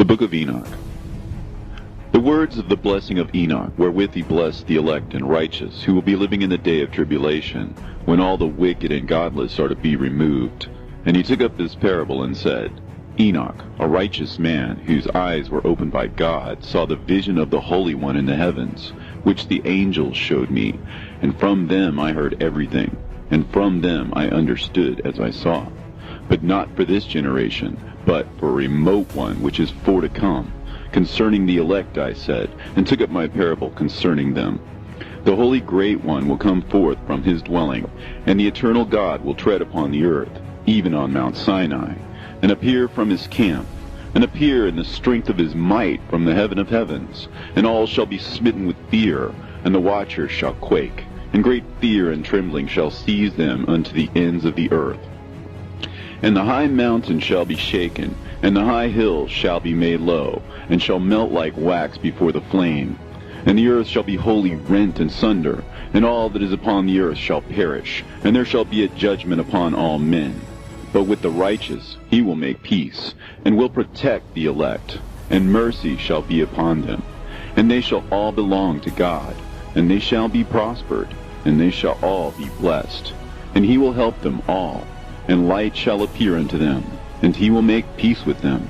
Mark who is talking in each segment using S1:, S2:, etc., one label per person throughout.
S1: Book of Enoch. The words of the blessing of Enoch, wherewith he blessed the elect and righteous, who will be living in the day of tribulation, when all the wicked and godless are to be removed. And he took up this parable and said, Enoch, a righteous man, whose eyes were opened by God, saw the vision of the Holy One in the heavens, which the angels showed me, and from them I heard everything, and from them I understood as I saw. But not for this generation, but for a remote one which is for to come. Concerning the elect I said, and took up my parable concerning them. The Holy Great One will come forth from his dwelling, and the eternal God will tread upon the earth, even on Mount Sinai, and appear from his camp, and appear in the strength of his might from the heaven of heavens, and all shall be smitten with fear, and the watchers shall quake, and great fear and trembling shall seize them unto the ends of the earth. And the high mountain shall be shaken, and the high hills shall be made low, and shall melt like wax before the flame. And the earth shall be wholly rent and sunder, and all that is upon the earth shall perish, and there shall be a judgment upon all men. But with the righteous he will make peace, and will protect the elect, and mercy shall be upon them. And they shall all belong to God, and they shall be prospered, and they shall all be blessed. And he will help them all, and light shall appear unto them, and he will make peace with them.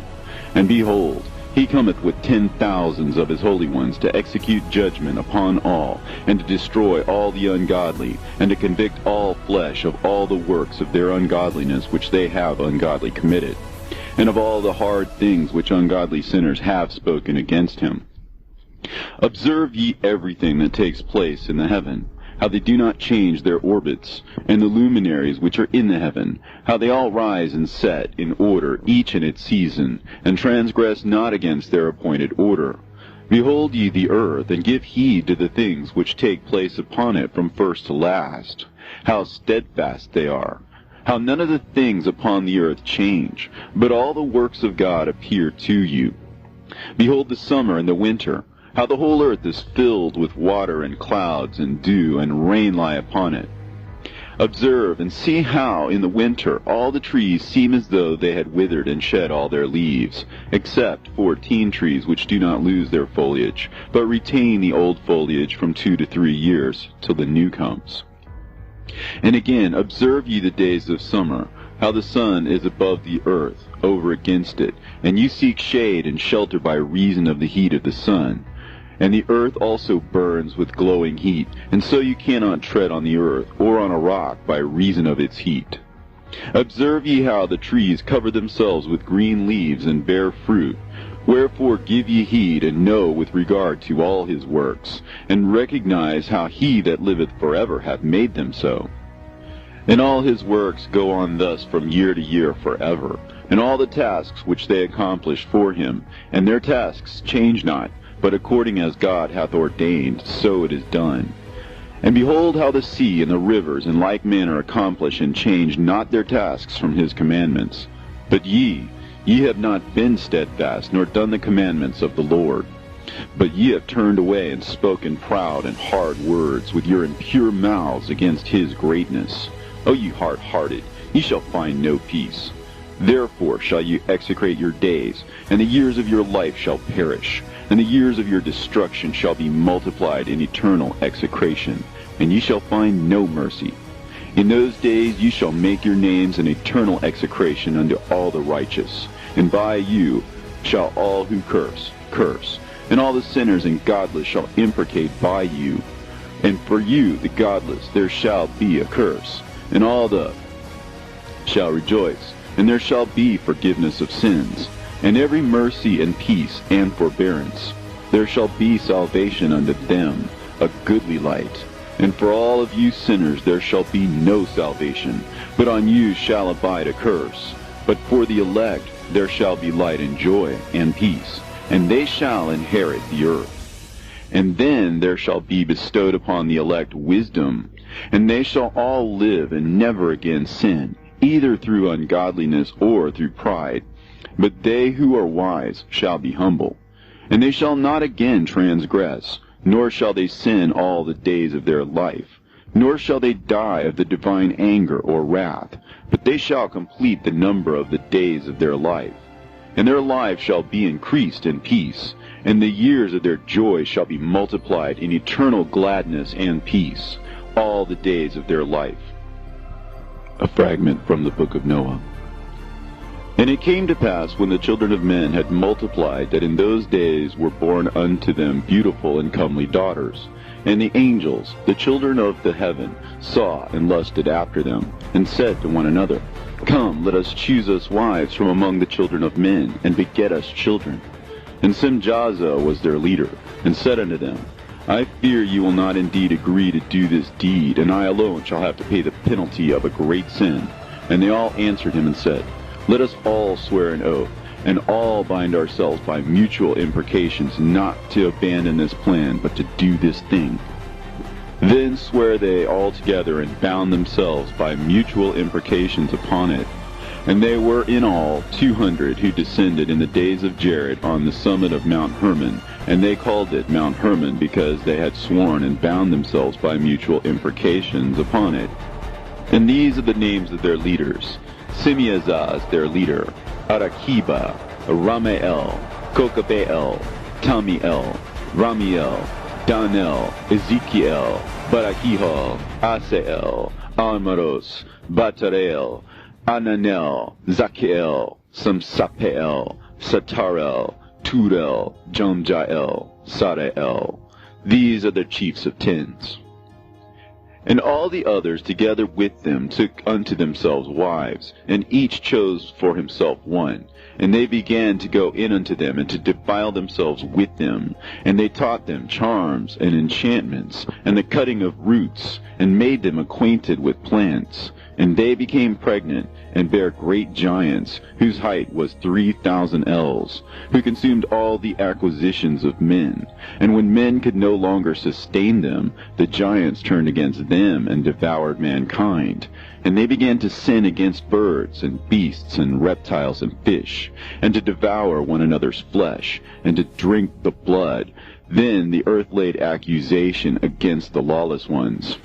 S1: And behold, he cometh with 10,000s of his holy ones to execute judgment upon all, and to destroy all the ungodly, and to convict all flesh of all the works of their ungodliness which they have ungodly committed, and of all the hard things which ungodly sinners have spoken against him. Observe ye everything that takes place in the heaven, how they do not change their orbits, and the luminaries which are in the heaven, how they all rise and set in order, each in its season, and transgress not against their appointed order. Behold ye the earth, and give heed to the things which take place upon it from first to last, how steadfast they are, how none of the things upon the earth change, but all the works of God appear to you. Behold the summer and the winter, how the whole earth is filled with water and clouds and dew, and rain lie upon it. Observe and see how in the winter all the trees seem as though they had withered and shed all their leaves, except 14 trees which do not lose their foliage, but retain the old foliage from 2 to 3 years, till the new comes. And again, observe ye the days of summer, how the sun is above the earth, over against it, and you seek shade and shelter by reason of the heat of the sun. And the earth also burns with glowing heat, and so you cannot tread on the earth, or on a rock, by reason of its heat. Observe ye how the trees cover themselves with green leaves and bear fruit. Wherefore give ye heed, and know with regard to all his works, and recognize how he that liveth forever hath made them so. And all his works go on thus from year to year forever, and all the tasks which they accomplish for him, and their tasks change not, but according as God hath ordained, so it is done. And behold how the sea and the rivers in like manner accomplish and change not their tasks from his commandments. But ye have not been steadfast, nor done the commandments of the Lord. But ye have turned away and spoken proud and hard words with your impure mouths against his greatness. O ye hard-hearted, ye shall find no peace. Therefore shall you execrate your days, and the years of your life shall perish, and the years of your destruction shall be multiplied in eternal execration, and ye shall find no mercy. In those days ye shall make your names an eternal execration unto all the righteous, and by you shall all who curse, and all the sinners and godless shall imprecate by you. And for you, the godless, there shall be a curse, and all the shall rejoice, and there shall be forgiveness of sins, and every mercy and peace and forbearance. There shall be salvation unto them, a goodly light. And for all of you sinners there shall be no salvation, but on you shall abide a curse. But for the elect there shall be light and joy and peace, and they shall inherit the earth. And then there shall be bestowed upon the elect wisdom, and they shall all live and never again sin, either through ungodliness or through pride. But they who are wise shall be humble, and they shall not again transgress, nor shall they sin all the days of their life, nor shall they die of the divine anger or wrath, but they shall complete the number of the days of their life. and their life shall be increased in peace, and the years of their joy shall be multiplied in eternal gladness and peace, all the days of their life. A fragment from the Book of Noah. And it came to pass, when the children of men had multiplied, that in those days were born unto them beautiful and comely daughters. And the angels, the children of the heaven, saw and lusted after them, and said to one another, Come, let us choose us wives from among the children of men, and beget us children. And Simjaza was their leader, and said unto them, I fear you will not indeed agree to do this deed, and I alone shall have to pay the penalty of a great sin. And they all answered him and said, Let us all swear an oath, and all bind ourselves by mutual imprecations not to abandon this plan, but to do this thing. Then swear they all together, and bound themselves by mutual imprecations upon it. And they were in all 200 who descended in the days of Jared on the summit of Mount Hermon, and they called it Mount Hermon because they had sworn and bound themselves by mutual imprecations upon it. And these are the names of their leaders: Simeazaz their leader, Arakiba, Ramael, Kokabeel, Tamiel, Ramiel, Danel, Ezekiel, Barakihal, Asael, Almaros, Batarel, Ananel, Zakiel, Samsapeel, Satarel, Turel, Jomjael, Sarael. These are the chiefs of tens. And all the others together with them took unto themselves wives, and each chose for himself one. And they began to go in unto them, and to defile themselves with them. And they taught them charms and enchantments, and the cutting of roots, and made them acquainted with plants. And they became pregnant, and bare great giants, whose height was 3,000 ells, who consumed all the acquisitions of men. And when men could no longer sustain them, the giants turned against them, and devoured mankind. And they began to sin against birds, and beasts, and reptiles, and fish, and to devour one another's flesh, and to drink the blood. Then the earth laid accusation against the lawless ones.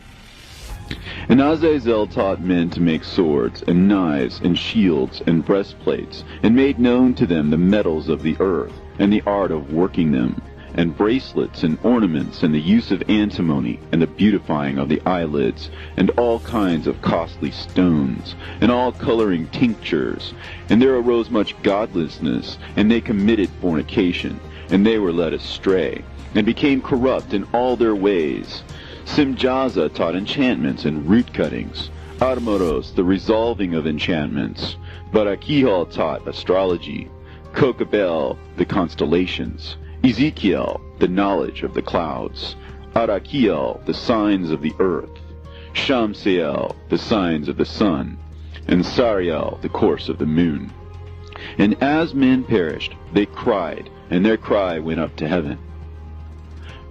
S1: And Azazel taught men to make swords, and knives, and shields, and breastplates, and made known to them the metals of the earth, and the art of working them, and bracelets, and ornaments, and the use of antimony, and the beautifying of the eyelids, and all kinds of costly stones, and all coloring tinctures. And there arose much godlessness, and they committed fornication, and they were led astray, and became corrupt in all their ways. Simjaza taught enchantments and root cuttings, Armoros the resolving of enchantments, Barakihal taught astrology, Kokabel the constellations, Ezekiel the knowledge of the clouds, Arakiel the signs of the earth, Shamseel the signs of the sun, and Sariel the course of the moon. And as men perished, they cried, and their cry went up to heaven.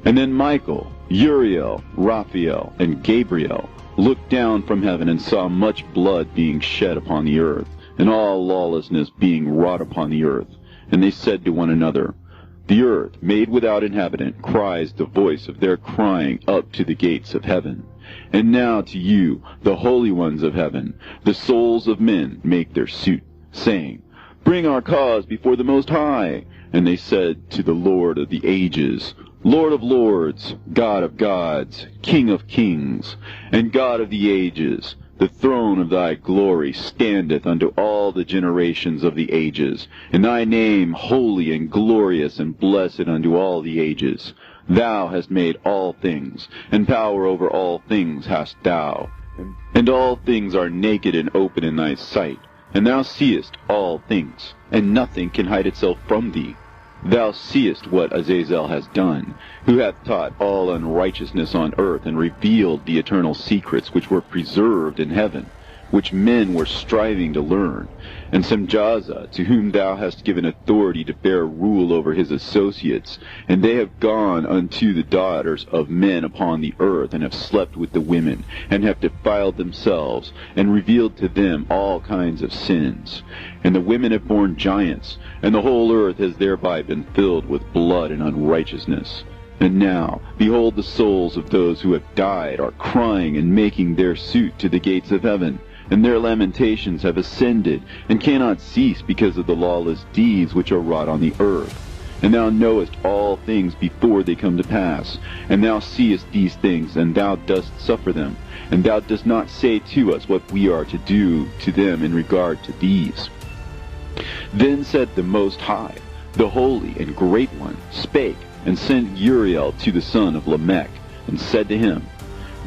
S1: And then Michael, Uriel, Raphael, and Gabriel looked down from heaven and saw much blood being shed upon the earth, and all lawlessness being wrought upon the earth. And they said to one another, The earth, made without inhabitant, cries the voice of their crying up to the gates of heaven. And now to you, the holy ones of heaven, the souls of men make their suit, saying, Bring our cause before the Most High. And they said to the Lord of the ages, Lord of lords, God of gods, King of kings, and God of the ages, the throne of thy glory standeth unto all the generations of the ages, and thy name holy and glorious and blessed unto all the ages. Thou hast made all things, and power over all things hast thou. And all things are naked and open in thy sight, and thou seest all things, and nothing can hide itself from thee. Thou seest what Azazel has done, who hath taught all unrighteousness on earth, and revealed the eternal secrets which were preserved in heaven, which men were striving to learn. And Simjaza, to whom thou hast given authority to bear rule over his associates, and they have gone unto the daughters of men upon the earth, and have slept with the women, and have defiled themselves, and revealed to them all kinds of sins. And the women have borne giants, and the whole earth has thereby been filled with blood and unrighteousness. And now, behold, the souls of those who have died are crying and making their suit to the gates of heaven. and their lamentations have ascended, and cannot cease because of the lawless deeds which are wrought on the earth. And thou knowest all things before they come to pass, and thou seest these things, and thou dost suffer them, and thou dost not say to us what we are to do to them in regard to these. Then said the Most High, the Holy and Great One, spake, and sent Uriel to the son of Lamech, and said to him,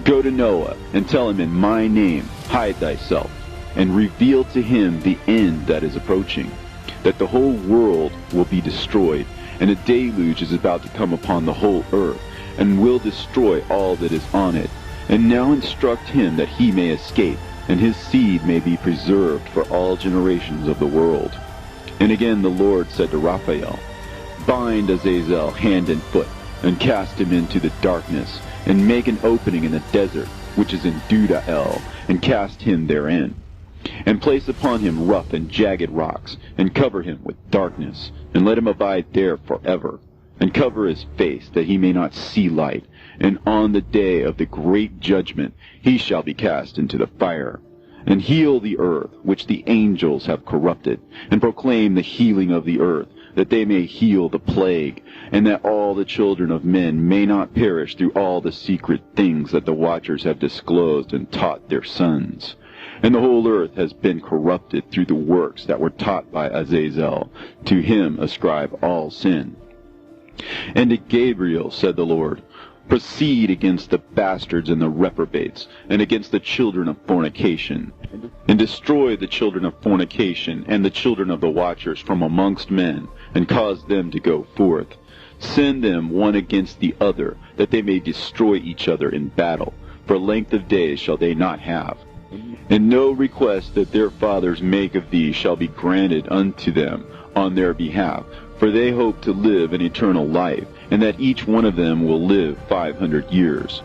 S1: Go to Noah, and tell him in my name, hide thyself, and reveal to him the end that is approaching, that the whole world will be destroyed, and a deluge is about to come upon the whole earth, and will destroy all that is on it. And now instruct him that he may escape, and his seed may be preserved for all generations of the world. And again the Lord said to Raphael, Bind Azazel hand and foot, and cast him into the darkness, and make an opening in the desert, which is in Dudael, and cast him therein. And place upon him rough and jagged rocks, and cover him with darkness, and let him abide there forever. And cover his face, that he may not see light. And on the day of the great judgment he shall be cast into the fire. And heal the earth, which the angels have corrupted, and proclaim the healing of the earth, that they may heal the plague, and that all the children of men may not perish through all the secret things that the watchers have disclosed and taught their sons. And the whole earth has been corrupted through the works that were taught by Azazel. To him ascribe all sin. And to Gabriel said the Lord, Proceed against the bastards and the reprobates, and against the children of fornication, and destroy the children of fornication and the children of the watchers from amongst men, and cause them to go forth. Send them one against the other, that they may destroy each other in battle. For length of days shall they not have. And no request that their fathers make of thee shall be granted unto them on their behalf, for they hope to live an eternal life, and that each one of them will live 500 years.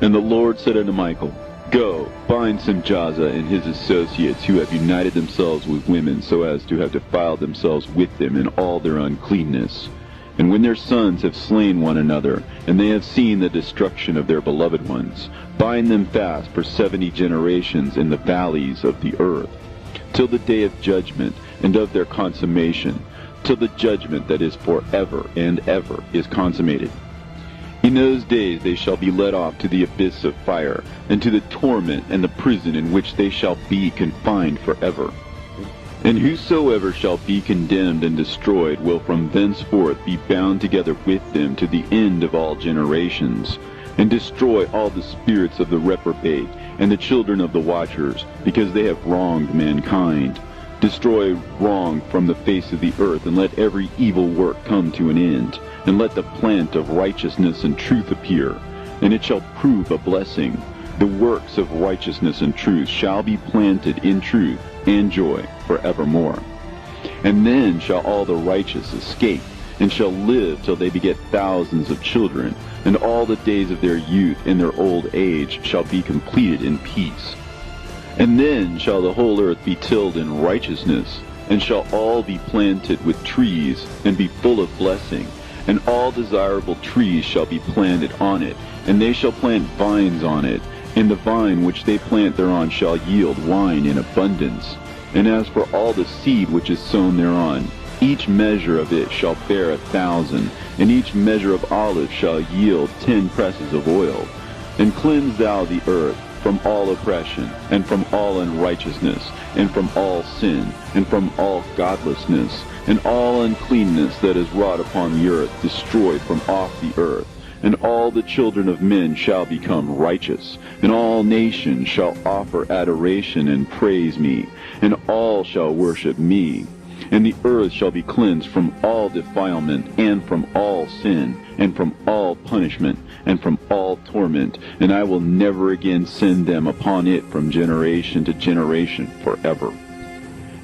S1: And the Lord said unto Michael, Go, bind Simjaza and his associates, who have united themselves with women, so as to have defiled themselves with them in all their uncleanness. And when their sons have slain one another, and they have seen the destruction of their beloved ones, bind them fast for 70 generations in the valleys of the earth, till the day of judgment and of their consummation, till the judgment that is forever and ever is consummated. In those days they shall be led off to the abyss of fire, and to the torment and the prison in which they shall be confined forever. And whosoever shall be condemned and destroyed will from thenceforth be bound together with them to the end of all generations, and destroy all the spirits of the reprobate and the children of the watchers, because they have wronged mankind. Destroy wrong from the face of the earth, and let every evil work come to an end, and let the plant of righteousness and truth appear, and it shall prove a blessing. The works of righteousness and truth shall be planted in truth and joy forevermore. And then shall all the righteous escape, and shall live till they beget thousands of children, and all the days of their youth and their old age shall be completed in peace. And then shall the whole earth be tilled in righteousness, and shall all be planted with trees, and be full of blessing, and all desirable trees shall be planted on it, and they shall plant vines on it, and the vine which they plant thereon shall yield wine in abundance. And as for all the seed which is sown thereon, each measure of it shall bear 1,000, and each measure of olive shall yield 10 presses of oil. And cleanse thou the earth from all oppression, and from all unrighteousness, and from all sin, and from all godlessness, and all uncleanness that is wrought upon the earth, destroyed from off the earth. And all the children of men shall become righteous, and all nations shall offer adoration and praise me, and all shall worship me. And the earth shall be cleansed from all defilement, and from all sin, and from all punishment, and from all torment, and I will never again send them upon it from generation to generation forever.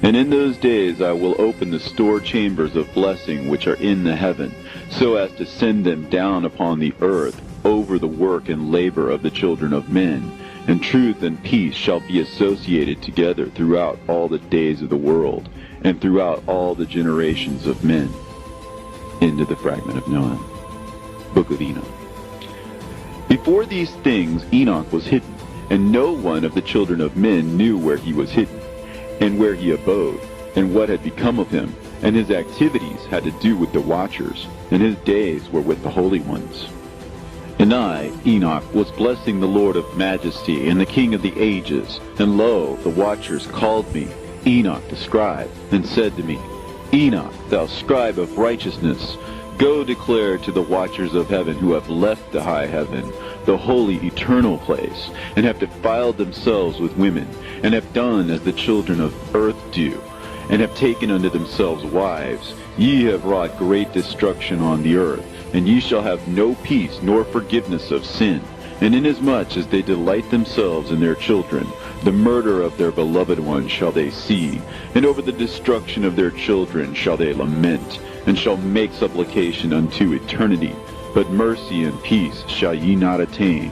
S1: And in those days I will open the store chambers of blessing which are in the heaven, so as to send them down upon the earth over the work and labor of the children of men. And truth and peace shall be associated together throughout all the days of the world, and throughout all the generations of men. Into the fragment of Noah. Book of Enoch. Before these things Enoch was hidden, and no one of the children of men knew where he was hidden, and where he abode, and what had become of him, and his activities had to do with the watchers, and his days were with the holy ones. And I, Enoch, was blessing the Lord of majesty and the King of the ages, and lo, the watchers called me, Enoch the scribe, and said to me, Enoch, thou scribe of righteousness, go declare to the watchers of heaven who have left the high heaven, the holy eternal place, and have defiled themselves with women, and have done as the children of earth do, and have taken unto themselves wives. Ye have wrought great destruction on the earth, and ye shall have no peace nor forgiveness of sin. And inasmuch as they delight themselves in their children, the murder of their beloved ones shall they see, and over the destruction of their children shall they lament, and shall make supplication unto eternity. But mercy and peace shall ye not attain.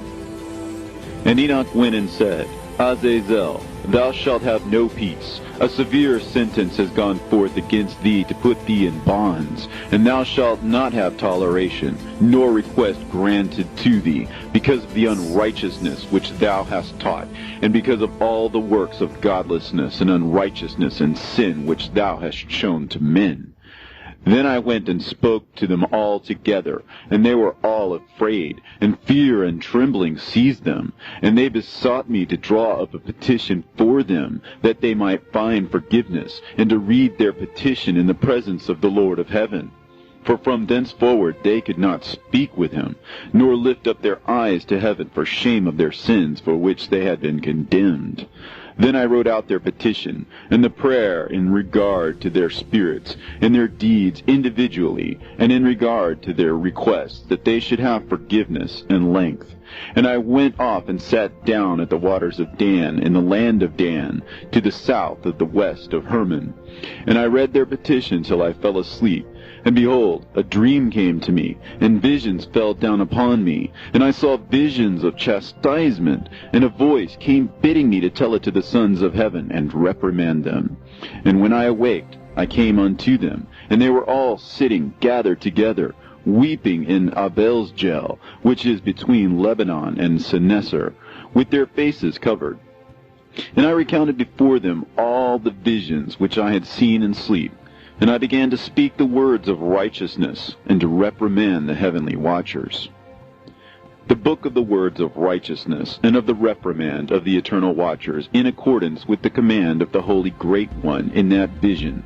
S1: And Enoch went and said, Azazel, thou shalt have no peace. A severe sentence has gone forth against thee to put thee in bonds, and thou shalt not have toleration, nor request granted to thee, because of the unrighteousness which thou hast taught, and because of all the works of godlessness and unrighteousness and sin which thou hast shown to men. Then I went and spoke to them all together, and they were all afraid, and fear and trembling seized them. And they besought me to draw up a petition for them, that they might find forgiveness, and to read their petition in the presence of the Lord of heaven. For from thenceforward they could not speak with him, nor lift up their eyes to heaven for shame of their sins for which they had been condemned. Then I wrote out their petition, and the prayer in regard to their spirits, and their deeds individually, and in regard to their requests, that they should have forgiveness and length. And I went off and sat down at the waters of Dan, in the land of Dan, to the south of the west of Hermon. And I read their petition till I fell asleep. And behold, a dream came to me, and visions fell down upon me. And I saw visions of chastisement, and a voice came bidding me to tell it to the sons of heaven, and reprimand them. And when I awaked, I came unto them, and they were all sitting gathered together, weeping in Abelsgel, which is between Lebanon and Seneser, with their faces covered. And I recounted before them all the visions which I had seen in sleep. And I began to speak the words of righteousness, and to reprimand the heavenly watchers. The book of the words of righteousness, and of the reprimand of the eternal watchers, in accordance with the command of the Holy Great One in that vision.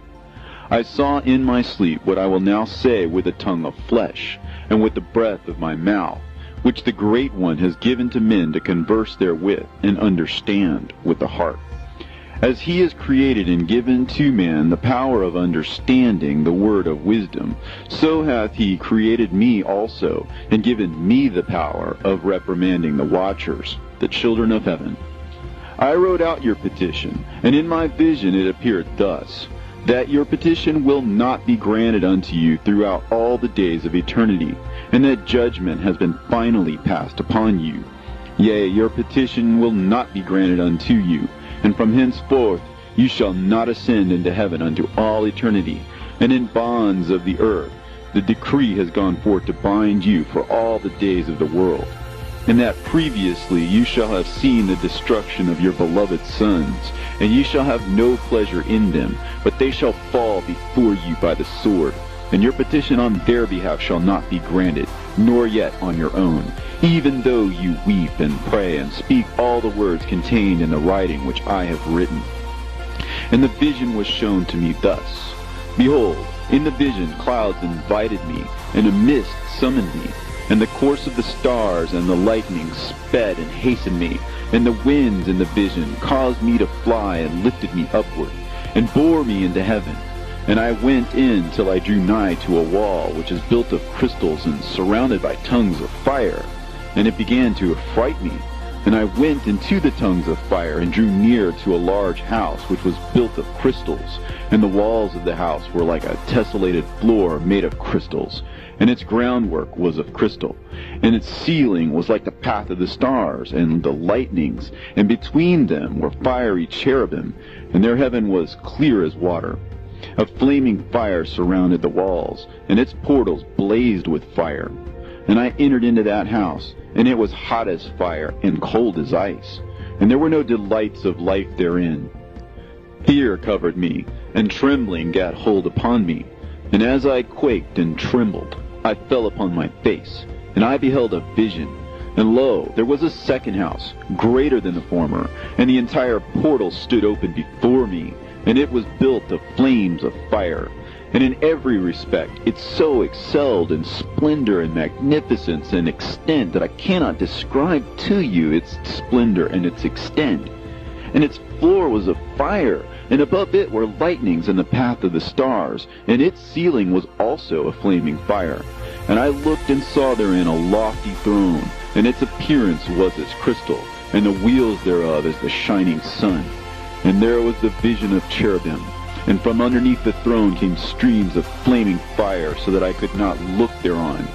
S1: I saw in my sleep what I will now say with the tongue of flesh, and with the breath of my mouth, which the Great One has given to men to converse therewith, and understand with the heart. As he has created and given to man the power of understanding the word of wisdom, so hath he created me also, and given me the power of reprimanding the watchers, the children of heaven. I wrote out your petition, and in my vision it appeared thus, that your petition will not be granted unto you throughout all the days of eternity, and that judgment has been finally passed upon you. Yea, your petition will not be granted unto you, and from henceforth you shall not ascend into heaven unto all eternity. And in bonds of the earth the decree has gone forth to bind you for all the days of the world. And that previously you shall have seen the destruction of your beloved sons, and ye shall have no pleasure in them, but they shall fall before you by the sword. And your petition on their behalf shall not be granted, nor yet on your own, even though you weep and pray and speak all the words contained in the writing which I have written. And the vision was shown to me thus. Behold, in the vision clouds invited me, and a mist summoned me, and the course of the stars and the lightning sped and hastened me, and the winds in the vision caused me to fly and lifted me upward, and bore me into heaven. And I went in till I drew nigh to a wall which is built of crystals and surrounded by tongues of fire. And it began to affright me. And I went into the tongues of fire, and drew near to a large house which was built of crystals. And the walls of the house were like a tessellated floor made of crystals, and its groundwork was of crystal. And its ceiling was like the path of the stars and the lightnings, and between them were fiery cherubim, and their heaven was clear as water. A flaming fire surrounded the walls, and its portals blazed with fire. And I entered into that house, and it was hot as fire and cold as ice. and there were no delights of life therein. Fear covered me, and trembling gat hold upon me. And as I quaked and trembled, I fell upon my face, and I beheld a vision. And lo, there was a second house, greater than the former, and the entire portal stood open before me, and it was built of flames of fire. And in every respect it so excelled in splendor and magnificence and extent that I cannot describe to you its splendor and its extent. And its floor was of fire, and above it were lightnings in the path of the stars, and its ceiling was also a flaming fire. And I looked and saw therein a lofty throne, and its appearance was as crystal, and the wheels thereof as the shining sun. And there was the vision of cherubim, and from underneath the throne came streams of flaming fire, so that I could not look thereon.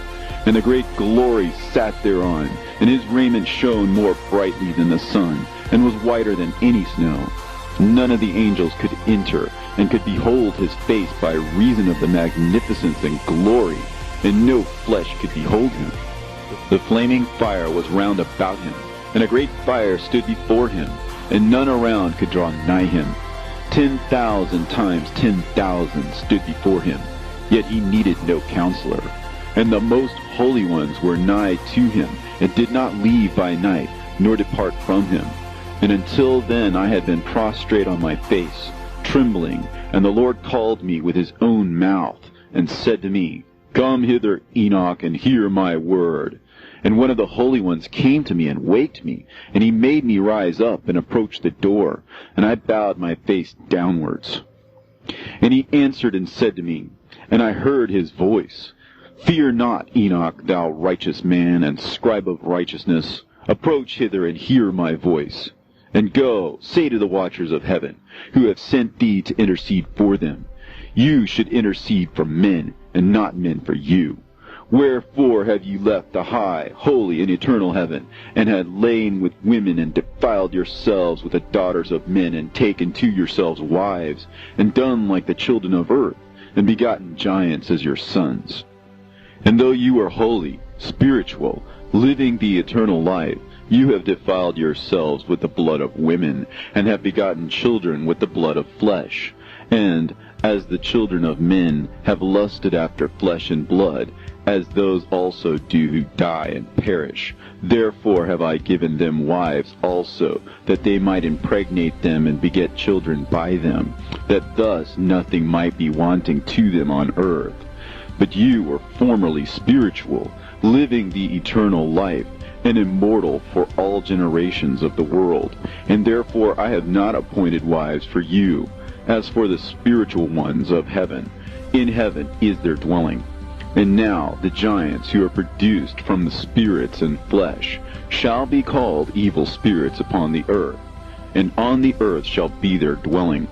S1: And the great glory sat thereon, and his raiment shone more brightly than the sun, and was whiter than any snow. None of the angels could enter, and could behold his face by reason of the magnificence and glory, and no flesh could behold him. The flaming fire was round about him, and a great fire stood before him, and none around could draw nigh him. 10,000 times 10,000 stood before him, yet he needed no counselor. And the most holy ones were nigh to him, and did not leave by night, nor depart from him. And until then I had been prostrate on my face, trembling, and the Lord called me with his own mouth, and said to me, Come hither, Enoch, and hear my word. And one of the holy ones came to me and waked me, and he made me rise up and approach the door, and I bowed my face downwards. And he answered and said to me, and I heard his voice, Fear not, Enoch, thou righteous man, and scribe of righteousness. Approach hither and hear my voice. And go, say to the watchers of heaven, who have sent thee to intercede for them, You should intercede for men, and not men for you. Wherefore have you left the high, holy, and eternal heaven, and had lain with women, and defiled yourselves with the daughters of men, and taken to yourselves wives, and done like the children of earth, and begotten giants as your sons? And though you are holy, spiritual, living the eternal life, you have defiled yourselves with the blood of women, and have begotten children with the blood of flesh. And, as the children of men have lusted after flesh and blood, as those also do who die and perish, therefore have I given them wives also, that they might impregnate them and beget children by them, that thus nothing might be wanting to them on earth. But you were formerly spiritual, living the eternal life, and immortal for all generations of the world, and therefore I have not appointed wives for you. As for the spiritual ones of heaven, in heaven is their dwelling. And now the giants who are produced from the spirits and flesh shall be called evil spirits upon the earth, and on the earth shall be their dwelling.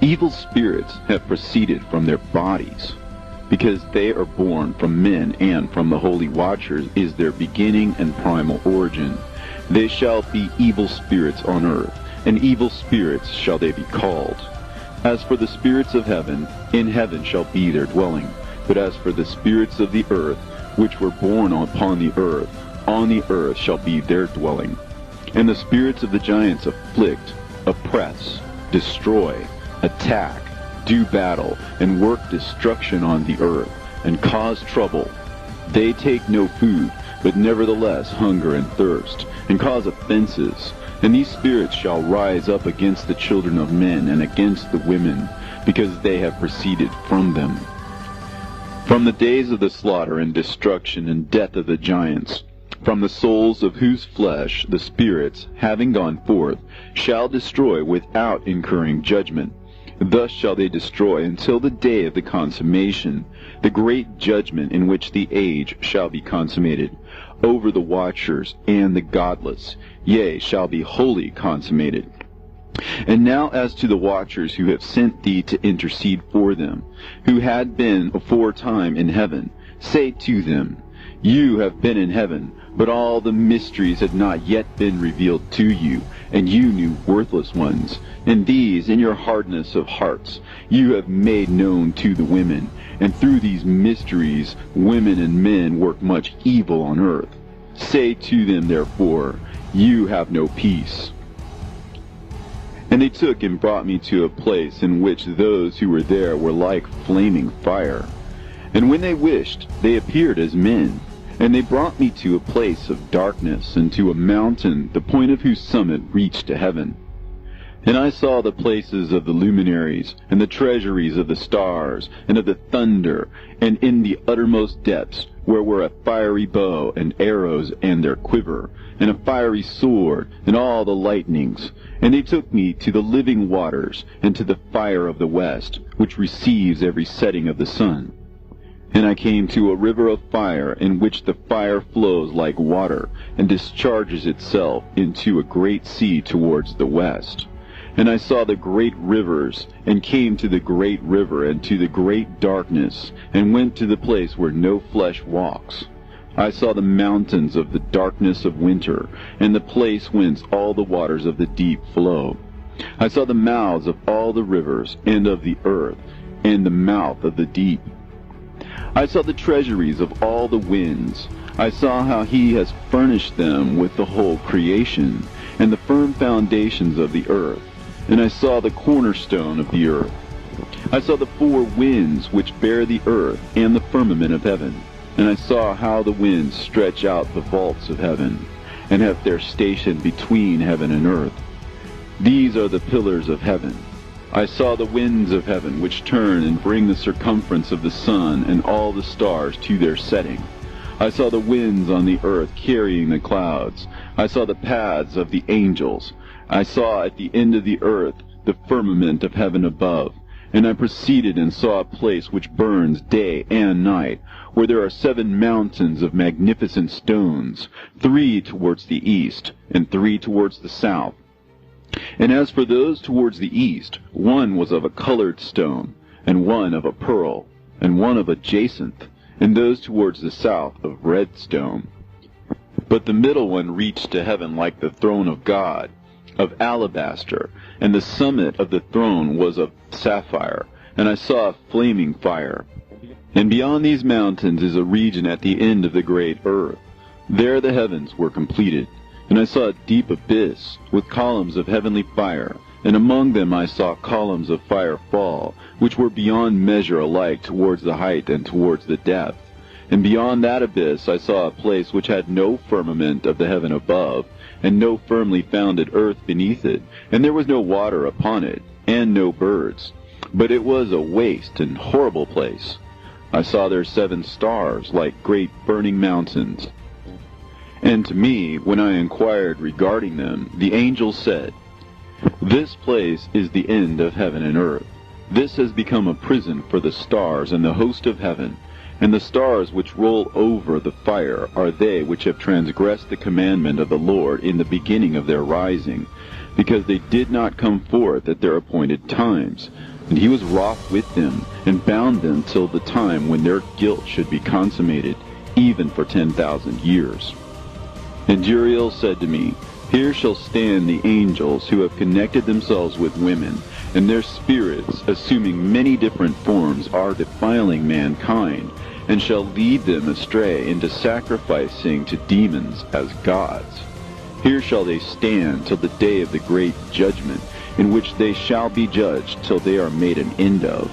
S1: Evil spirits have proceeded from their bodies, because they are born from men, and from the holy watchers is their beginning and primal origin. They shall be evil spirits on earth, and evil spirits shall they be called. As for the spirits of heaven, in heaven shall be their dwelling. But as for the spirits of the earth, which were born upon the earth, on the earth shall be their dwelling. And the spirits of the giants afflict, oppress, destroy, attack, do battle, and work destruction on the earth, and cause trouble. They take no food, but nevertheless hunger and thirst, and cause offenses. And these spirits shall rise up against the children of men, and against the women, because they have proceeded from them. From the days of the slaughter and destruction and death of the giants, from the souls of whose flesh the spirits, having gone forth, shall destroy without incurring judgment. Thus shall they destroy until the day of the consummation, the great judgment in which the age shall be consummated, over the watchers and the godless, yea, shall be wholly consummated. And now as to the watchers who have sent thee to intercede for them, who had been aforetime in heaven, say to them, You have been in heaven, but all the mysteries had not yet been revealed to you, and you knew worthless ones. And these, in your hardness of hearts, you have made known to the women, and through these mysteries women and men work much evil on earth. Say to them, therefore, you have no peace." And they took and brought me to a place in which those who were there were like flaming fire. And when they wished, they appeared as men. And they brought me to a place of darkness, and to a mountain, the point of whose summit reached to heaven. And I saw the places of the luminaries, and the treasuries of the stars, and of the thunder, and in the uttermost depths, where were a fiery bow, and arrows, and their quiver, and a fiery sword, and all the lightnings. And they took me to the living waters, and to the fire of the west, which receives every setting of the sun. And I came to a river of fire, in which the fire flows like water, and discharges itself into a great sea towards the west. And I saw the great rivers, and came to the great river, and to the great darkness, and went to the place where no flesh walks. I saw the mountains of the darkness of winter, and the place whence all the waters of the deep flow. I saw the mouths of all the rivers, and of the earth, and the mouth of the deep. I saw the treasuries of all the winds. I saw how he has furnished them with the whole creation, and the firm foundations of the earth. And I saw the cornerstone of the earth. I saw the four winds which bear the earth, and the firmament of heaven. And I saw how the winds stretch out the vaults of heaven, and have their station between heaven and earth. These are the pillars of heaven. I saw the winds of heaven, which turn and bring the circumference of the sun and all the stars to their setting. I saw the winds on the earth carrying the clouds. I saw the paths of the angels. I saw at the end of the earth the firmament of heaven above. And I proceeded and saw a place which burns day and night, where there are 7 mountains of magnificent stones, 3 towards the east, and 3 towards the south. And as for those towards the east, one was of a colored stone, and one of a pearl, and one of a jacinth, and those towards the south of red stone. But the middle one reached to heaven like the throne of God, of alabaster, and the summit of the throne was of sapphire, and I saw a flaming fire. And beyond these mountains is a region at the end of the great earth. There the heavens were completed. And I saw a deep abyss, with columns of heavenly fire, and among them I saw columns of fire fall, which were beyond measure alike towards the height and towards the depth. And beyond that abyss I saw a place which had no firmament of the heaven above, and no firmly founded earth beneath it, and there was no water upon it, and no birds. But it was a waste and horrible place. I saw there 7 stars, like great burning mountains. And to me, when I inquired regarding them, the angel said, "This place is the end of heaven and earth. This has become a prison for the stars and the host of heaven. And the stars which roll over the fire are they which have transgressed the commandment of the Lord in the beginning of their rising, because they did not come forth at their appointed times. And he was wroth with them, and bound them till the time when their guilt should be consummated, even for 10,000 years. And Uriel said to me, Here shall stand the angels who have connected themselves with women, and their spirits, assuming many different forms, are defiling mankind, and shall lead them astray into sacrificing to demons as gods. Here shall they stand till the day of the great judgment, in which they shall be judged till they are made an end of.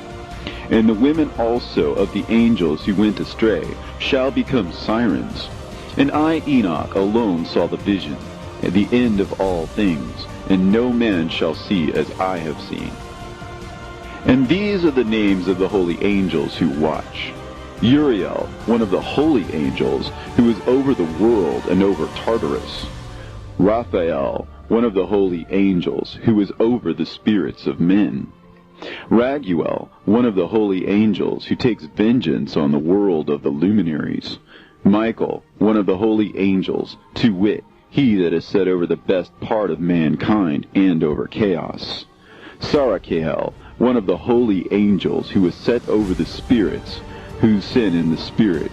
S1: And the women also of the angels who went astray shall become sirens. And I, Enoch, alone saw the vision, at the end of all things, and no man shall see as I have seen. And these are the names of the holy angels who watch. Uriel, one of the holy angels, who is over the world and over Tartarus. Raphael, one of the holy angels, who is over the spirits of men. Raguel, one of the holy angels, who takes vengeance on the world of the luminaries. Michael, one of the holy angels, to wit, he that is set over the best part of mankind and over chaos. Sarachael, one of the holy angels, who is set over the spirits, who sin in the spirit.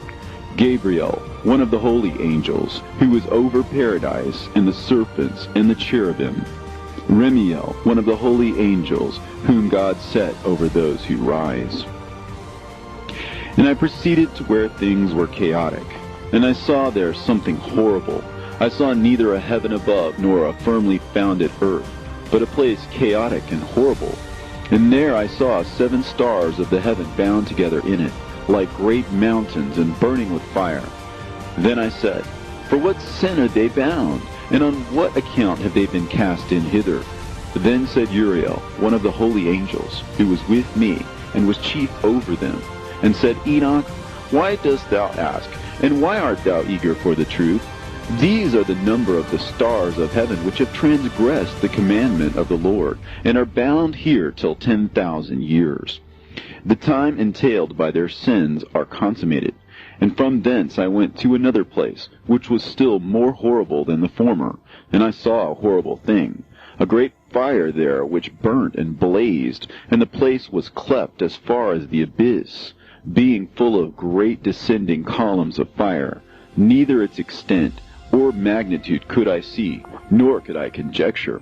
S1: Gabriel, one of the holy angels, who is over paradise and the serpents and the cherubim. Remiel, one of the holy angels, whom God set over those who rise. And I proceeded to where things were chaotic, and I saw there something horrible. I saw neither a heaven above nor a firmly founded earth, but a place chaotic and horrible. And there I saw 7 stars of the heaven bound together in it, like great mountains and burning with fire. Then I said, For what sin are they bound, and on what account have they been cast in hither? Then said Uriel, one of the holy angels, who was with me, and was chief over them, and said, Enoch, why dost thou ask, and why art thou eager for the truth? These are the number of the stars of heaven which have transgressed the commandment of the Lord, and are bound here till 10,000 years. The time entailed by their sins are consummated. And from thence I went to another place, which was still more horrible than the former, and I saw a horrible thing, a great fire there which burnt and blazed, and the place was cleft as far as the abyss, being full of great descending columns of fire. Neither its extent or magnitude could I see, nor could I conjecture.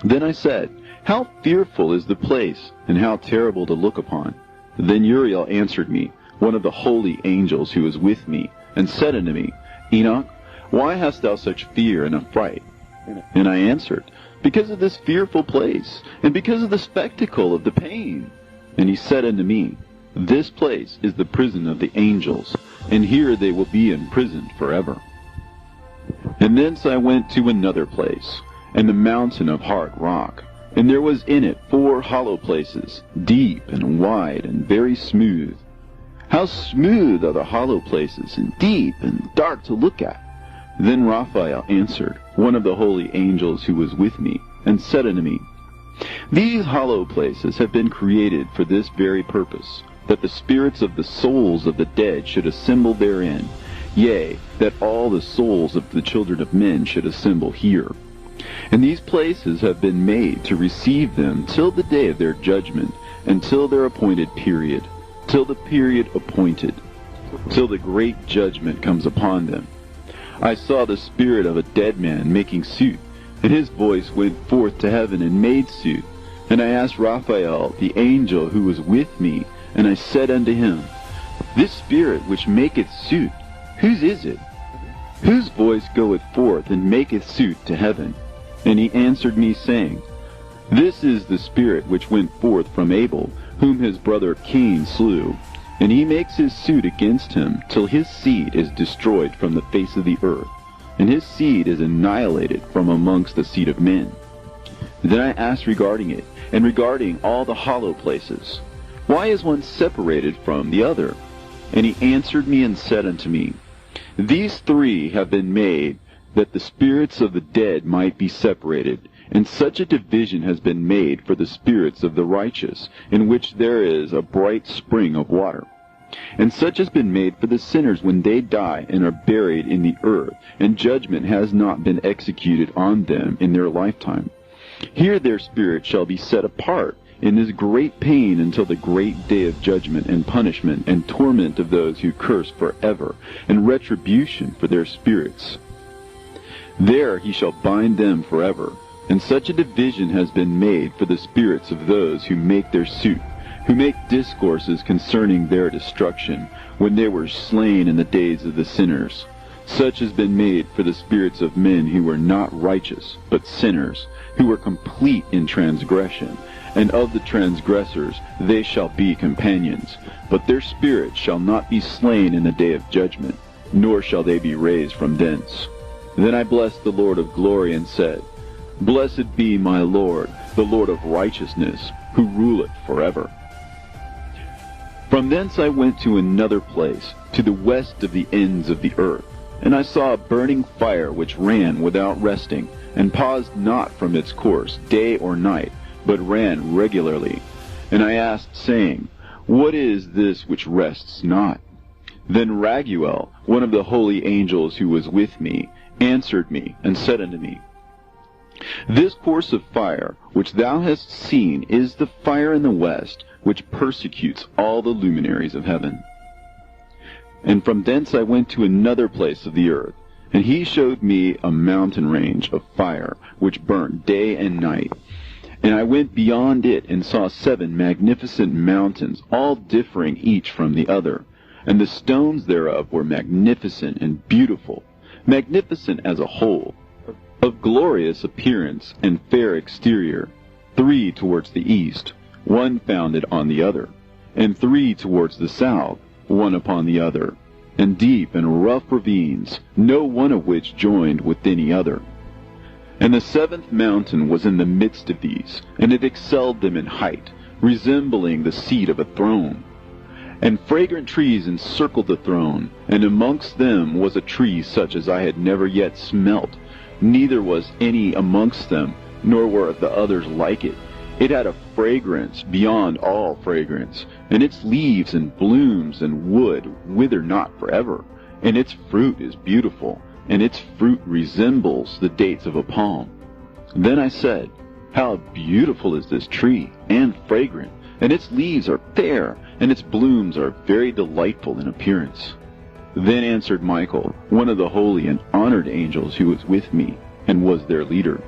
S1: Then I said, How fearful is the place, and how terrible to look upon! Then Uriel answered me, one of the holy angels who was with me, and said unto me, Enoch, why hast thou such fear and affright? And I answered, Because of this fearful place, and because of the spectacle of the pain. And he said unto me, This place is the prison of the angels, and here they will be imprisoned forever. And thence I went to another place, and the mountain of hard rock, and there was in it 4 hollow places, deep and wide and very smooth. How smooth are the hollow places, and deep and dark to look at! Then Raphael answered, one of the holy angels who was with me, and said unto me, These hollow places have been created for this very purpose, that the spirits of the souls of the dead should assemble therein, yea, that all the souls of the children of men should assemble here. And these places have been made to receive them till the day of their judgment, and till their appointed period, till the period appointed, till the great judgment comes upon them. I saw the spirit of a dead man making suit, and his voice went forth to heaven and made suit. And I asked Raphael, the angel who was with me, and I said unto him, This spirit which maketh suit, whose is it? Whose voice goeth forth and maketh suit to heaven? And he answered me, saying, This is the spirit which went forth from Abel, whom his brother Cain slew, and he makes his suit against him till his seed is destroyed from the face of the earth, and his seed is annihilated from amongst the seed of men. Then I asked regarding it, and regarding all the hollow places, Why is one separated from the other? And he answered me and said unto me, These 3 have been made, that the spirits of the dead might be separated, and such a division has been made for the spirits of the righteous, in which there is a bright spring of water. And such has been made for the sinners when they die and are buried in the earth, and judgment has not been executed on them in their lifetime. Here their spirit shall be set apart in this great pain until the great day of judgment and punishment and torment of those who curse forever, and retribution for their spirits. There he shall bind them forever. And such a division has been made for the spirits of those who make their suit, who make discourses concerning their destruction, when they were slain in the days of the sinners. Such has been made for the spirits of men who were not righteous, but sinners, who were complete in transgression, and of the transgressors they shall be companions. But their spirits shall not be slain in the day of judgment, nor shall they be raised from thence. Then I blessed the Lord of glory, and said, Blessed be my Lord, the Lord of righteousness, who ruleth forever. From thence I went to another place, to the west of the ends of the earth, and I saw a burning fire which ran without resting, and paused not from its course day or night, but ran regularly. And I asked, saying, What is this which rests not? Then Raguel, one of the holy angels who was with me, answered me, and said unto me, This course of fire which thou hast seen is the fire in the west, which persecutes all the luminaries of heaven. And from thence I went to another place of the earth, and he showed me a mountain range of fire, which burnt day and night. And I went beyond it, and saw 7 magnificent mountains, all differing each from the other, and the stones thereof were magnificent and beautiful. magnificent as a whole, of glorious appearance and fair exterior, 3 towards the east, one founded on the other, and 3 towards the south, one upon the other, and deep and rough ravines, no one of which joined with any other. And the 7th mountain was in the midst of these, and it excelled them in height, resembling the seat of a throne. And fragrant trees encircled the throne, and amongst them was a tree such as I had never yet smelt, neither was any amongst them, nor were the others like it. It had a fragrance beyond all fragrance, and its leaves and blooms and wood wither not forever, and its fruit is beautiful, and its fruit resembles the dates of a palm. Then I said, How beautiful is this tree, and fragrant, and its leaves are fair, and its blooms are very delightful in appearance. Then answered Michael, one of the holy and honored angels who was with me, and was their leader.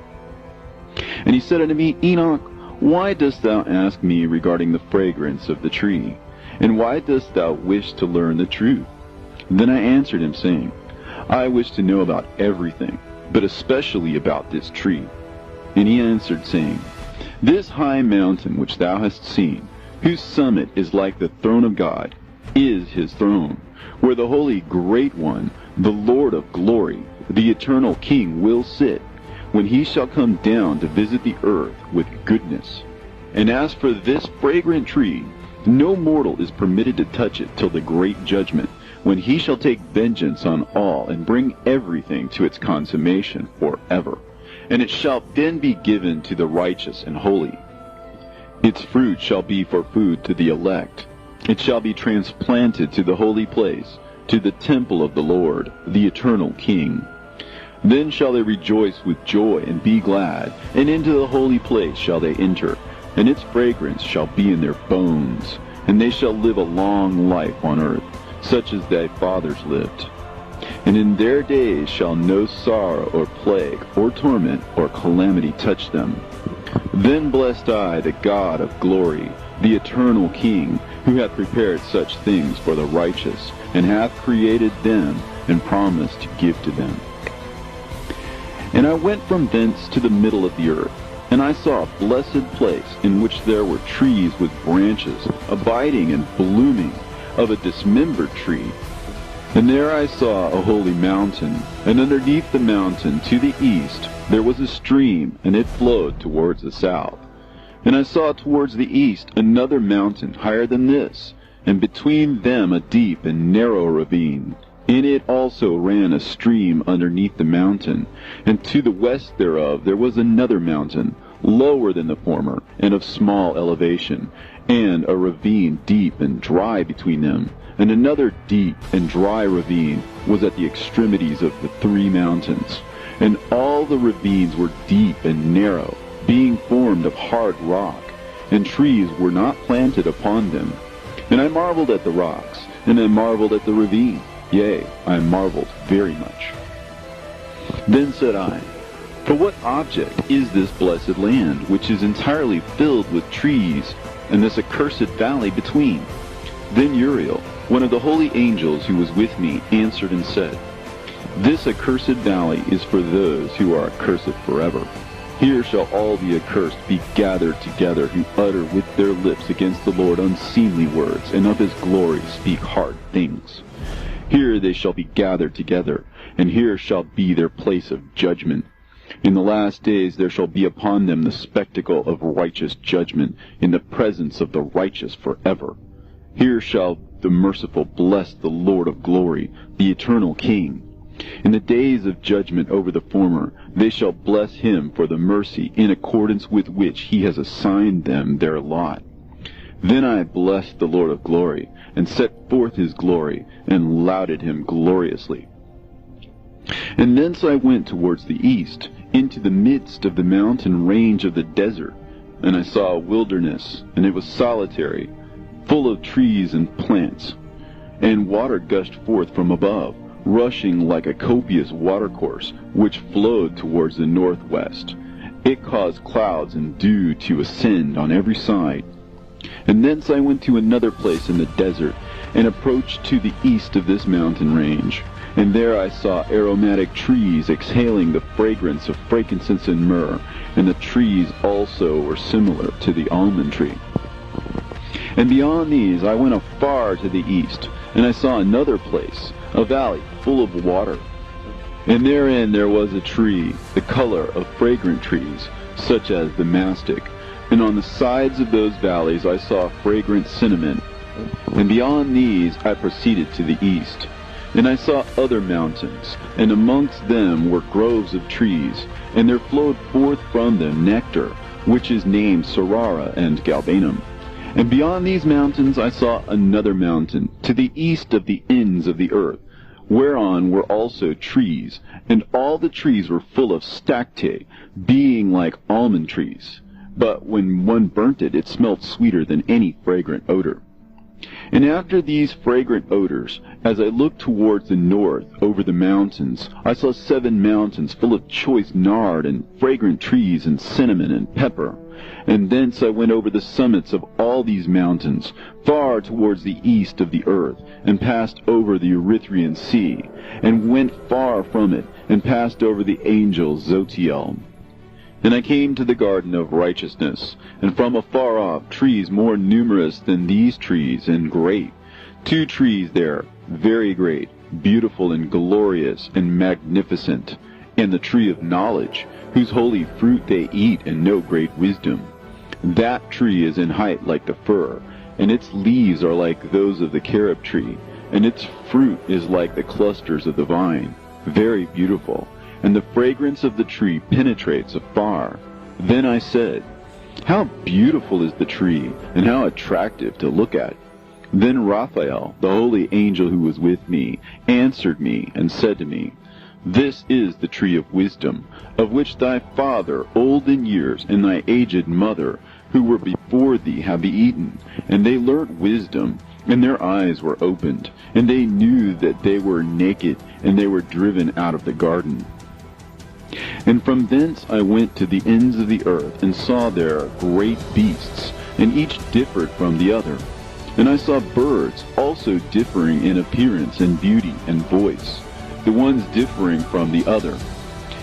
S1: And he said unto me, Enoch, why dost thou ask me regarding the fragrance of the tree? And why dost thou wish to learn the truth? Then I answered him, saying, I wish to know about everything, but especially about this tree. And he answered, saying, This high mountain which thou hast seen, whose summit is like the throne of God, is his throne, where the holy great one, the Lord of glory, the eternal King, will sit, when he shall come down to visit the earth with goodness. And as for this fragrant tree, no mortal is permitted to touch it till the great judgment, when he shall take vengeance on all, and bring everything to its consummation forever. And it shall then be given to the righteous and holy. Its fruit shall be for food to the elect. It shall be transplanted to the holy place, to the temple of the Lord, the eternal King. Then shall they rejoice with joy and be glad, and into the holy place shall they enter, and its fragrance shall be in their bones, and they shall live a long life on earth, such as thy fathers lived. And in their days shall no sorrow or plague or torment or calamity touch them. Then blessed I the God of glory, the eternal King, who hath prepared such things for the righteous, and hath created them, and promised to give to them. And I went from thence to the middle of the earth, and I saw a blessed place, in which there were trees with branches, abiding and blooming, of a dismembered tree. And there I saw a holy mountain, and underneath the mountain to the east there was a stream, and it flowed towards the south. And I saw towards the east another mountain higher than this, and between them a deep and narrow ravine. In it also ran a stream underneath the mountain, and to the west thereof there was another mountain, lower than the former, and of small elevation, and a ravine deep and dry between them. And another deep and dry ravine was at the extremities of the 3 mountains. And all the ravines were deep and narrow, being formed of hard rock, and trees were not planted upon them. And I marveled at the rocks, and I marveled at the ravine. Yea, I marveled very much. Then said I, For what object is this blessed land, which is entirely filled with trees, and this accursed valley between? Then Uriel, one of the holy angels who was with me, answered and said, This accursed valley is for those who are accursed forever. Here shall all the accursed be gathered together, who utter with their lips against the Lord unseemly words, and of his glory speak hard things. Here they shall be gathered together, and here shall be their place of judgment. In the last days there shall be upon them the spectacle of righteous judgment, in the presence of the righteous forever. Here shall the merciful bless the Lord of glory, the eternal King. In the days of judgment over the former, they shall bless him for the mercy in accordance with which he has assigned them their lot. Then I blessed the Lord of glory, and set forth his glory, and lauded him gloriously. And thence I went towards the east, into the midst of the mountain range of the desert, and I saw a wilderness, and it was solitary, full of trees and plants, and water gushed forth from above, rushing like a copious watercourse, which flowed towards the northwest. It caused clouds and dew to ascend on every side. And thence I went to another place in the desert, and approached to the east of this mountain range. And there I saw aromatic trees exhaling the fragrance of frankincense and myrrh, and the trees also were similar to the almond tree. And beyond these I went afar to the east, and I saw another place, a valley full of water. And therein there was a tree, the color of fragrant trees, such as the mastic. And on the sides of those valleys I saw fragrant cinnamon. And beyond these I proceeded to the east. And I saw other mountains, and amongst them were groves of trees, and there flowed forth from them nectar, which is named Sarara and Galbanum. And beyond these mountains I saw another mountain, to the east of the ends of the earth, whereon were also trees, and all the trees were full of stacte, being like almond trees. But when one burnt it, it smelt sweeter than any fragrant odor. And after these fragrant odors, as I looked towards the north over the mountains, I saw 7 mountains full of choice nard and fragrant trees and cinnamon and pepper. And thence I went over the summits of all these mountains, far towards the east of the earth, and passed over the Eritrean sea, and went far from it, and passed over the angel Zotiel. And I came to the garden of righteousness, and from afar off trees more numerous than these trees, and great. 2 trees there, very great, beautiful and glorious and magnificent, and the tree of knowledge, whose holy fruit they eat and know great wisdom. That tree is in height like the fir, and its leaves are like those of the carob tree, and its fruit is like the clusters of the vine, very beautiful. And the fragrance of the tree penetrates afar. Then I said, how beautiful is the tree, and how attractive to look at. Then Raphael, the holy angel who was with me, answered me and said to me, this is the tree of wisdom, of which thy father, old in years, and thy aged mother, who were before thee, have eaten. And they learnt wisdom, and their eyes were opened, and they knew that they were naked, and they were driven out of the garden. And from thence I went to the ends of the earth, and saw there great beasts, and each differed from the other. And I saw birds also differing in appearance and beauty and voice, the ones differing from the other.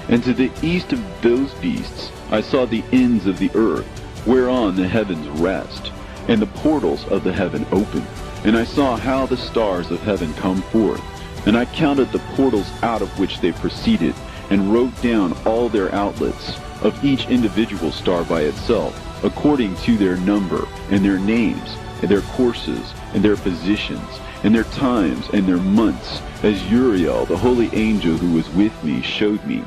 S1: And to the east of those beasts I saw the ends of the earth, whereon the heavens rest, and the portals of the heaven open. And I saw how the stars of heaven come forth, and I counted the portals out of which they proceeded, and wrote down all their outlets, of each individual star by itself, according to their number, and their names, and their courses, and their positions, and their times, and their months, as Uriel, the holy angel who was with me, showed me.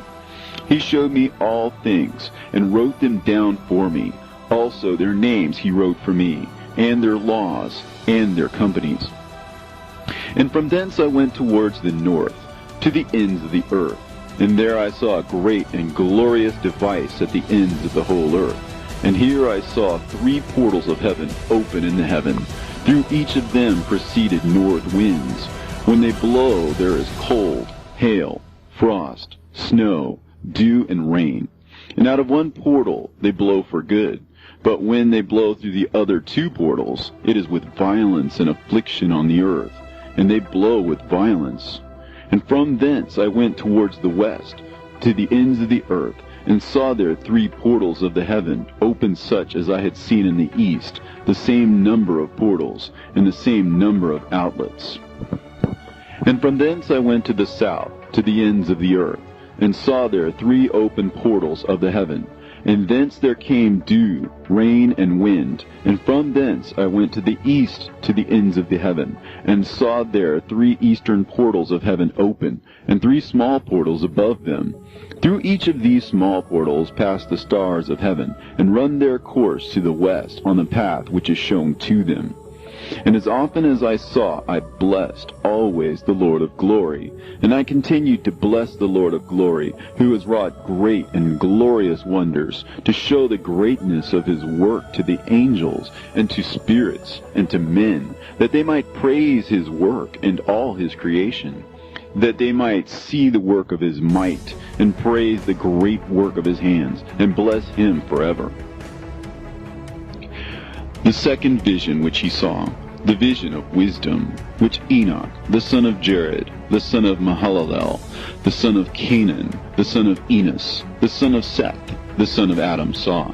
S1: He showed me all things, and wrote them down for me. Also their names he wrote for me, and their laws, and their companies. And from thence I went towards the north, to the ends of the earth. And there I saw a great and glorious device at the ends of the whole earth. And here I saw 3 portals of heaven open in the heaven. Through each of them proceeded north winds. When they blow, there is cold, hail, frost, snow, dew, and rain. And out of one portal they blow for good. But when they blow through the other 2 portals, it is with violence and affliction on the earth. And they blow with violence. And from thence I went towards the west, to the ends of the earth, and saw there 3 portals of the heaven, open such as I had seen in the east, the same number of portals, and the same number of outlets. And from thence I went to the south, to the ends of the earth, and saw there 3 open portals of the heaven. And thence there came dew, rain, and wind. And from thence I went to the east, to the ends of the heaven, and saw there 3 eastern portals of heaven open, and 3 small portals above them. Through each of these small portals pass the stars of heaven, and run their course to the west on the path which is shown to them. And as often as I saw, I blessed always the Lord of glory. And I continued to bless the Lord of glory, who has wrought great and glorious wonders, to show the greatness of his work to the angels, and to spirits, and to men, that they might praise his work and all his creation, that they might see the work of his might, and praise the great work of his hands, and bless him forever. The second vision which he saw, the vision of wisdom, which Enoch, the son of Jared, the son of Mahalalel, the son of Canaan, the son of Enos, the son of Seth, the son of Adam saw.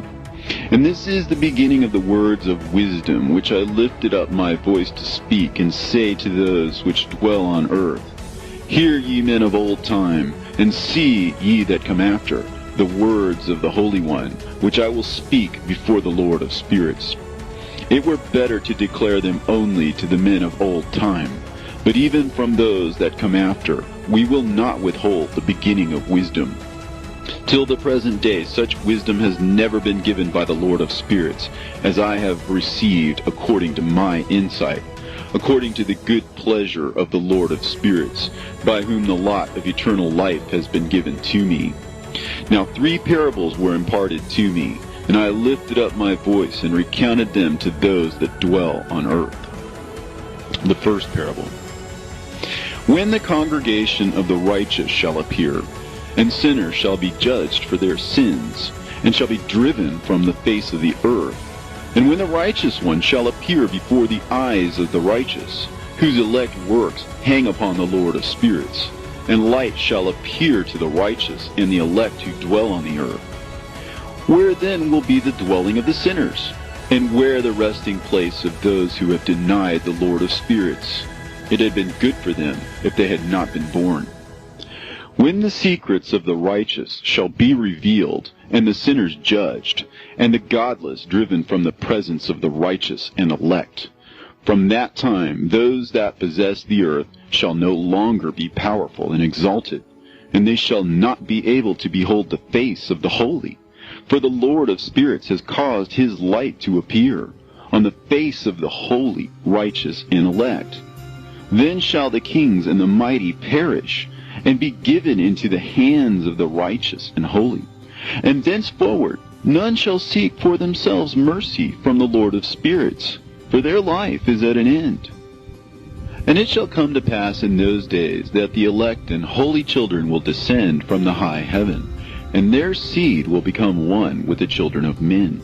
S1: And this is the beginning of the words of wisdom, which I lifted up my voice to speak, and say to those which dwell on earth, Hear ye men of old time, and see ye that come after, the words of the Holy One, which I will speak before the Lord of spirits. It were better to declare them only to the men of old time, but even from those that come after, we will not withhold the beginning of wisdom. Till the present day, such wisdom has never been given by the Lord of spirits, as I have received according to my insight, according to the good pleasure of the Lord of spirits, by whom the lot of eternal life has been given to me. Now 3 parables were imparted to me, and I lifted up my voice and recounted them to those that dwell on earth. The first parable. When the congregation of the righteous shall appear, and sinners shall be judged for their sins, and shall be driven from the face of the earth, and when the righteous one shall appear before the eyes of the righteous, whose elect works hang upon the Lord of spirits, and light shall appear to the righteous and the elect who dwell on the earth, where then will be the dwelling of the sinners, and where the resting place of those who have denied the Lord of spirits? It had been good for them if they had not been born. When the secrets of the righteous shall be revealed, and the sinners judged, and the godless driven from the presence of the righteous and elect, from that time those that possess the earth shall no longer be powerful and exalted, and they shall not be able to behold the face of the holy. For the Lord of spirits has caused his light to appear on the face of the holy, righteous, and elect. Then shall the kings and the mighty perish, and be given into the hands of the righteous and holy. And thenceforward none shall seek for themselves mercy from the Lord of spirits, for their life is at an end. And it shall come to pass in those days that the elect and holy children will descend from the high heaven, and their seed will become one with the children of men.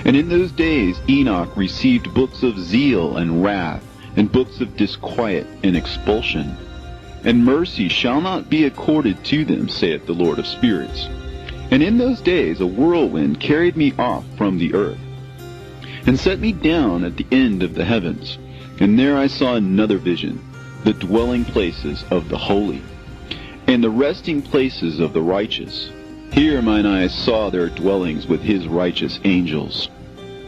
S1: And in those days Enoch received books of zeal and wrath, and books of disquiet and expulsion. And mercy shall not be accorded to them, saith the Lord of spirits. And in those days a whirlwind carried me off from the earth, and set me down at the end of the heavens. And there I saw another vision, the dwelling places of the holy, and the resting places of the righteous. Here mine eyes saw their dwellings with his righteous angels,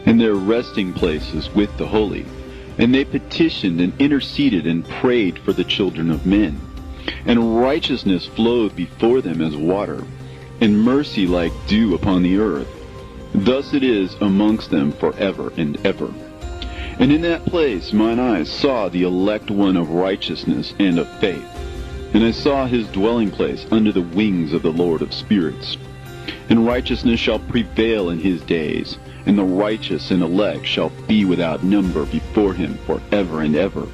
S1: and their resting places with the holy. And they petitioned and interceded and prayed for the children of men. And righteousness flowed before them as water, and mercy like dew upon the earth. Thus it is amongst them forever and ever. And in that place mine eyes saw the elect one of righteousness and of faith. And I saw his dwelling place under the wings of the Lord of spirits. And righteousness shall prevail in his days, and the righteous and elect shall be without number before him forever and ever.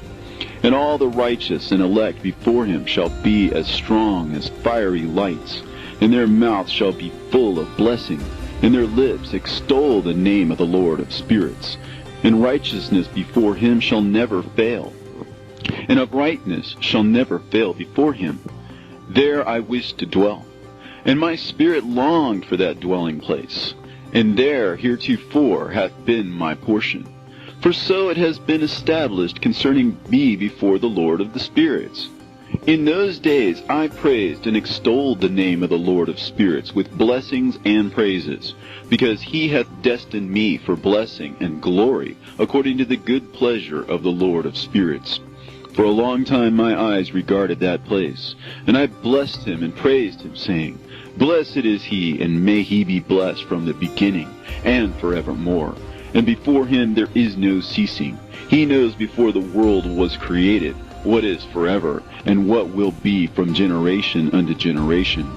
S1: And all the righteous and elect before him shall be as strong as fiery lights, and their mouths shall be full of blessing, and their lips extol the name of the Lord of spirits. And righteousness before him shall never fail, and uprightness shall never fail before him. There I wished to dwell, and my spirit longed for that dwelling place, and there heretofore hath been my portion. For so it has been established concerning me before the Lord of the spirits. In those days I praised and extolled the name of the Lord of spirits with blessings and praises, because he hath destined me for blessing and glory, according to the good pleasure of the Lord of spirits. For a long time my eyes regarded that place, and I blessed him and praised him, saying, Blessed is he, and may he be blessed from the beginning, and forevermore. And before him there is no ceasing. He knows before the world was created what is forever, and what will be from generation unto generation.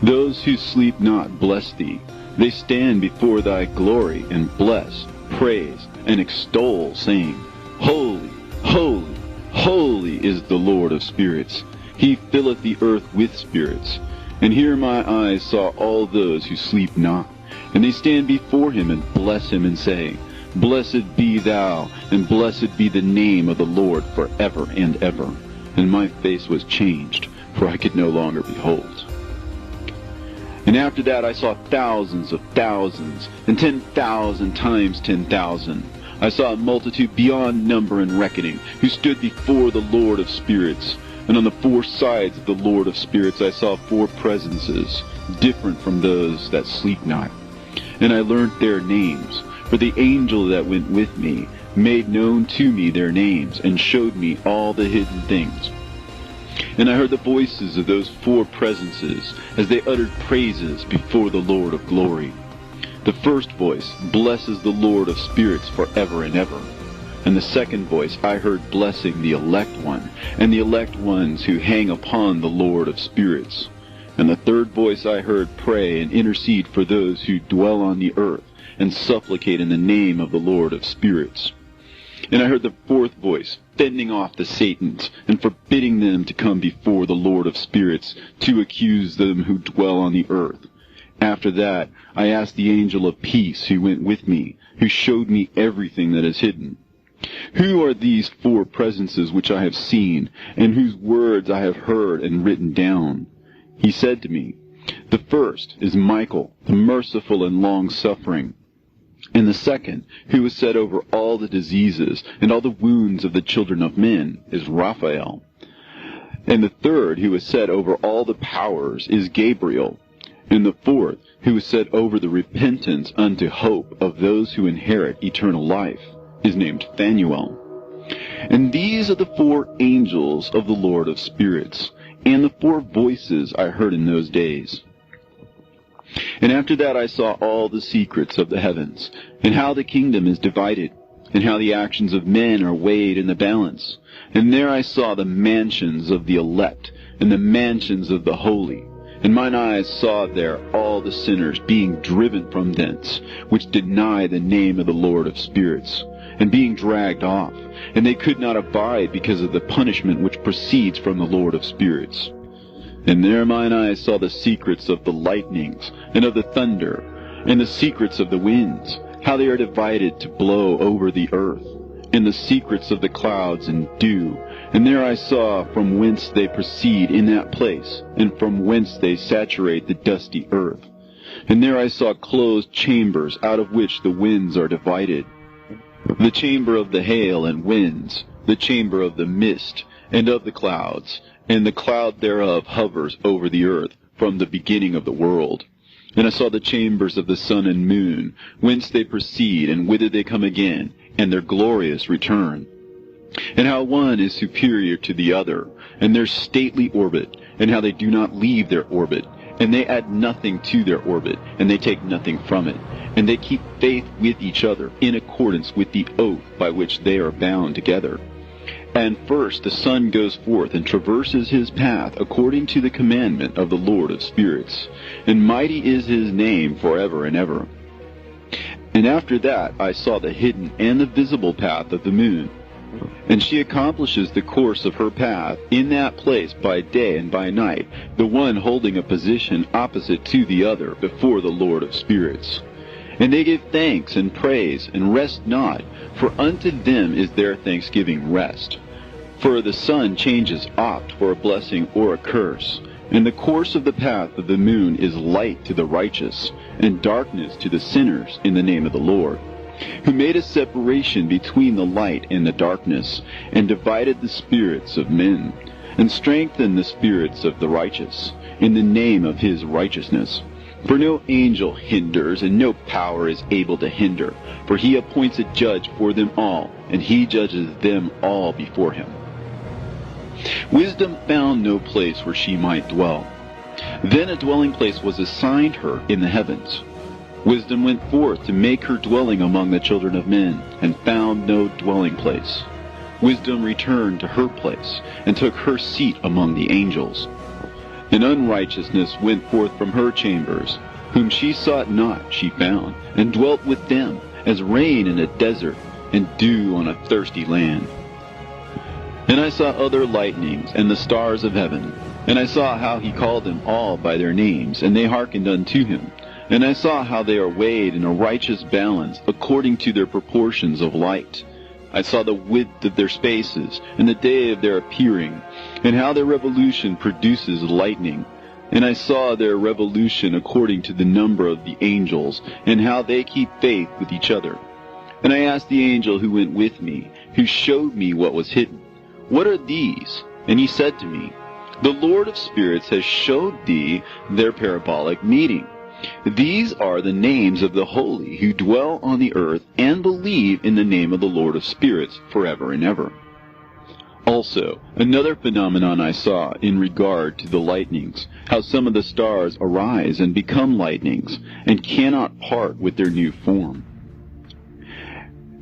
S1: Those who sleep not bless thee. They stand before thy glory, and bless, praise, and extol, saying, Holy, holy, holy is the Lord of spirits. He filleth the earth with spirits. And here my eyes saw all those who sleep not, and they stand before him and bless him, and say, Blessed be thou, and blessed be the name of the Lord forever and ever. And my face was changed, for I could no longer behold. And after that I saw thousands of thousands, and 10,000 times 10,000. I saw a multitude beyond number and reckoning, who stood before the Lord of spirits. And on the four sides of the Lord of spirits I saw four presences, different from those that sleep not. And I learned their names, for the angel that went with me made known to me their names, and showed me all the hidden things. And I heard the voices of those four presences, as they uttered praises before the Lord of glory. The first voice blesses the Lord of spirits forever and ever. And the second voice I heard blessing the elect one, and the elect ones who hang upon the Lord of spirits. And the third voice I heard pray and intercede for those who dwell on the earth, and supplicate in the name of the Lord of spirits. And I heard the fourth voice fending off the Satans, and forbidding them to come before the Lord of spirits, to accuse them who dwell on the earth. After that I asked the angel of peace who went with me, who showed me everything that is hidden. Who are these four presences which I have seen, and whose words I have heard and written down? He said to me, The first is Michael, the merciful and long-suffering. And the second, who is set over all the diseases and all the wounds of the children of men, is Raphael. And the third, who is set over all the powers, is Gabriel. And the fourth, who is set over the repentance unto hope of those who inherit eternal life, is named Phanuel. And these are the four angels of the Lord of spirits, and the four voices I heard in those days. And after that I saw all the secrets of the heavens, and how the kingdom is divided, and how the actions of men are weighed in the balance. And there I saw the mansions of the elect, and the mansions of the holy. And mine eyes saw there all the sinners being driven from thence, which deny the name of the Lord of spirits, and being dragged off. And they could not abide because of the punishment which proceeds from the Lord of spirits. And there mine eyes saw the secrets of the lightnings, and of the thunder, and the secrets of the winds, how they are divided to blow over the earth, and the secrets of the clouds and dew. And there I saw from whence they proceed in that place, and from whence they saturate the dusty earth. And there I saw closed chambers, out of which the winds are divided. The chamber of the hail and winds, the chamber of the mist, and of the clouds, and the cloud thereof hovers over the earth from the beginning of the world. And I saw the chambers of the sun and moon, whence they proceed, and whither they come again, and their glorious return. And how one is superior to the other, and their stately orbit, and how they do not leave their orbit, and they add nothing to their orbit, and they take nothing from it, and they keep faith with each other, in accordance with the oath by which they are bound together. And first the sun goes forth and traverses his path according to the commandment of the Lord of spirits, and mighty is his name forever and ever. And after that I saw the hidden and the visible path of the moon, and she accomplishes the course of her path in that place by day and by night, the one holding a position opposite to the other before the Lord of spirits. And they give thanks and praise, and rest not, for unto them is their thanksgiving rest. For the sun changes oft for a blessing or a curse, and the course of the path of the moon is light to the righteous, and darkness to the sinners in the name of the Lord, who made a separation between the light and the darkness, and divided the spirits of men, and strengthened the spirits of the righteous, in the name of his righteousness. For no angel hinders, and no power is able to hinder, for he appoints a judge for them all, and he judges them all before him. Wisdom found no place where she might dwell. Then a dwelling place was assigned her in the heavens. Wisdom went forth to make her dwelling among the children of men, and found no dwelling place. Wisdom returned to her place, and took her seat among the angels. And unrighteousness went forth from her chambers, whom she sought not she found, and dwelt with them, as rain in a desert, and dew on a thirsty land. And I saw other lightnings, and the stars of heaven, and I saw how he called them all by their names, and they hearkened unto him. And I saw how they are weighed in a righteous balance according to their proportions of light. I saw the width of their spaces, and the day of their appearing, and how their revolution produces lightning. And I saw their revolution according to the number of the angels, and how they keep faith with each other. And I asked the angel who went with me, who showed me what was hidden, "What are these?" And he said to me, "The Lord of spirits has showed thee their parabolic meeting. These are the names of the holy who dwell on the earth and believe in the name of the Lord of spirits forever and ever." Also, another phenomenon I saw in regard to the lightnings, how some of the stars arise and become lightnings, and cannot part with their new form.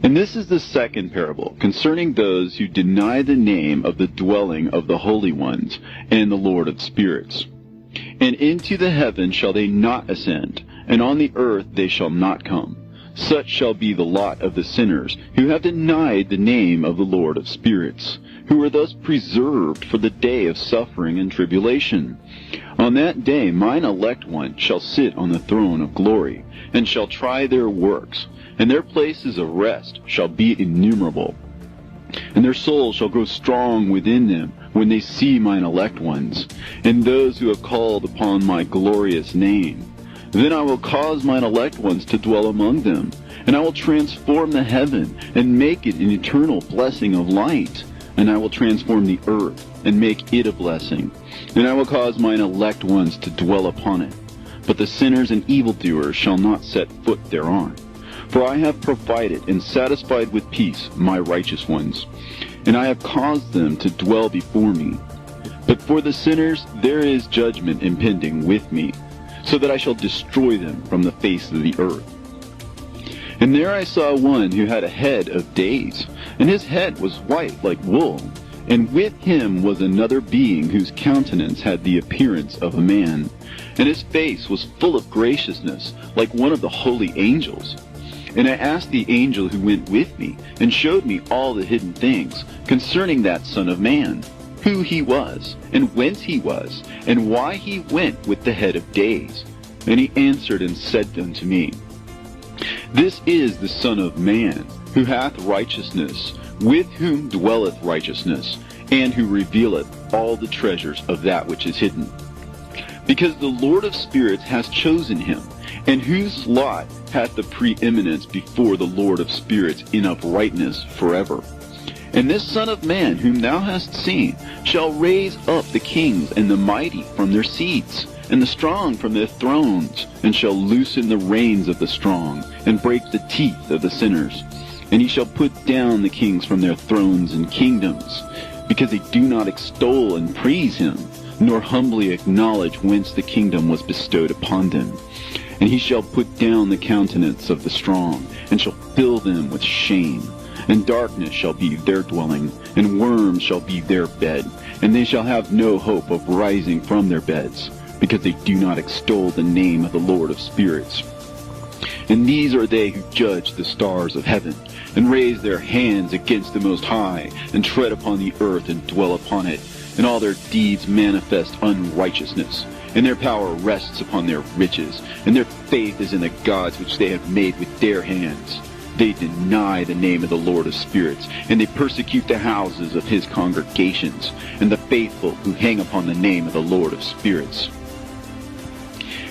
S1: And this is the second parable, concerning those who deny the name of the dwelling of the holy ones and the Lord of spirits. And into the heaven shall they not ascend, and on the earth they shall not come. Such shall be the lot of the sinners who have denied the name of the Lord of spirits, who are thus preserved for the day of suffering and tribulation. On that day mine elect one shall sit on the throne of glory, and shall try their works, and their places of rest shall be innumerable. And their souls shall grow strong within them when they see mine elect ones, and those who have called upon my glorious name. Then I will cause mine elect ones to dwell among them, and I will transform the heaven, and make it an eternal blessing of light. And I will transform the earth, and make it a blessing. And I will cause mine elect ones to dwell upon it. But the sinners and evildoers shall not set foot thereon. For I have provided and satisfied with peace my righteous ones, and I have caused them to dwell before me. But for the sinners there is judgment impending with me, so that I shall destroy them from the face of the earth. And there I saw one who had a head of days, and his head was white like wool, and with him was another being whose countenance had the appearance of a man, and his face was full of graciousness, like one of the holy angels. And I asked the angel who went with me, and showed me all the hidden things concerning that Son of Man, who he was, and whence he was, and why he went with the head of days. And he answered and said unto me, "This is the Son of Man, who hath righteousness, with whom dwelleth righteousness, and who revealeth all the treasures of that which is hidden. Because the Lord of spirits hath chosen him, and whose lot hath the preeminence before the Lord of spirits in uprightness forever. And this Son of Man whom thou hast seen shall raise up the kings and the mighty from their seats, and the strong from their thrones, and shall loosen the reins of the strong, and break the teeth of the sinners. And he shall put down the kings from their thrones and kingdoms, because they do not extol and praise him, nor humbly acknowledge whence the kingdom was bestowed upon them. And he shall put down the countenance of the strong, and shall fill them with shame. And darkness shall be their dwelling, and worms shall be their bed. And they shall have no hope of rising from their beds, because they do not extol the name of the Lord of spirits. And these are they who judge the stars of heaven, and raise their hands against the Most High, and tread upon the earth and dwell upon it. And all their deeds manifest unrighteousness, and their power rests upon their riches, and their faith is in the gods which they have made with their hands. They deny the name of the Lord of spirits, and they persecute the houses of his congregations, and the faithful who hang upon the name of the Lord of spirits.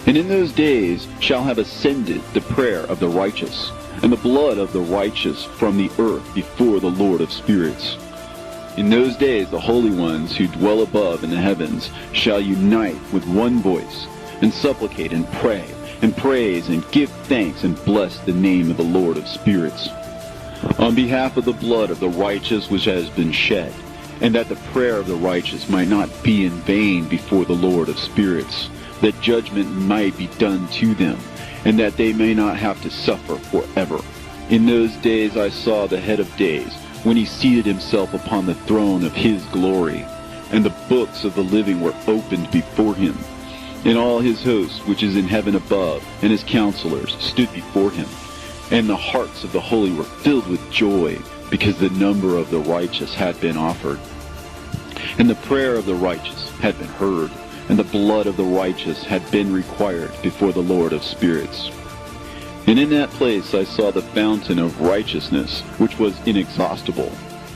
S1: And in those days shall have ascended the prayer of the righteous, and the blood of the righteous from the earth before the Lord of spirits. In those days the holy ones who dwell above in the heavens shall unite with one voice, and supplicate and pray, and praise and give thanks and bless the name of the Lord of spirits, on behalf of the blood of the righteous which has been shed, and that the prayer of the righteous might not be in vain before the Lord of spirits, that judgment might be done to them, and that they may not have to suffer forever. In those days I saw the head of days, when he seated himself upon the throne of his glory, and the books of the living were opened before him. And all his host which is in heaven above, and his counselors, stood before him. And the hearts of the holy were filled with joy, because the number of the righteous had been offered. And the prayer of the righteous had been heard, and the blood of the righteous had been required before the Lord of spirits. And in that place I saw the fountain of righteousness, which was inexhaustible,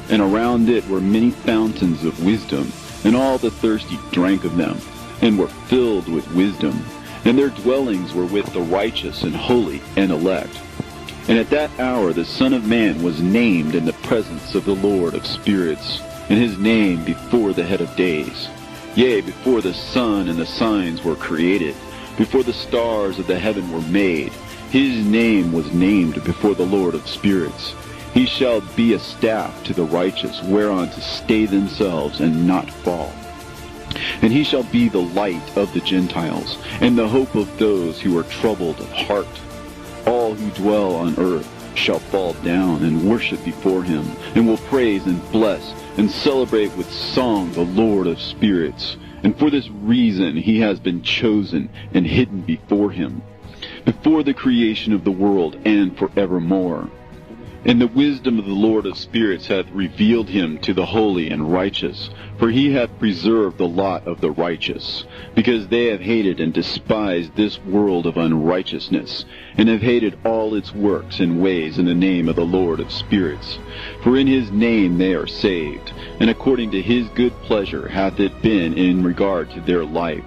S1: and around it were many fountains of wisdom, and all the thirsty drank of them, and were filled with wisdom, and their dwellings were with the righteous and holy and elect. And at that hour the Son of Man was named in the presence of the Lord of spirits, and his name before the head of days. Yea, before the sun and the signs were created, before the stars of the heaven were made, his name was named before the Lord of spirits. He shall be a staff to the righteous, whereon to stay themselves and not fall. And he shall be the light of the Gentiles, and the hope of those who are troubled of heart. All who dwell on earth shall fall down and worship before him, and will praise and bless and celebrate with song the Lord of spirits. And for this reason he has been chosen and hidden before him, before the creation of the world and forevermore. And the wisdom of the Lord of spirits hath revealed him to the holy and righteous, for he hath preserved the lot of the righteous, because they have hated and despised this world of unrighteousness, and have hated all its works and ways in the name of the Lord of spirits. For in his name they are saved, and according to his good pleasure hath it been in regard to their life.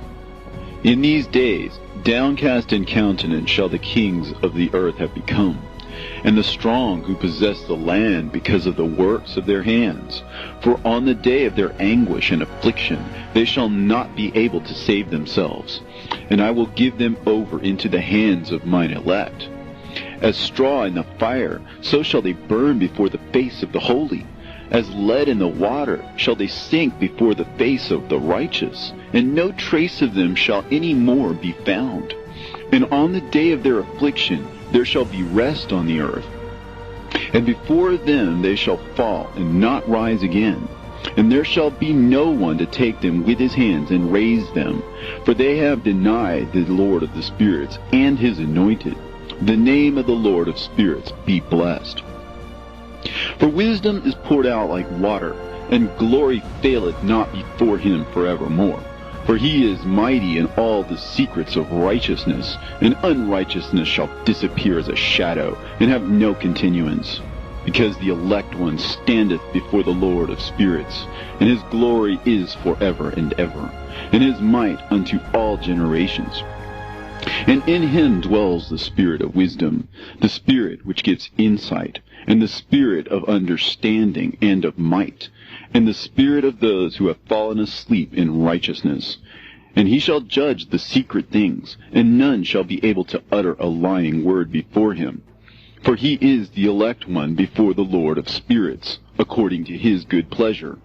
S1: In these days, downcast in countenance shall the kings of the earth have become, and the strong who possess the land because of the works of their hands. For on the day of their anguish and affliction they shall not be able to save themselves, and I will give them over into the hands of mine elect. As straw in the fire, so shall they burn before the face of the holy. As lead in the water shall they sink before the face of the righteous, and no trace of them shall any more be found. And on the day of their affliction there shall be rest on the earth. And before them they shall fall and not rise again. And there shall be no one to take them with his hands and raise them. For they have denied the Lord of the spirits and his anointed. The name of the Lord of spirits be blessed. For wisdom is poured out like water, and glory faileth not before him forevermore. For he is mighty in all the secrets of righteousness, and unrighteousness shall disappear as a shadow, and have no continuance. Because the elect one standeth before the Lord of spirits, and his glory is forever and ever, and his might unto all generations. And in him dwells the spirit of wisdom, the spirit which gives insight, and the spirit of understanding and of might, and the spirit of those who have fallen asleep in righteousness. And he shall judge the secret things, and none shall be able to utter a lying word before him. For he is the elect one before the Lord of spirits, according to his good pleasure.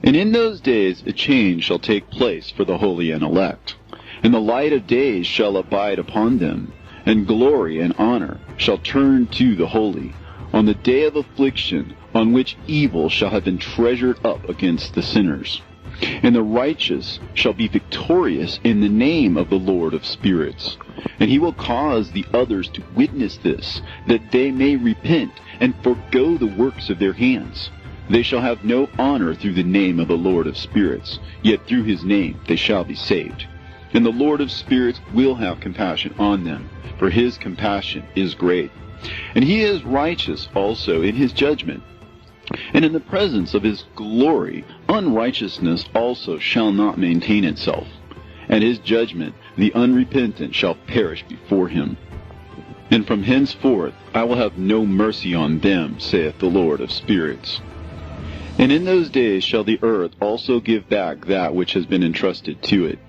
S1: And in those days a change shall take place for the holy and elect, and the light of days shall abide upon them, and glory and honor shall turn to the holy, on the day of affliction, on which evil shall have been treasured up against the sinners. And the righteous shall be victorious in the name of the Lord of spirits. And he will cause the others to witness this, that they may repent and forego the works of their hands. They shall have no honor through the name of the Lord of spirits, yet through his name they shall be saved. And the Lord of spirits will have compassion on them, for his compassion is great. And he is righteous also in his judgment. And in the presence of his glory, unrighteousness also shall not maintain itself. At his judgment the unrepentant shall perish before him. And from henceforth I will have no mercy on them, saith the Lord of spirits. And in those days shall the earth also give back that which has been entrusted to it.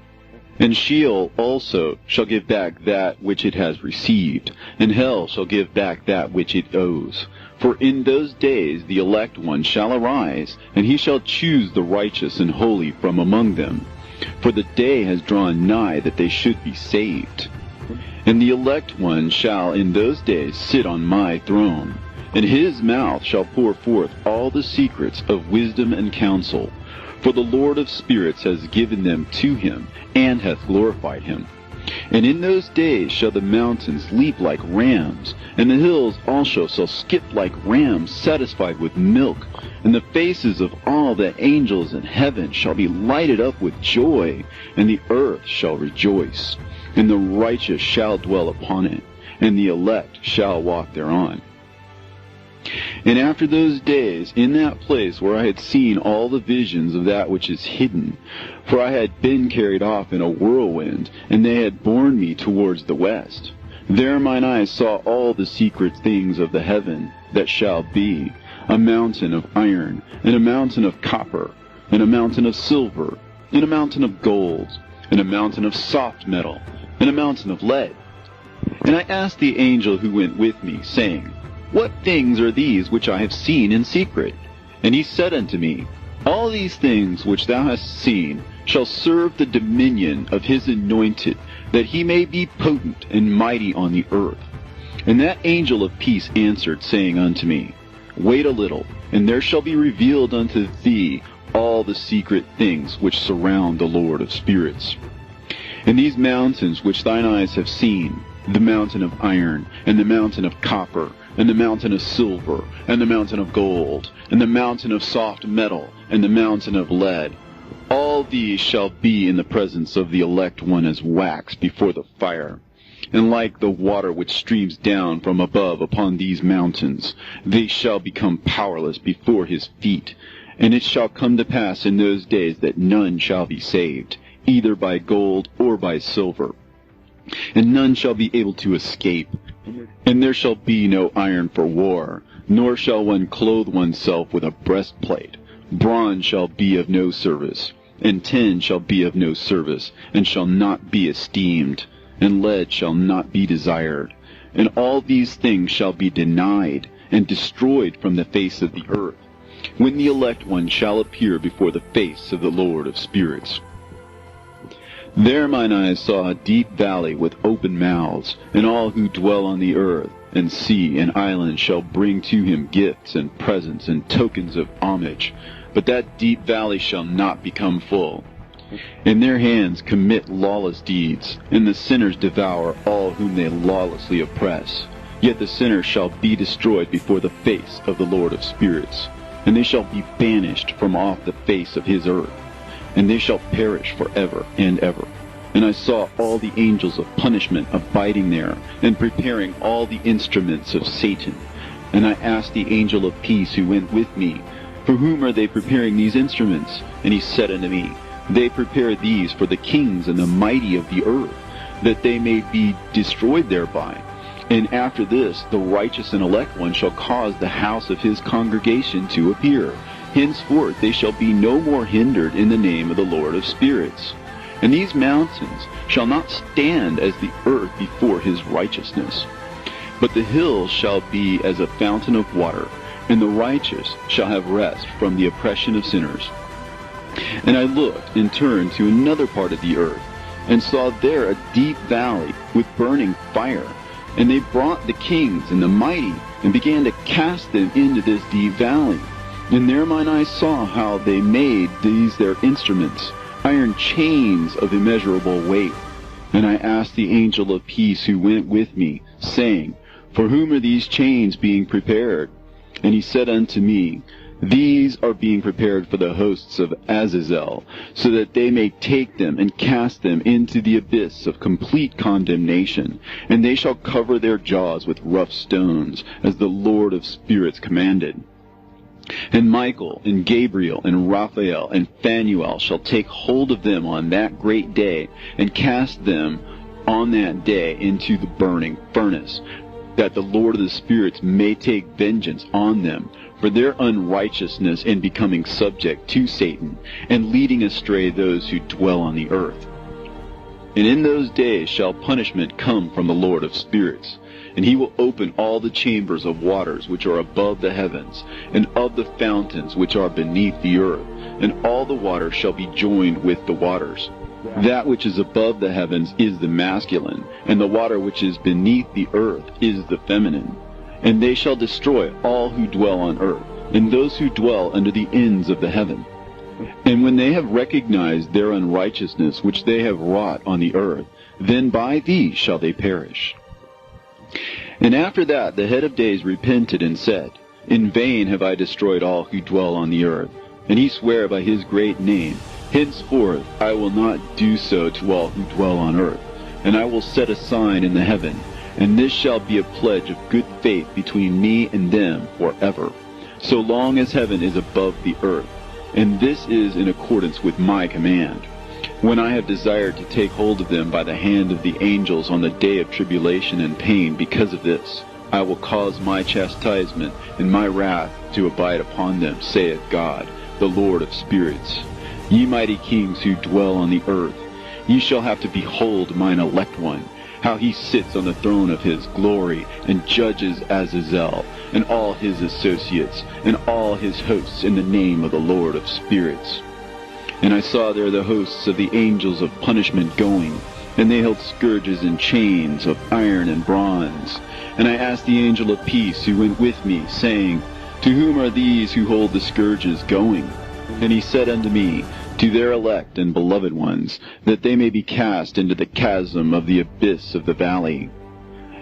S1: And Sheol also shall give back that which it has received, and hell shall give back that which it owes. For in those days the elect one shall arise, and he shall choose the righteous and holy from among them. For the day has drawn nigh that they should be saved. And the elect one shall in those days sit on my throne, and his mouth shall pour forth all the secrets of wisdom and counsel. For the Lord of spirits has given them to him, and hath glorified him. And in those days shall the mountains leap like rams, and the hills also shall skip like rams satisfied with milk, and the faces of all the angels in heaven shall be lighted up with joy, and the earth shall rejoice, and the righteous shall dwell upon it, and the elect shall walk thereon. And after those days, in that place where I had seen all the visions of that which is hidden, for I had been carried off in a whirlwind, and they had borne me towards the west, there mine eyes saw all the secret things of the heaven that shall be, a mountain of iron, and a mountain of copper, and a mountain of silver, and a mountain of gold, and a mountain of soft metal, and a mountain of lead. And I asked the angel who went with me, saying, What things are these which I have seen in secret? And he said unto me, All these things which thou hast seen shall serve the dominion of his anointed, that he may be potent and mighty on the earth. And that angel of peace answered, saying unto me, Wait a little, and there shall be revealed unto thee all the secret things which surround the Lord of spirits. And these mountains which thine eyes have seen, the mountain of iron, and the mountain of copper, and the mountain of silver, and the mountain of gold, and the mountain of soft metal, and the mountain of lead, all these shall be in the presence of the elect one as wax before the fire. And like the water which streams down from above upon these mountains, they shall become powerless before his feet. And it shall come to pass in those days that none shall be saved, either by gold or by silver. And none shall be able to escape. And there shall be no iron for war, nor shall one clothe oneself with a breastplate. Bronze shall be of no service, and tin shall be of no service, and shall not be esteemed, and lead shall not be desired. And all these things shall be denied, and destroyed from the face of the earth, when the elect one shall appear before the face of the Lord of spirits. There mine eyes saw a deep valley with open mouths, and all who dwell on the earth, and sea and island shall bring to him gifts and presents and tokens of homage, but that deep valley shall not become full. And their hands commit lawless deeds, and the sinners devour all whom they lawlessly oppress. Yet the sinners shall be destroyed before the face of the Lord of spirits, and they shall be banished from off the face of his earth, and they shall perish forever and ever. And I saw all the angels of punishment abiding there, and preparing all the instruments of Satan. And I asked the angel of peace who went with me, For whom are they preparing these instruments? And he said unto me, They prepare these for the kings and the mighty of the earth, that they may be destroyed thereby. And after this the righteous and elect one shall cause the house of his congregation to appear. Henceforth they shall be no more hindered in the name of the Lord of spirits. And these mountains shall not stand as the earth before his righteousness. But the hills shall be as a fountain of water, and the righteous shall have rest from the oppression of sinners. And I looked and turned to another part of the earth, and saw there a deep valley with burning fire. And they brought the kings and the mighty, and began to cast them into this deep valley. And there mine eyes saw how they made these their instruments, iron chains of immeasurable weight. And I asked the angel of peace who went with me, saying, For whom are these chains being prepared? And he said unto me, These are being prepared for the hosts of Azazel, so that they may take them and cast them into the abyss of complete condemnation. And they shall cover their jaws with rough stones, as the Lord of spirits commanded. And Michael, and Gabriel, and Raphael, and Phanuel shall take hold of them on that great day, and cast them on that day into the burning furnace, that the Lord of the spirits may take vengeance on them for their unrighteousness in becoming subject to Satan, and leading astray those who dwell on the earth. And in those days shall punishment come from the Lord of spirits, and he will open all the chambers of waters which are above the heavens, and of the fountains which are beneath the earth, and all the waters shall be joined with the waters. That which is above the heavens is the masculine, and the water which is beneath the earth is the feminine. And they shall destroy all who dwell on earth, and those who dwell under the ends of the heaven. And when they have recognized their unrighteousness which they have wrought on the earth, then by thee shall they perish. And after that the head of days repented and said, In vain have I destroyed all who dwell on the earth. And he sware by his great name, Henceforth I will not do so to all who dwell on earth. And I will set a sign in the heaven, and this shall be a pledge of good faith between me and them forever, so long as heaven is above the earth. And this is in accordance with my command. When I have desired to take hold of them by the hand of the angels on the day of tribulation and pain because of this, I will cause my chastisement and my wrath to abide upon them, saith God, the Lord of spirits. Ye mighty kings who dwell on the earth, ye shall have to behold mine elect one, how he sits on the throne of his glory, and judges Azazel, and all his associates, and all his hosts in the name of the Lord of spirits. And I saw there the hosts of the angels of punishment going, and they held scourges and chains of iron and bronze. And I asked the angel of peace who went with me, saying, To whom are these who hold the scourges going? And he said unto me, To their elect and beloved ones, that they may be cast into the chasm of the abyss of the valley.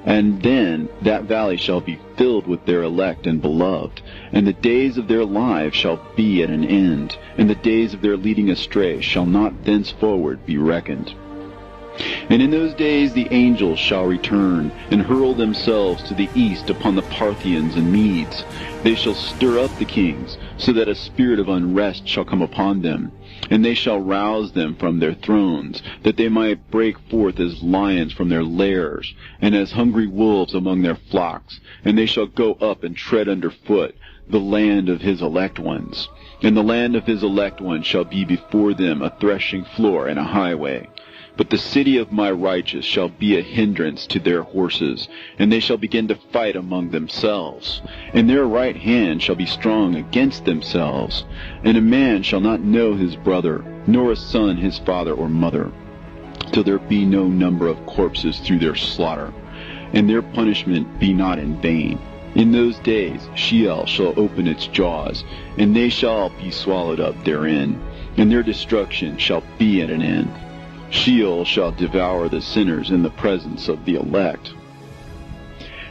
S1: And then that valley shall be filled with their elect and beloved, and the days of their lives shall be at an end, and the days of their leading astray shall not thenceforward be reckoned. And in those days the angels shall return, and hurl themselves to the east upon the Parthians and Medes. They shall stir up the kings, so that a spirit of unrest shall come upon them. And they shall rouse them from their thrones, that they might break forth as lions from their lairs, and as hungry wolves among their flocks. And they shall go up and tread under foot the land of his elect ones. And the land of his elect ones shall be before them a threshing floor and a highway. But the city of my righteous shall be a hindrance to their horses, and they shall begin to fight among themselves. And their right hand shall be strong against themselves. And a man shall not know his brother, nor a son his father or mother, till there be no number of corpses through their slaughter, and their punishment be not in vain. In those days Sheol shall open its jaws, and they shall be swallowed up therein, and their destruction shall be at an end. Sheol shall devour the sinners in the presence of the elect.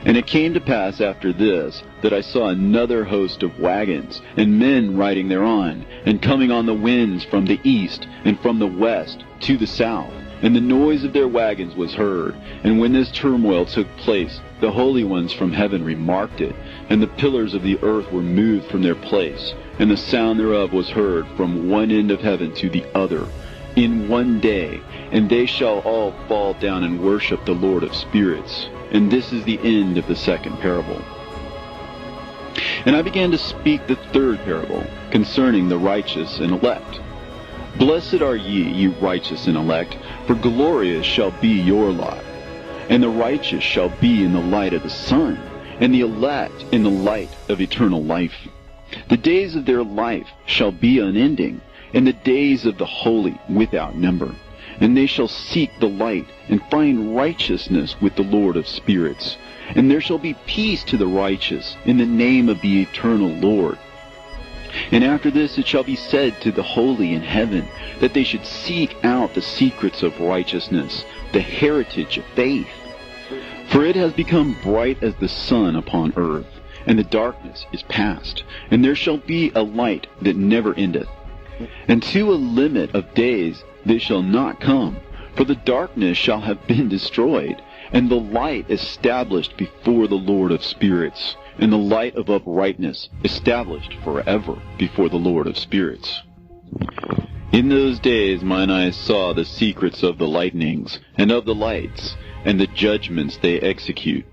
S1: And it came to pass after this, that I saw another host of wagons, and men riding thereon, and coming on the winds from the east, and from the west to the south. And the noise of their wagons was heard. And when this turmoil took place, the holy ones from heaven remarked it, and the pillars of the earth were moved from their place, and the sound thereof was heard from one end of heaven to the other, in one day, and they shall all fall down and worship the Lord of spirits. And this is the end of the second parable. And I began to speak the third parable, concerning the righteous and elect. Blessed are ye, ye righteous and elect, for glorious shall be your lot. And the righteous shall be in the light of the sun, and the elect in the light of eternal life. The days of their life shall be unending, and the days of the holy without number. And they shall seek the light, and find righteousness with the Lord of spirits. And there shall be peace to the righteous, in the name of the eternal Lord. And after this it shall be said to the holy in heaven, that they should seek out the secrets of righteousness, the heritage of faith. For it has become bright as the sun upon earth, and the darkness is past, and there shall be a light that never endeth. And to a limit of days they shall not come, for the darkness shall have been destroyed, and the light established before the Lord of spirits, and the light of uprightness established forever before the Lord of spirits. In those days mine eyes saw the secrets of the lightnings, and of the lights, and the judgments they execute.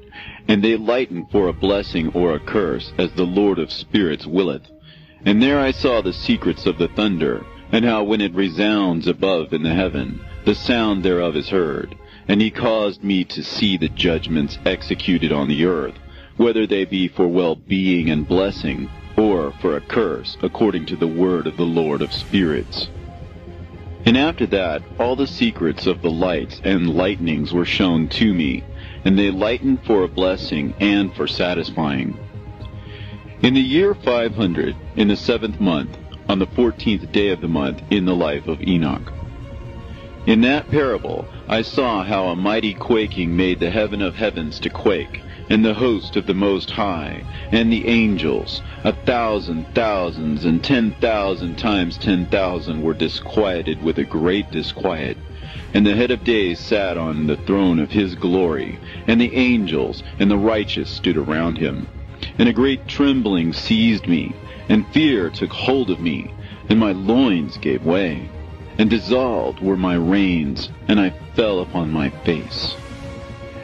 S1: And they lighten for a blessing or a curse, as the Lord of spirits willeth. And there I saw the secrets of the thunder, and how when it resounds above in the heaven, the sound thereof is heard. And he caused me to see the judgments executed on the earth, whether they be for well-being and blessing, or for a curse, according to the word of the Lord of spirits. And after that all the secrets of the lights and lightnings were shown to me, and they lightened for a blessing and for satisfying. In the year 500, in the 7th month, on the 14th day of the month, in the life of Enoch. In that parable I saw how a mighty quaking made the heaven of heavens to quake, and the host of the Most High, and the angels, 1,000 thousands, and 10,000 times 10,000 were disquieted with a great disquiet. And the head of days sat on the throne of his glory, and the angels and the righteous stood around him. And a great trembling seized me, and fear took hold of me, and my loins gave way, and dissolved were my reins, and I fell upon my face.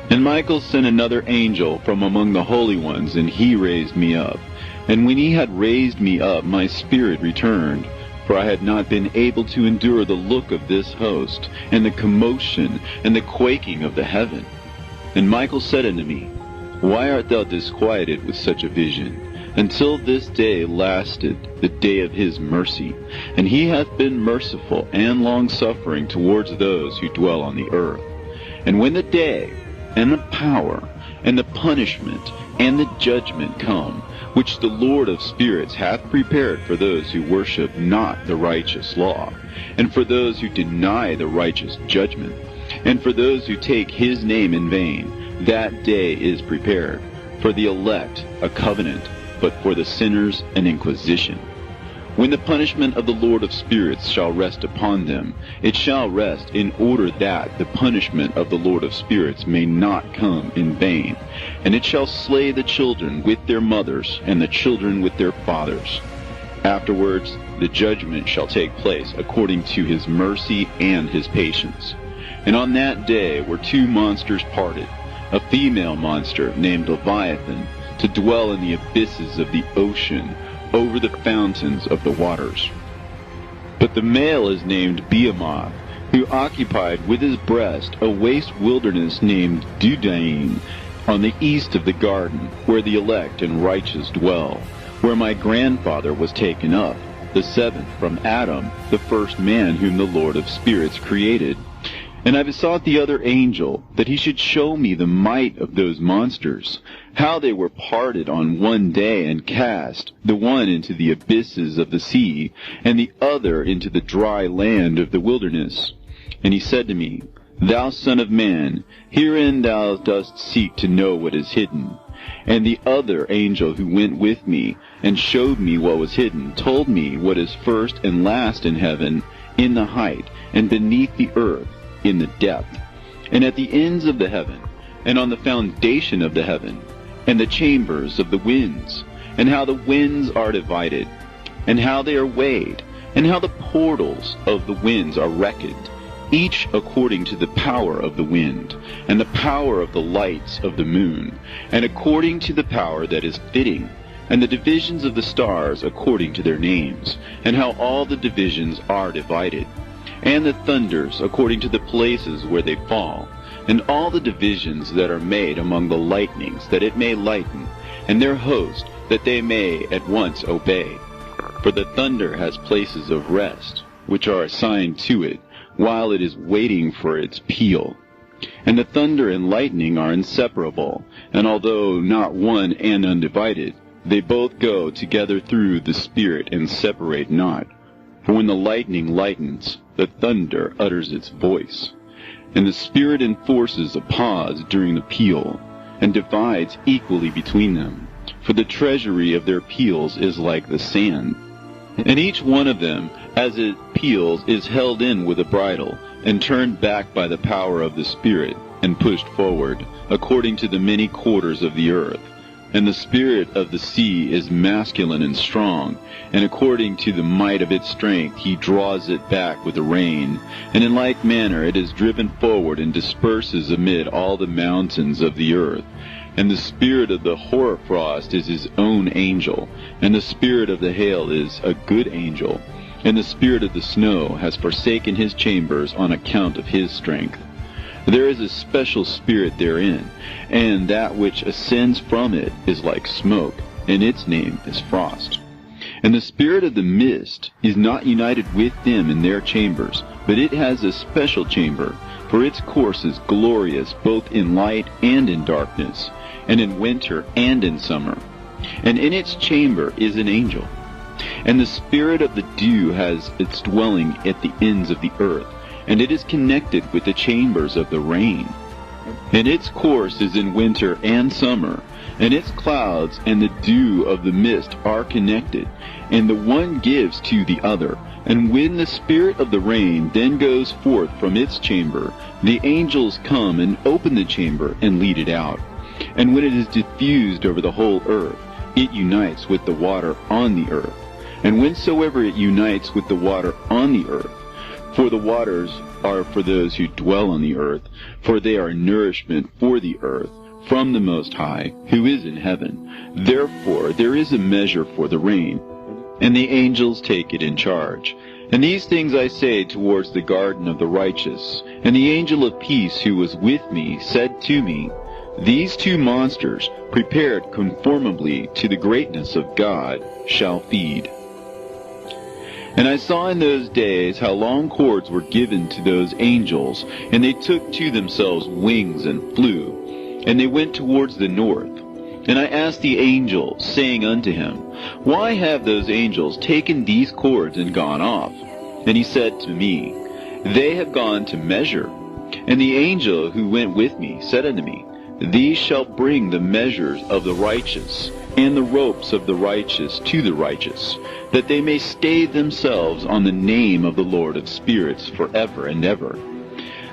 S1: And Michael sent another angel from among the holy ones, and he raised me up. And when he had raised me up, my spirit returned, for I had not been able to endure the look of this host, and the commotion, and the quaking of the heaven. And Michael said unto me, Why art thou disquieted with such a vision? Until this day lasted the day of his mercy, and he hath been merciful and long-suffering towards those who dwell on the earth. And when the day, and the power, and the punishment, and the judgment come, which the Lord of spirits hath prepared for those who worship not the righteous law, and for those who deny the righteous judgment, and for those who take his name in vain, that day is prepared, for the elect a covenant, but for the sinners an inquisition. When the punishment of the Lord of spirits shall rest upon them, it shall rest in order that the punishment of the Lord of spirits may not come in vain. And it shall slay the children with their mothers, and the children with their fathers. Afterwards the judgment shall take place according to his mercy and his patience. And on that day were two monsters parted, a female monster named Leviathan, to dwell in the abysses of the ocean, over the fountains of the waters. But the male is named Behemoth, who occupied with his breast a waste wilderness named Dudaim, on the east of the garden, where the elect and righteous dwell, where my grandfather was taken up, the seventh from Adam, the first man whom the Lord of spirits created. And I besought the other angel that he should show me the might of those monsters, how they were parted on one day and cast, the one into the abysses of the sea, and the other into the dry land of the wilderness. And he said to me, Thou son of man, herein thou dost seek to know what is hidden. And the other angel who went with me, and showed me what was hidden, told me what is first and last in heaven, in the height, and beneath the earth, in the depth, and at the ends of the heaven, and on the foundation of the heaven, and the chambers of the winds, and how the winds are divided, and how they are weighed, and how the portals of the winds are reckoned, each according to the power of the wind, and the power of the lights of the moon, and according to the power that is fitting, and the divisions of the stars according to their names, and how all the divisions are divided, and the thunders according to the places where they fall, and all the divisions that are made among the lightnings, that it may lighten, and their host, that they may at once obey. For the thunder has places of rest, which are assigned to it, while it is waiting for its peal. And the thunder and lightning are inseparable, and although not one and undivided, they both go together through the Spirit and separate not. For when the lightning lightens, the thunder utters its voice, and the Spirit enforces a pause during the peal, and divides equally between them. For the treasury of their peals is like the sand. And each one of them, as it peals, is held in with a bridle, and turned back by the power of the Spirit, and pushed forward, according to the many quarters of the earth. And the spirit of the sea is masculine and strong, and according to the might of its strength he draws it back with a rein. And in like manner it is driven forward and disperses amid all the mountains of the earth. And the spirit of the hoarfrost is his own angel, and the spirit of the hail is a good angel, and the spirit of the snow has forsaken his chambers on account of his strength. There is a special spirit therein, and that which ascends from it is like smoke, and its name is frost. And the spirit of the mist is not united with them in their chambers, but it has a special chamber, for its course is glorious both in light and in darkness, and in winter and in summer. And in its chamber is an angel. And the spirit of the dew has its dwelling at the ends of the earth, and it is connected with the chambers of the rain. And its course is in winter and summer, and its clouds and the dew of the mist are connected, and the one gives to the other. And when the spirit of the rain then goes forth from its chamber, the angels come and open the chamber and lead it out. And when it is diffused over the whole earth, it unites with the water on the earth. And whensoever it unites with the water on the earth, for the waters are for those who dwell on the earth, for they are nourishment for the earth, from the Most High, who is in heaven. Therefore there is a measure for the rain, and the angels take it in charge. And these things I say towards the garden of the righteous. And the angel of peace who was with me said to me, These two monsters, prepared conformably to the greatness of God, shall feed. And I saw in those days how long cords were given to those angels, and they took to themselves wings and flew, and they went towards the north. And I asked the angel, saying unto him, Why have those angels taken these cords and gone off? And he said to me, They have gone to measure. And the angel who went with me said unto me, These shall bring the measures of the righteous, and the ropes of the righteous to the righteous, that they may stay themselves on the name of the Lord of spirits forever and ever.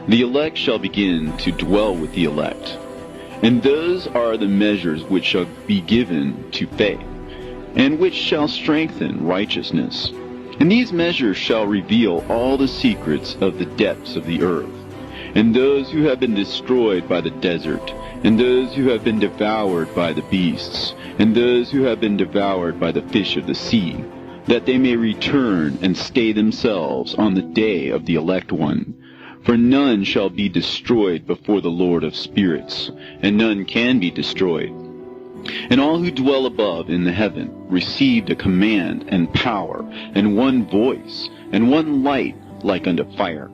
S1: The elect shall begin to dwell with the elect. And those are the measures which shall be given to faith, and which shall strengthen righteousness. And these measures shall reveal all the secrets of the depths of the earth, and those who have been destroyed by the desert, and those who have been devoured by the beasts, and those who have been devoured by the fish of the sea, that they may return and stay themselves on the day of the elect one. For none shall be destroyed before the Lord of spirits, and none can be destroyed. And all who dwell above in the heaven received a command and power, and one voice, and one light like unto fire.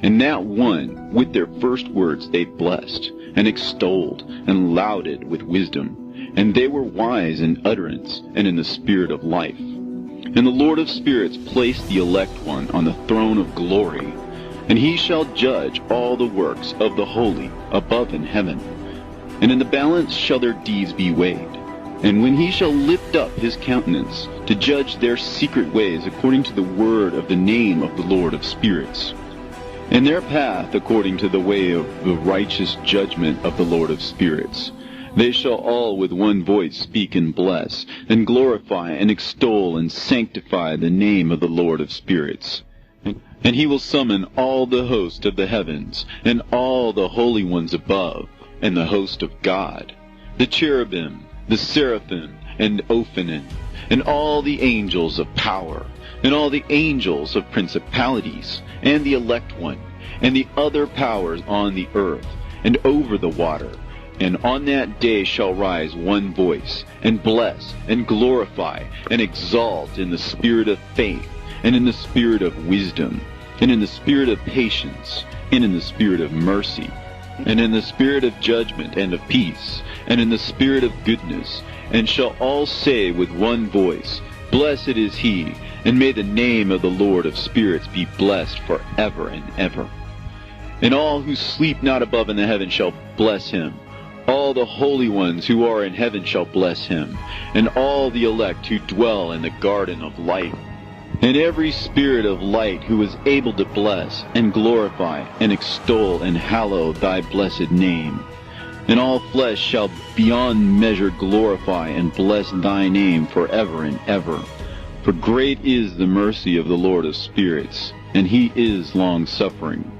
S1: And that one, with their first words they blessed, and extolled, and lauded with wisdom. And they were wise in utterance, and in the spirit of life. And the Lord of spirits placed the elect one on the throne of glory, and he shall judge all the works of the holy above in heaven. And in the balance shall their deeds be weighed. And when he shall lift up his countenance to judge their secret ways according to the word of the name of the Lord of spirits, and their path according to the way of the righteous judgment of the Lord of spirits, they shall all with one voice speak and bless, and glorify and extol and sanctify the name of the Lord of spirits. And he will summon all the host of the heavens, and all the holy ones above, and the host of God, the cherubim, the seraphim, and Ophanim, and all the angels of power, and all the angels of principalities, and the elect one, and the other powers on the earth, and over the water. And on that day shall rise one voice, and bless, and glorify, and exalt in the spirit of faith, and in the spirit of wisdom, and in the spirit of patience, and in the spirit of mercy, and in the spirit of judgment and of peace, and in the spirit of goodness, and shall all say with one voice, Blessed is he, and may the name of the Lord of spirits be blessed forever and ever. And all who sleep not above in the heaven shall bless him. All the holy ones who are in heaven shall bless him, and all the elect who dwell in the garden of life. And every spirit of light who is able to bless, and glorify, and extol, and hallow thy blessed name. And all flesh shall beyond measure glorify and bless thy name forever and ever. For great is the mercy of the Lord of spirits, and he is long-suffering.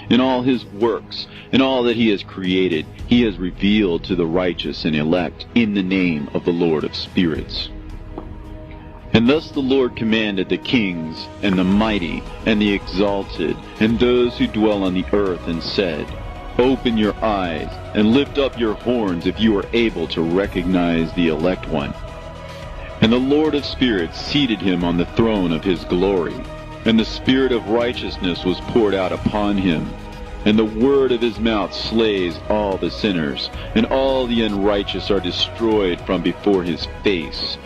S1: In all his works, and all that he has created, he has revealed to the righteous and elect in the name of the Lord of spirits. And thus the Lord commanded the kings, and the mighty, and the exalted, and those who dwell on the earth, and said, Open your eyes, and lift up your horns if you are able to recognize the elect one. And the Lord of spirits seated him on the throne of his glory, and the spirit of righteousness was poured out upon him. And the word of his mouth slays all the sinners, and all the unrighteous are destroyed from before his face.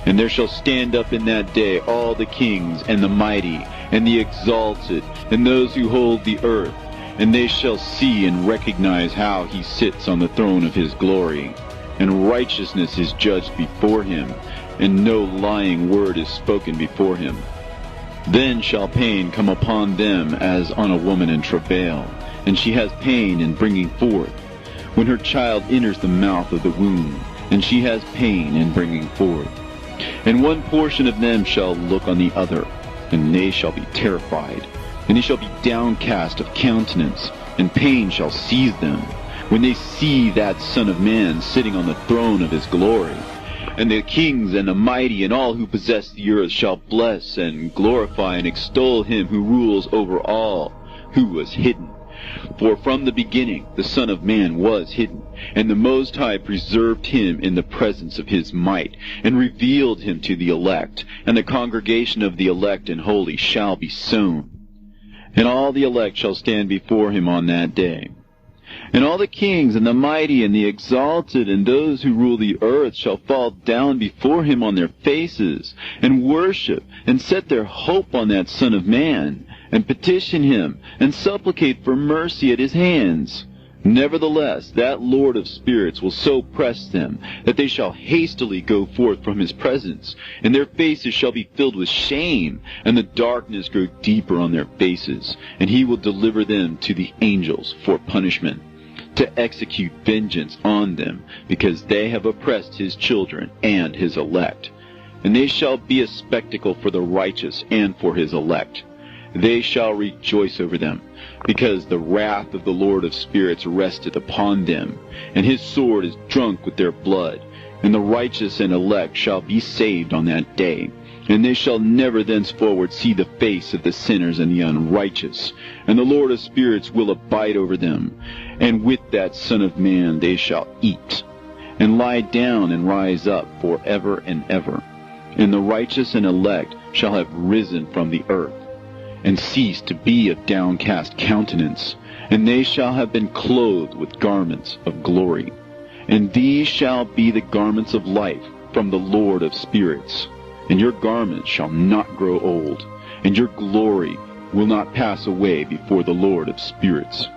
S1: And there shall stand up in that day all the kings, and the mighty, and the exalted, and those who hold the earth, and they shall see and recognize how he sits on the throne of his glory, and righteousness is judged before him, and no lying word is spoken before him. Then shall pain come upon them as on a woman in travail, and she has pain in bringing forth, when her child enters the mouth of the womb, and she has pain in bringing forth. And one portion of them shall look on the other, and they shall be terrified, and they shall be downcast of countenance, and pain shall seize them, when they see that Son of Man sitting on the throne of his glory. And the kings and the mighty and all who possess the earth shall bless and glorify and extol him who rules over all, who was hidden. For from the beginning the Son of Man was hidden, and the Most High preserved him in the presence of his might, and revealed him to the elect, and the congregation of the elect and holy shall be sown. And all the elect shall stand before him on that day. And all the kings and the mighty and the exalted and those who rule the earth shall fall down before him on their faces, and worship, and set their hope on that Son of Man, and petition him, and supplicate for mercy at his hands. Nevertheless, that Lord of spirits will so press them, that they shall hastily go forth from his presence, and their faces shall be filled with shame, and the darkness grow deeper on their faces, and he will deliver them to the angels for punishment, to execute vengeance on them, because they have oppressed his children and his elect. And they shall be a spectacle for the righteous and for his elect. They shall rejoice over them, because the wrath of the Lord of spirits resteth upon them, and his sword is drunk with their blood. And the righteous and elect shall be saved on that day, and they shall never thenceforward see the face of the sinners and the unrighteous. And the Lord of spirits will abide over them, and with that Son of Man they shall eat, and lie down and rise up for ever and ever. And the righteous and elect shall have risen from the earth, and cease to be of downcast countenance, and they shall have been clothed with garments of glory. And these shall be the garments of life from the Lord of spirits. And your garments shall not grow old, and your glory will not pass away before the Lord of spirits.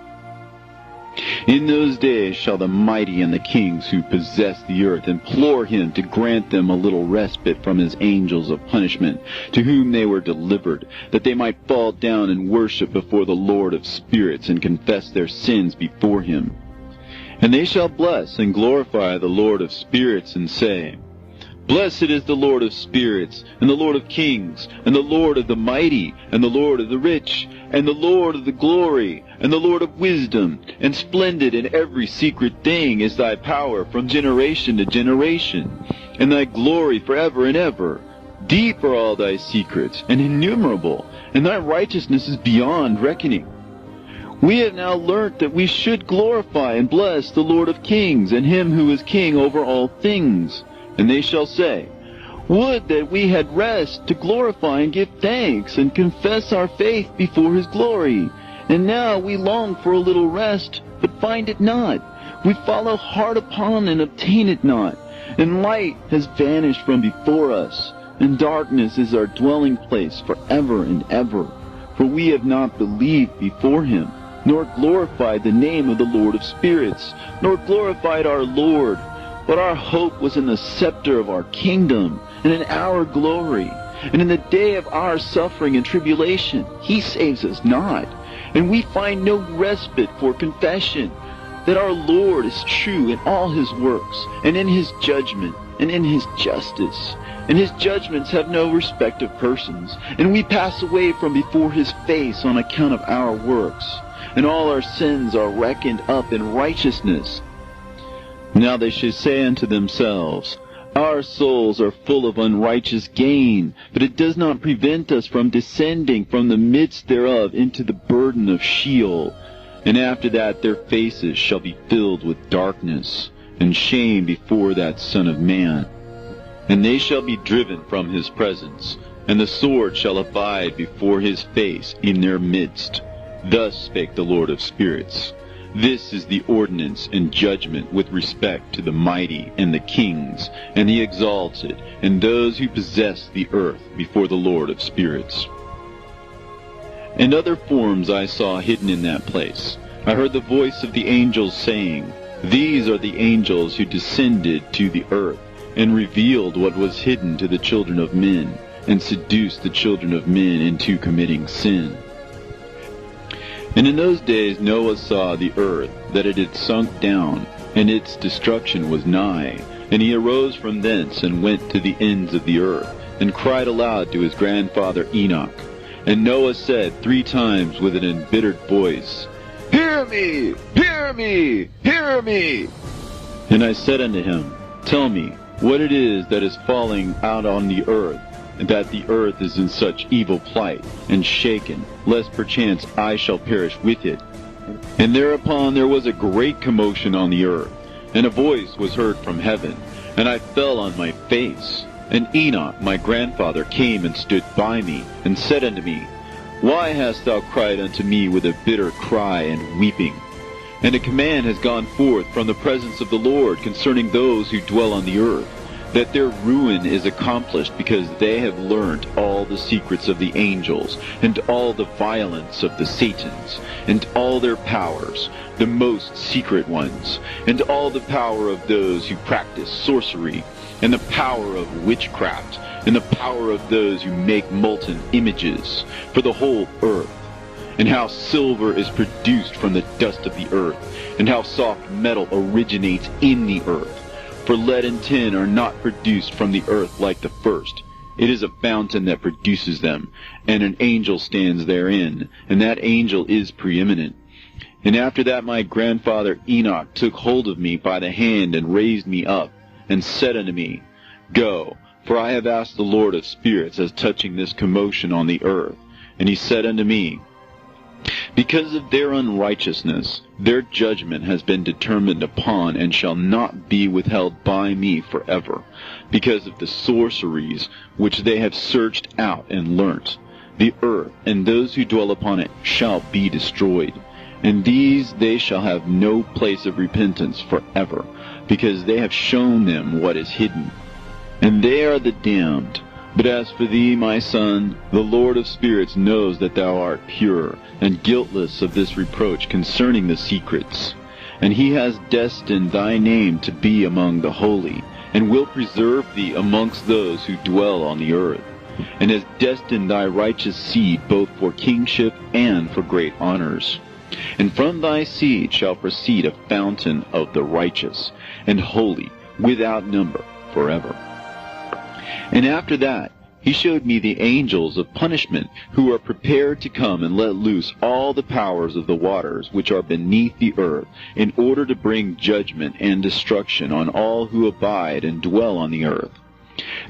S1: In those days shall the mighty and the kings who possess the earth implore him to grant them a little respite from his angels of punishment, to whom they were delivered, that they might fall down and worship before the Lord of spirits, and confess their sins before him. And they shall bless and glorify the Lord of spirits, and say, Blessed is the Lord of spirits, and the Lord of kings, and the Lord of the mighty, and the Lord of the rich, and the Lord of the glory, and the Lord of wisdom. And splendid in every secret thing is thy power from generation to generation, and thy glory forever and ever. Deep are all thy secrets, and innumerable, and thy righteousness is beyond reckoning. We have now learnt that we should glorify and bless the Lord of kings, and him who is king over all things. And they shall say, Would that we had rest to glorify and give thanks, and confess our faith before his glory. And now we long for a little rest, but find it not. We follow hard upon and obtain it not. And light has vanished from before us, and darkness is our dwelling place forever and ever. For we have not believed before him, nor glorified the name of the Lord of spirits, nor glorified our Lord. But our hope was in the scepter of our kingdom, and in our glory. And in the day of our suffering and tribulation, he saves us not. And we find no respite for confession, that our Lord is true in all his works, and in his judgment, and in his justice. And his judgments have no respect of persons. And we pass away from before his face on account of our works. And all our sins are reckoned up in righteousness. Now they should say unto themselves, Our souls are full of unrighteous gain, but it does not prevent us from descending from the midst thereof into the burden of Sheol. And after that their faces shall be filled with darkness, and shame before that Son of Man. And they shall be driven from his presence, and the sword shall abide before his face in their midst. Thus spake the Lord of spirits. This is the ordinance and judgment with respect to the mighty and the kings and the exalted and those who possess the earth before the Lord of spirits. And other forms I saw hidden in that place. I heard the voice of the angels saying, "These are the angels who descended to the earth, and revealed what was hidden to the children of men, and seduced the children of men into committing sin." And in those days Noah saw the earth, that it had sunk down, and its destruction was nigh. And he arose from thence, and went to the ends of the earth, and cried aloud to his grandfather Enoch. And Noah said 3 times with an embittered voice, "Hear me! Hear me! Hear me!" And I said unto him, "Tell me what it is that is falling out on the earth, and that the earth is in such evil plight, and shaken, lest perchance I shall perish with it." And thereupon there was a great commotion on the earth, and a voice was heard from heaven, and I fell on my face. And Enoch my grandfather came and stood by me, and said unto me, "Why hast thou cried unto me with a bitter cry and weeping? And a command has gone forth from the presence of the Lord concerning those who dwell on the earth, that their ruin is accomplished, because they have learnt all the secrets of the angels, and all the violence of the Satans, and all their powers, the most secret ones, and all the power of those who practice sorcery, and the power of witchcraft, and the power of those who make molten images for the whole earth, and how silver is produced from the dust of the earth, and how soft metal originates in the earth. For lead and tin are not produced from the earth like the first. It is a fountain that produces them, and an angel stands therein, and that angel is preeminent. And after that my grandfather Enoch took hold of me by the hand, and raised me up, and said unto me, "Go, for I have asked the Lord of spirits as touching this commotion on the earth." And he said unto me, "Because of their unrighteousness, their judgment has been determined upon, and shall not be withheld by me forever, because of the sorceries which they have searched out and learnt. The earth and those who dwell upon it shall be destroyed, and these they shall have no place of repentance forever, because they have shown them what is hidden. And they are the damned. But as for thee, my son, the Lord of spirits knows that thou art pure, and guiltless of this reproach concerning the secrets. And he has destined thy name to be among the holy, and will preserve thee amongst those who dwell on the earth, and has destined thy righteous seed both for kingship and for great honors. And from thy seed shall proceed a fountain of the righteous, and holy, without number, forever." And after that he showed me the angels of punishment, who are prepared to come and let loose all the powers of the waters which are beneath the earth, in order to bring judgment and destruction on all who abide and dwell on the earth.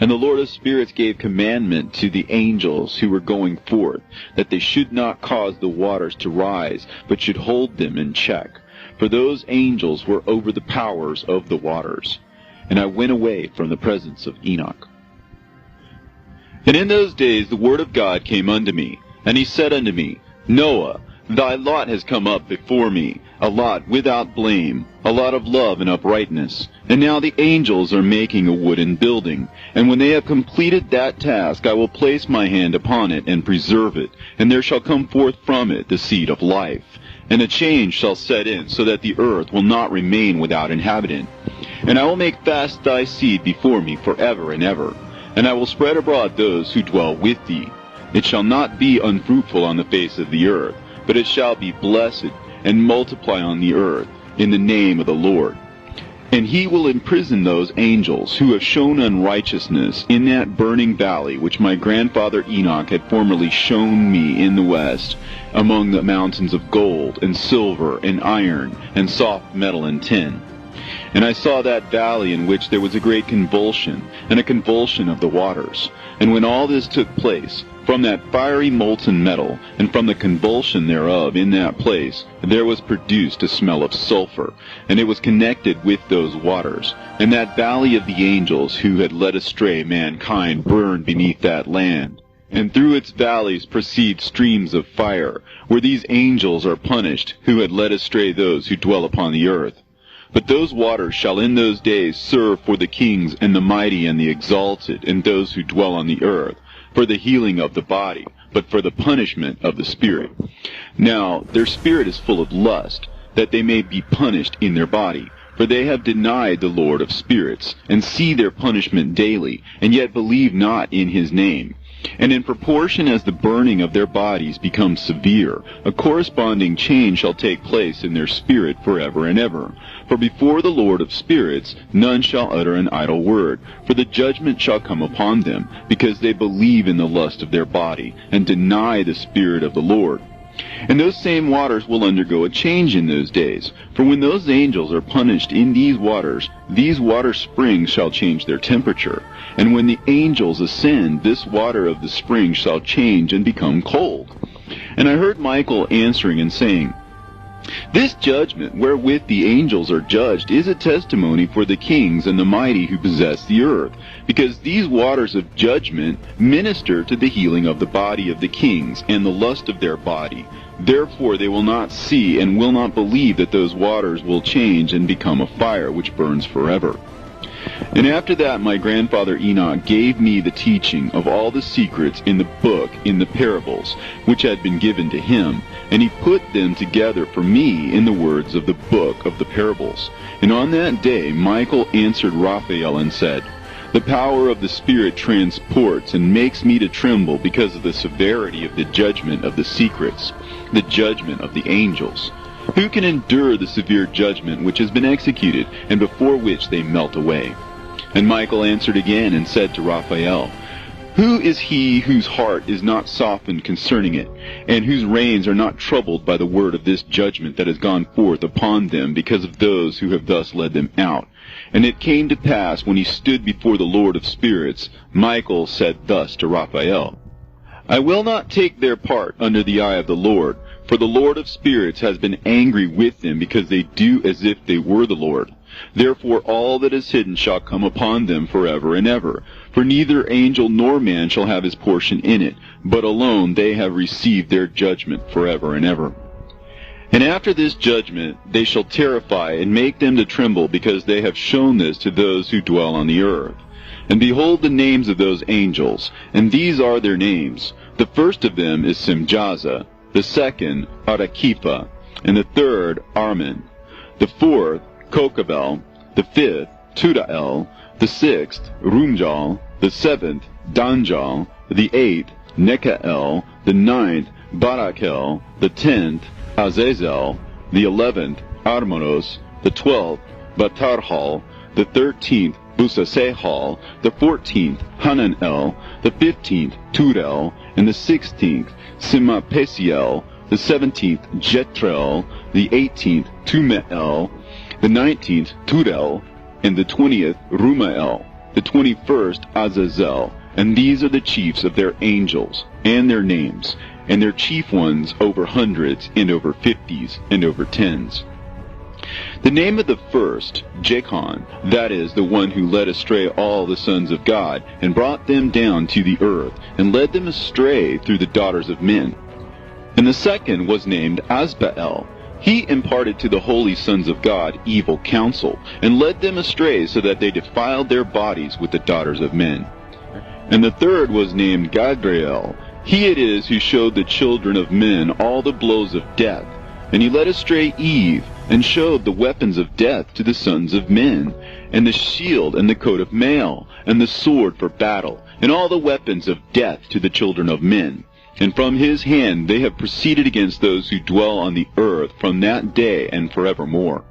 S1: And the Lord of spirits gave commandment to the angels who were going forth, that they should not cause the waters to rise, but should hold them in check. For those angels were over the powers of the waters. And I went away from the presence of Enoch. And in those days the word of God came unto me, and he said unto me, "Noah, thy lot has come up before me, a lot without blame, a lot of love and uprightness. And now the angels are making a wooden building, and when they have completed that task, I will place my hand upon it and preserve it, and there shall come forth from it the seed of life. And a change shall set in, so that the earth will not remain without inhabitant. And I will make fast thy seed before me forever and ever. And I will spread abroad those who dwell with thee. It shall not be unfruitful on the face of the earth, but it shall be blessed, and multiply on the earth, in the name of the Lord. And he will imprison those angels who have shown unrighteousness in that burning valley which my grandfather Enoch had formerly shown me in the west, among the mountains of gold, and silver, and iron, and soft metal and tin. And I saw that valley in which there was a great convulsion, and a convulsion of the waters. And when all this took place, from that fiery molten metal, and from the convulsion thereof in that place, there was produced a smell of sulfur, and it was connected with those waters. And that valley of the angels who had led astray mankind burned beneath that land. And through its valleys proceed streams of fire, where these angels are punished, who had led astray those who dwell upon the earth. But those waters shall in those days serve for the kings and the mighty and the exalted, and those who dwell on the earth, for the healing of the body, but for the punishment of the spirit. Now their spirit is full of lust, that they may be punished in their body. For they have denied the Lord of spirits, and see their punishment daily, and yet believe not in his name. And in proportion as the burning of their bodies becomes severe, a corresponding change shall take place in their spirit forever and ever. For before the Lord of spirits none shall utter an idle word, for the judgment shall come upon them, because they believe in the lust of their body, and deny the Spirit of the Lord. And those same waters will undergo a change in those days. For when those angels are punished in these water springs shall change their temperature. And when the angels ascend, this water of the spring shall change and become cold. And I heard Michael answering and saying, This judgment wherewith the angels are judged is a testimony for the kings and the mighty who possess the earth, because these waters of judgment minister to the healing of the body of the kings and the lust of their body. Therefore they will not see and will not believe that those waters will change and become a fire which burns forever. And after that my grandfather Enoch gave me the teaching of all the secrets in the book in the parables, which had been given to him, and he put them together for me in the words of the book of the parables. And on that day Michael answered Raphael and said, The power of the Spirit transports and makes me to tremble because of the severity of the judgment of the secrets, the judgment of the angels. Who can endure the severe judgment which has been executed, and before which they melt away? And Michael answered again and said to Raphael, Who is he whose heart is not softened concerning it, and whose reins are not troubled by the word of this judgment that has gone forth upon them because of those who have thus led them out? And it came to pass, when he stood before the Lord of spirits, Michael said thus to Raphael, I will not take their part under the eye of the Lord, for the Lord of spirits has been angry with them, because they do as if they were the Lord. Therefore all that is hidden shall come upon them forever and ever. For neither angel nor man shall have his portion in it, but alone they have received their judgment forever and ever. And after this judgment they shall terrify and make them to tremble, because they have shown this to those who dwell on the earth. And behold the names of those angels, and these are their names. The first of them is Simjaza, the second Arakipha, and the third Armin, the fourth Kokabel, the fifth Tudael, the sixth Rumjal, the seventh Danjal, the eighth Nekael, the ninth Barakel, the 10th Azazel, the 11th Armonos, the 12th Batarhal, the 13th Busasehal, the 14th Hananel, the 15th Turel, and the 16th Simapesiel, the 17th Jetrel, the 18th Tumeel, the 19th Turel, and the 20th Rumael, the 21st Azazel. And these are the chiefs of their angels, and their names, and their chief ones over hundreds, and over 50s, and over 10s. The name of the first, Jechon, that is, the one who led astray all the sons of God, and brought them down to the earth, and led them astray through the daughters of men. And the second was named Asbael. He imparted to the holy sons of God evil counsel, and led them astray so that they defiled their bodies with the daughters of men. And the third was named Gadriel. He it is who showed the children of men all the blows of death, and he led astray Eve, and showed the weapons of death to the sons of men, and the shield and the coat of mail, and the sword for battle, and all the weapons of death to the children of men. And from his hand they have proceeded against those who dwell on the earth from that day and forevermore.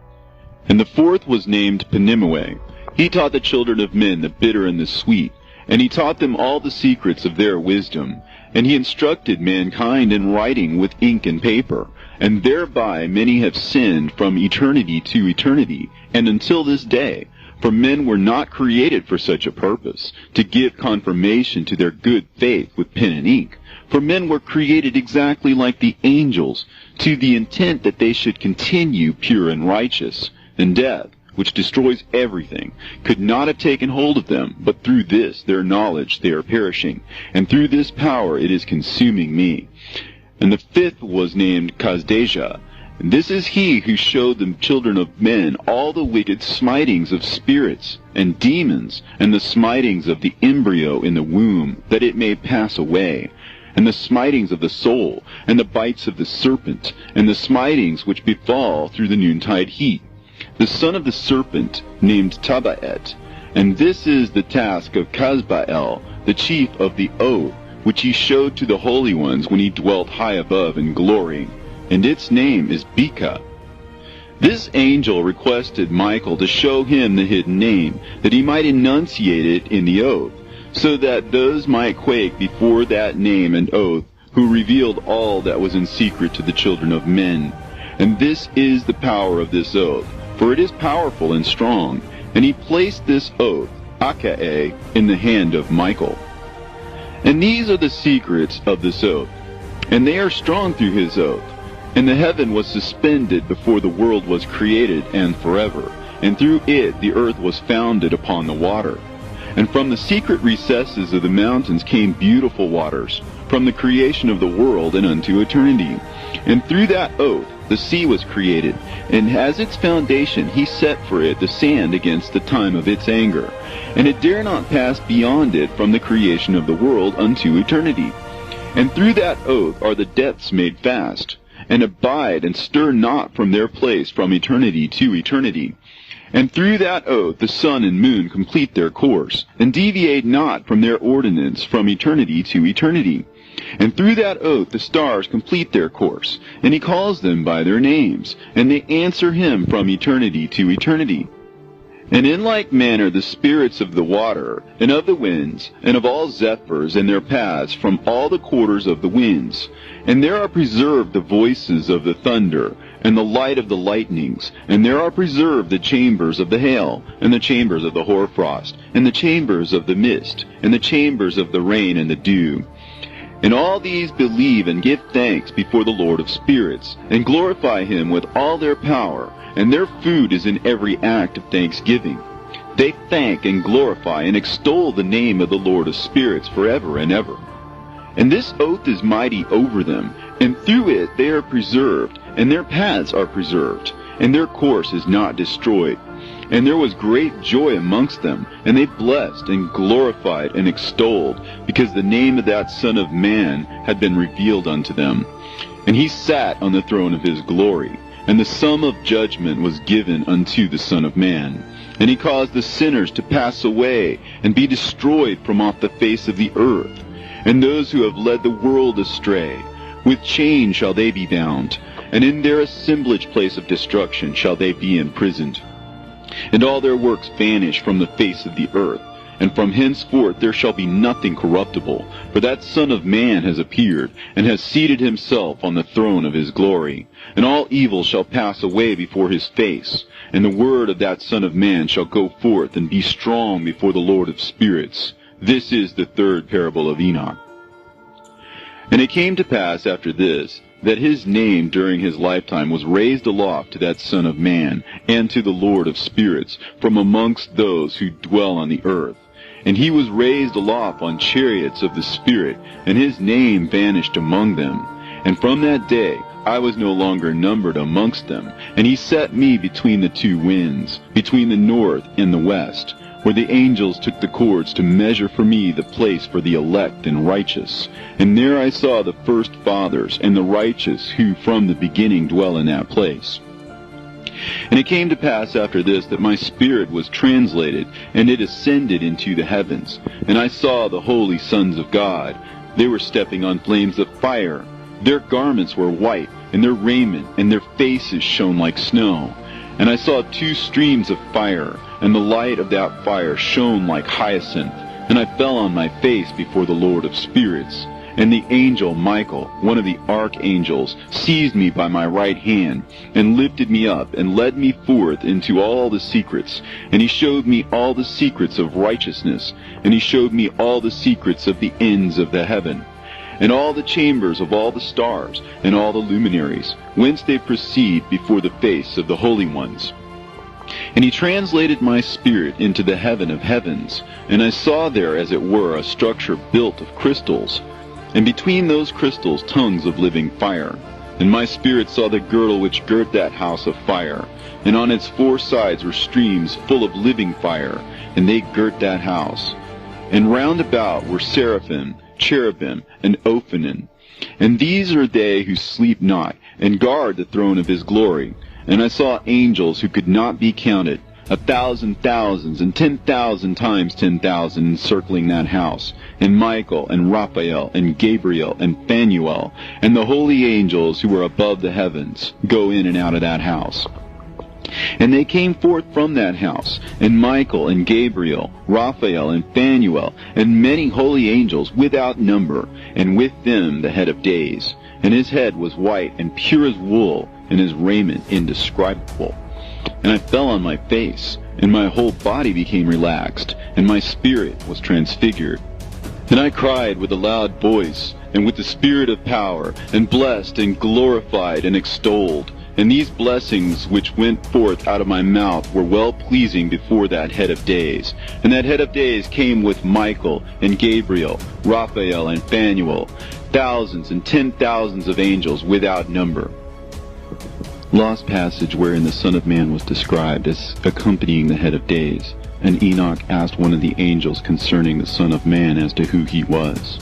S1: And the fourth was named Penimue. He taught the children of men the bitter and the sweet, and he taught them all the secrets of their wisdom. And he instructed mankind in writing with ink and paper, and thereby many have sinned from eternity to eternity, and until this day. For men were not created for such a purpose, to give confirmation to their good faith with pen and ink. For men were created exactly like the angels, to the intent that they should continue pure and righteous. And death, which destroys everything, could not have taken hold of them, but through this their knowledge they are perishing, and through this power it is consuming me. And the fifth was named Kazdeja. And this is he who showed the children of men all the wicked smitings of spirits and demons, and the smitings of the embryo in the womb, that it may pass away. and the smitings of the soul, and the bites of the serpent, and the smitings which befall through the noontide heat. The son of the serpent, named Tabaet, and this is the task of Casbael, the chief of the oath, which he showed to the holy ones when he dwelt high above in glory, and its name is Beka. This angel requested Michael to show him the hidden name, that he might enunciate it in the oath, so that those might quake before that name and oath, who revealed all that was in secret to the children of men. And this is the power of this oath, for it is powerful and strong. And he placed this oath, Akae, in the hand of Michael. And these are the secrets of this oath, and they are strong through his oath. And the heaven was suspended before the world was created and forever, and through it the earth was founded upon the water. And from the secret recesses of the mountains came beautiful waters, from the creation of the world and unto eternity. And through that oath the sea was created, and as its foundation he set for it the sand against the time of its anger. And it dare not pass beyond it from the creation of the world unto eternity. And through that oath are the depths made fast, and abide and stir not from their place from eternity to eternity. And through that oath the sun and moon complete their course, and deviate not from their ordinance from eternity to eternity. And through that oath the stars complete their course, and he calls them by their names, and they answer him from eternity to eternity. And in like manner the spirits of the water, and of the winds, and of all zephyrs and their paths from all the quarters of the winds. And there are preserved the voices of the thunder, and the light of the lightnings, and there are preserved the chambers of the hail, and the chambers of the hoarfrost, and the chambers of the mist, and the chambers of the rain and the dew. And all these believe and give thanks before the Lord of spirits, and glorify him with all their power, and their food is in every act of thanksgiving. They thank and glorify and extol the name of the Lord of spirits forever and ever. And this oath is mighty over them, and through it they are preserved, and their paths are preserved, and their course is not destroyed. And there was great joy amongst them, and they blessed and glorified and extolled, because the name of that Son of Man had been revealed unto them. And he sat on the throne of his glory, and the sum of judgment was given unto the Son of Man. And he caused the sinners to pass away, and be destroyed from off the face of the earth. And those who have led the world astray, with chains shall they be bound, and in their assemblage place of destruction shall they be imprisoned. And all their works vanish from the face of the earth, and from henceforth there shall be nothing corruptible, for that Son of Man has appeared, and has seated himself on the throne of his glory. And all evil shall pass away before his face, and the word of that Son of Man shall go forth and be strong before the Lord of spirits. This is the third parable of Enoch. And it came to pass after this, that his name during his lifetime was raised aloft to that Son of Man, and to the Lord of spirits, from amongst those who dwell on the earth. And he was raised aloft on chariots of the Spirit, and his name vanished among them. And from that day I was no longer numbered amongst them, and he set me between the two winds, between the north and the west, where the angels took the cords to measure for me the place for the elect and righteous. And there I saw the first fathers and the righteous who from the beginning dwell in that place. And it came to pass after this that my spirit was translated, and it ascended into the heavens. And I saw the holy sons of God. They were stepping on flames of fire. Their garments were white, and their raiment and their faces shone like snow. And I saw two streams of fire, and the light of that fire shone like hyacinth. And I fell on my face before the Lord of spirits. And the angel Michael, one of the archangels, seized me by my right hand, and lifted me up, and led me forth into all the secrets. And he showed me all the secrets of righteousness, and he showed me all the secrets of the ends of the heaven, and all the chambers of all the stars, and all the luminaries, whence they proceed before the face of the holy ones. And he translated my spirit into the heaven of heavens, and I saw there as it were a structure built of crystals, and between those crystals tongues of living fire. And my spirit saw the girdle which girt that house of fire, and on its four sides were streams full of living fire, and they girt that house. And round about were seraphim, cherubim, and Ophanim. And these are they who sleep not, and guard the throne of his glory. And I saw angels who could not be counted, 1,000 thousands, and 10,000 times 10,000 encircling that house, and Michael, and Raphael, and Gabriel, and Phanuel, and the holy angels who were above the heavens, go in and out of that house. And they came forth from that house, and Michael, and Gabriel, Raphael, and Phanuel, and many holy angels without number, and with them the head of days. And his head was white and pure as wool, and his raiment indescribable. And I fell on my face, and my whole body became relaxed, and my spirit was transfigured. And I cried with a loud voice, and with the spirit of power, and blessed, and glorified, and extolled. And these blessings which went forth out of my mouth were well-pleasing before that head of days. And that head of days came with Michael, and Gabriel, Raphael, and Phanuel, thousands and 10,000s of angels without number. Lost passage wherein the Son of Man was described as accompanying the head of days. And Enoch asked one of the angels concerning the Son of Man as to who he was.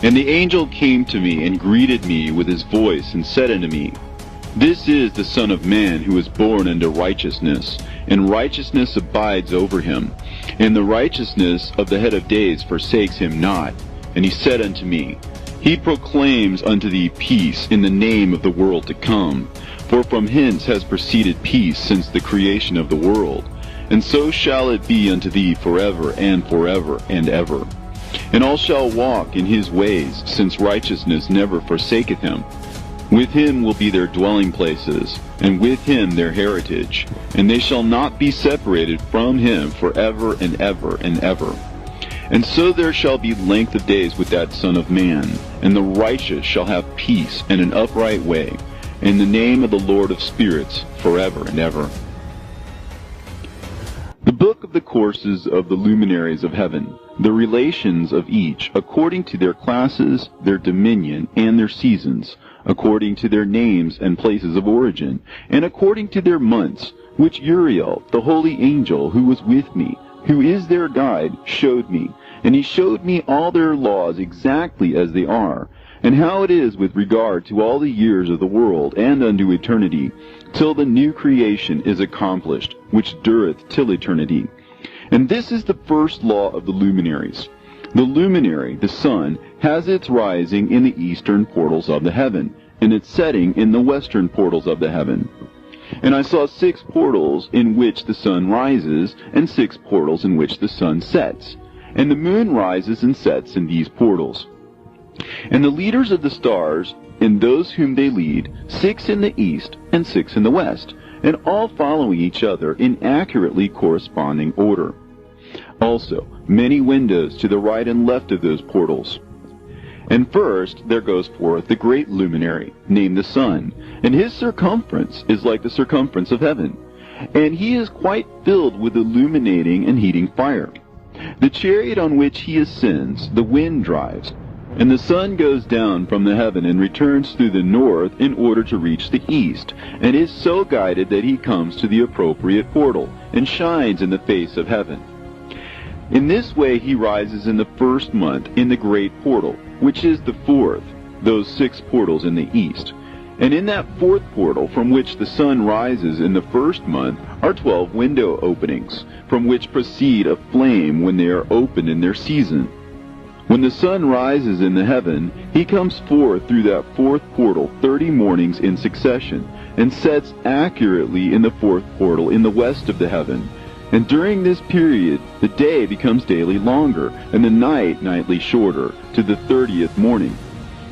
S1: And the angel came to me and greeted me with his voice and said unto me, This is the Son of Man who is born unto righteousness, and righteousness abides over him. And the righteousness of the head of days forsakes him not. And he said unto me, He proclaims unto thee peace in the name of the world to come. For from hence has proceeded peace since the creation of the world. And so shall it be unto thee forever and ever. And all shall walk in his ways, since righteousness never forsaketh him. With him will be their dwelling places, and with him their heritage. And they shall not be separated from him forever and ever. And so there shall be length of days with that Son of Man, and the righteous shall have peace and an upright way, in the name of the Lord of spirits, forever and ever. The book of the courses of the luminaries of heaven, the relations of each, according to their classes, their dominion, and their seasons, according to their names and places of origin, and according to their months, which Uriel, the holy angel who was with me, who is their guide, showed me. And he showed me all their laws exactly as they are, and how it is with regard to all the years of the world and unto eternity, till the new creation is accomplished, which dureth till eternity. And this is the first law of the luminaries. The luminary, the sun, has its rising in the eastern portals of the heaven, and its setting in the western portals of the heaven. And I saw 6 portals in which the sun rises, and 6 portals in which the sun sets. And the moon rises and sets in these portals. And the leaders of the stars, and those whom they lead, 6 in the east and 6 in the west, and all following each other in accurately corresponding order. Also, many windows to the right and left of those portals. And first there goes forth the great luminary, named the sun, and his circumference is like the circumference of heaven, and he is quite filled with illuminating and heating fire. The chariot on which he ascends, the wind drives, and the sun goes down from the heaven and returns through the north in order to reach the east, and is so guided that he comes to the appropriate portal, and shines in the face of heaven. In this way he rises in the first month in the great portal, which is the 4th, those 6 portals in the east. And in that 4th portal from which the sun rises in the first month are 12 window openings, from which proceed a flame when they are opened in their season. When the sun rises in the heaven, he comes forth through that 4th portal 30 mornings in succession, and sets accurately in the 4th portal in the west of the heaven. And during this period, the day becomes daily longer, and the night nightly shorter, to the 30th morning.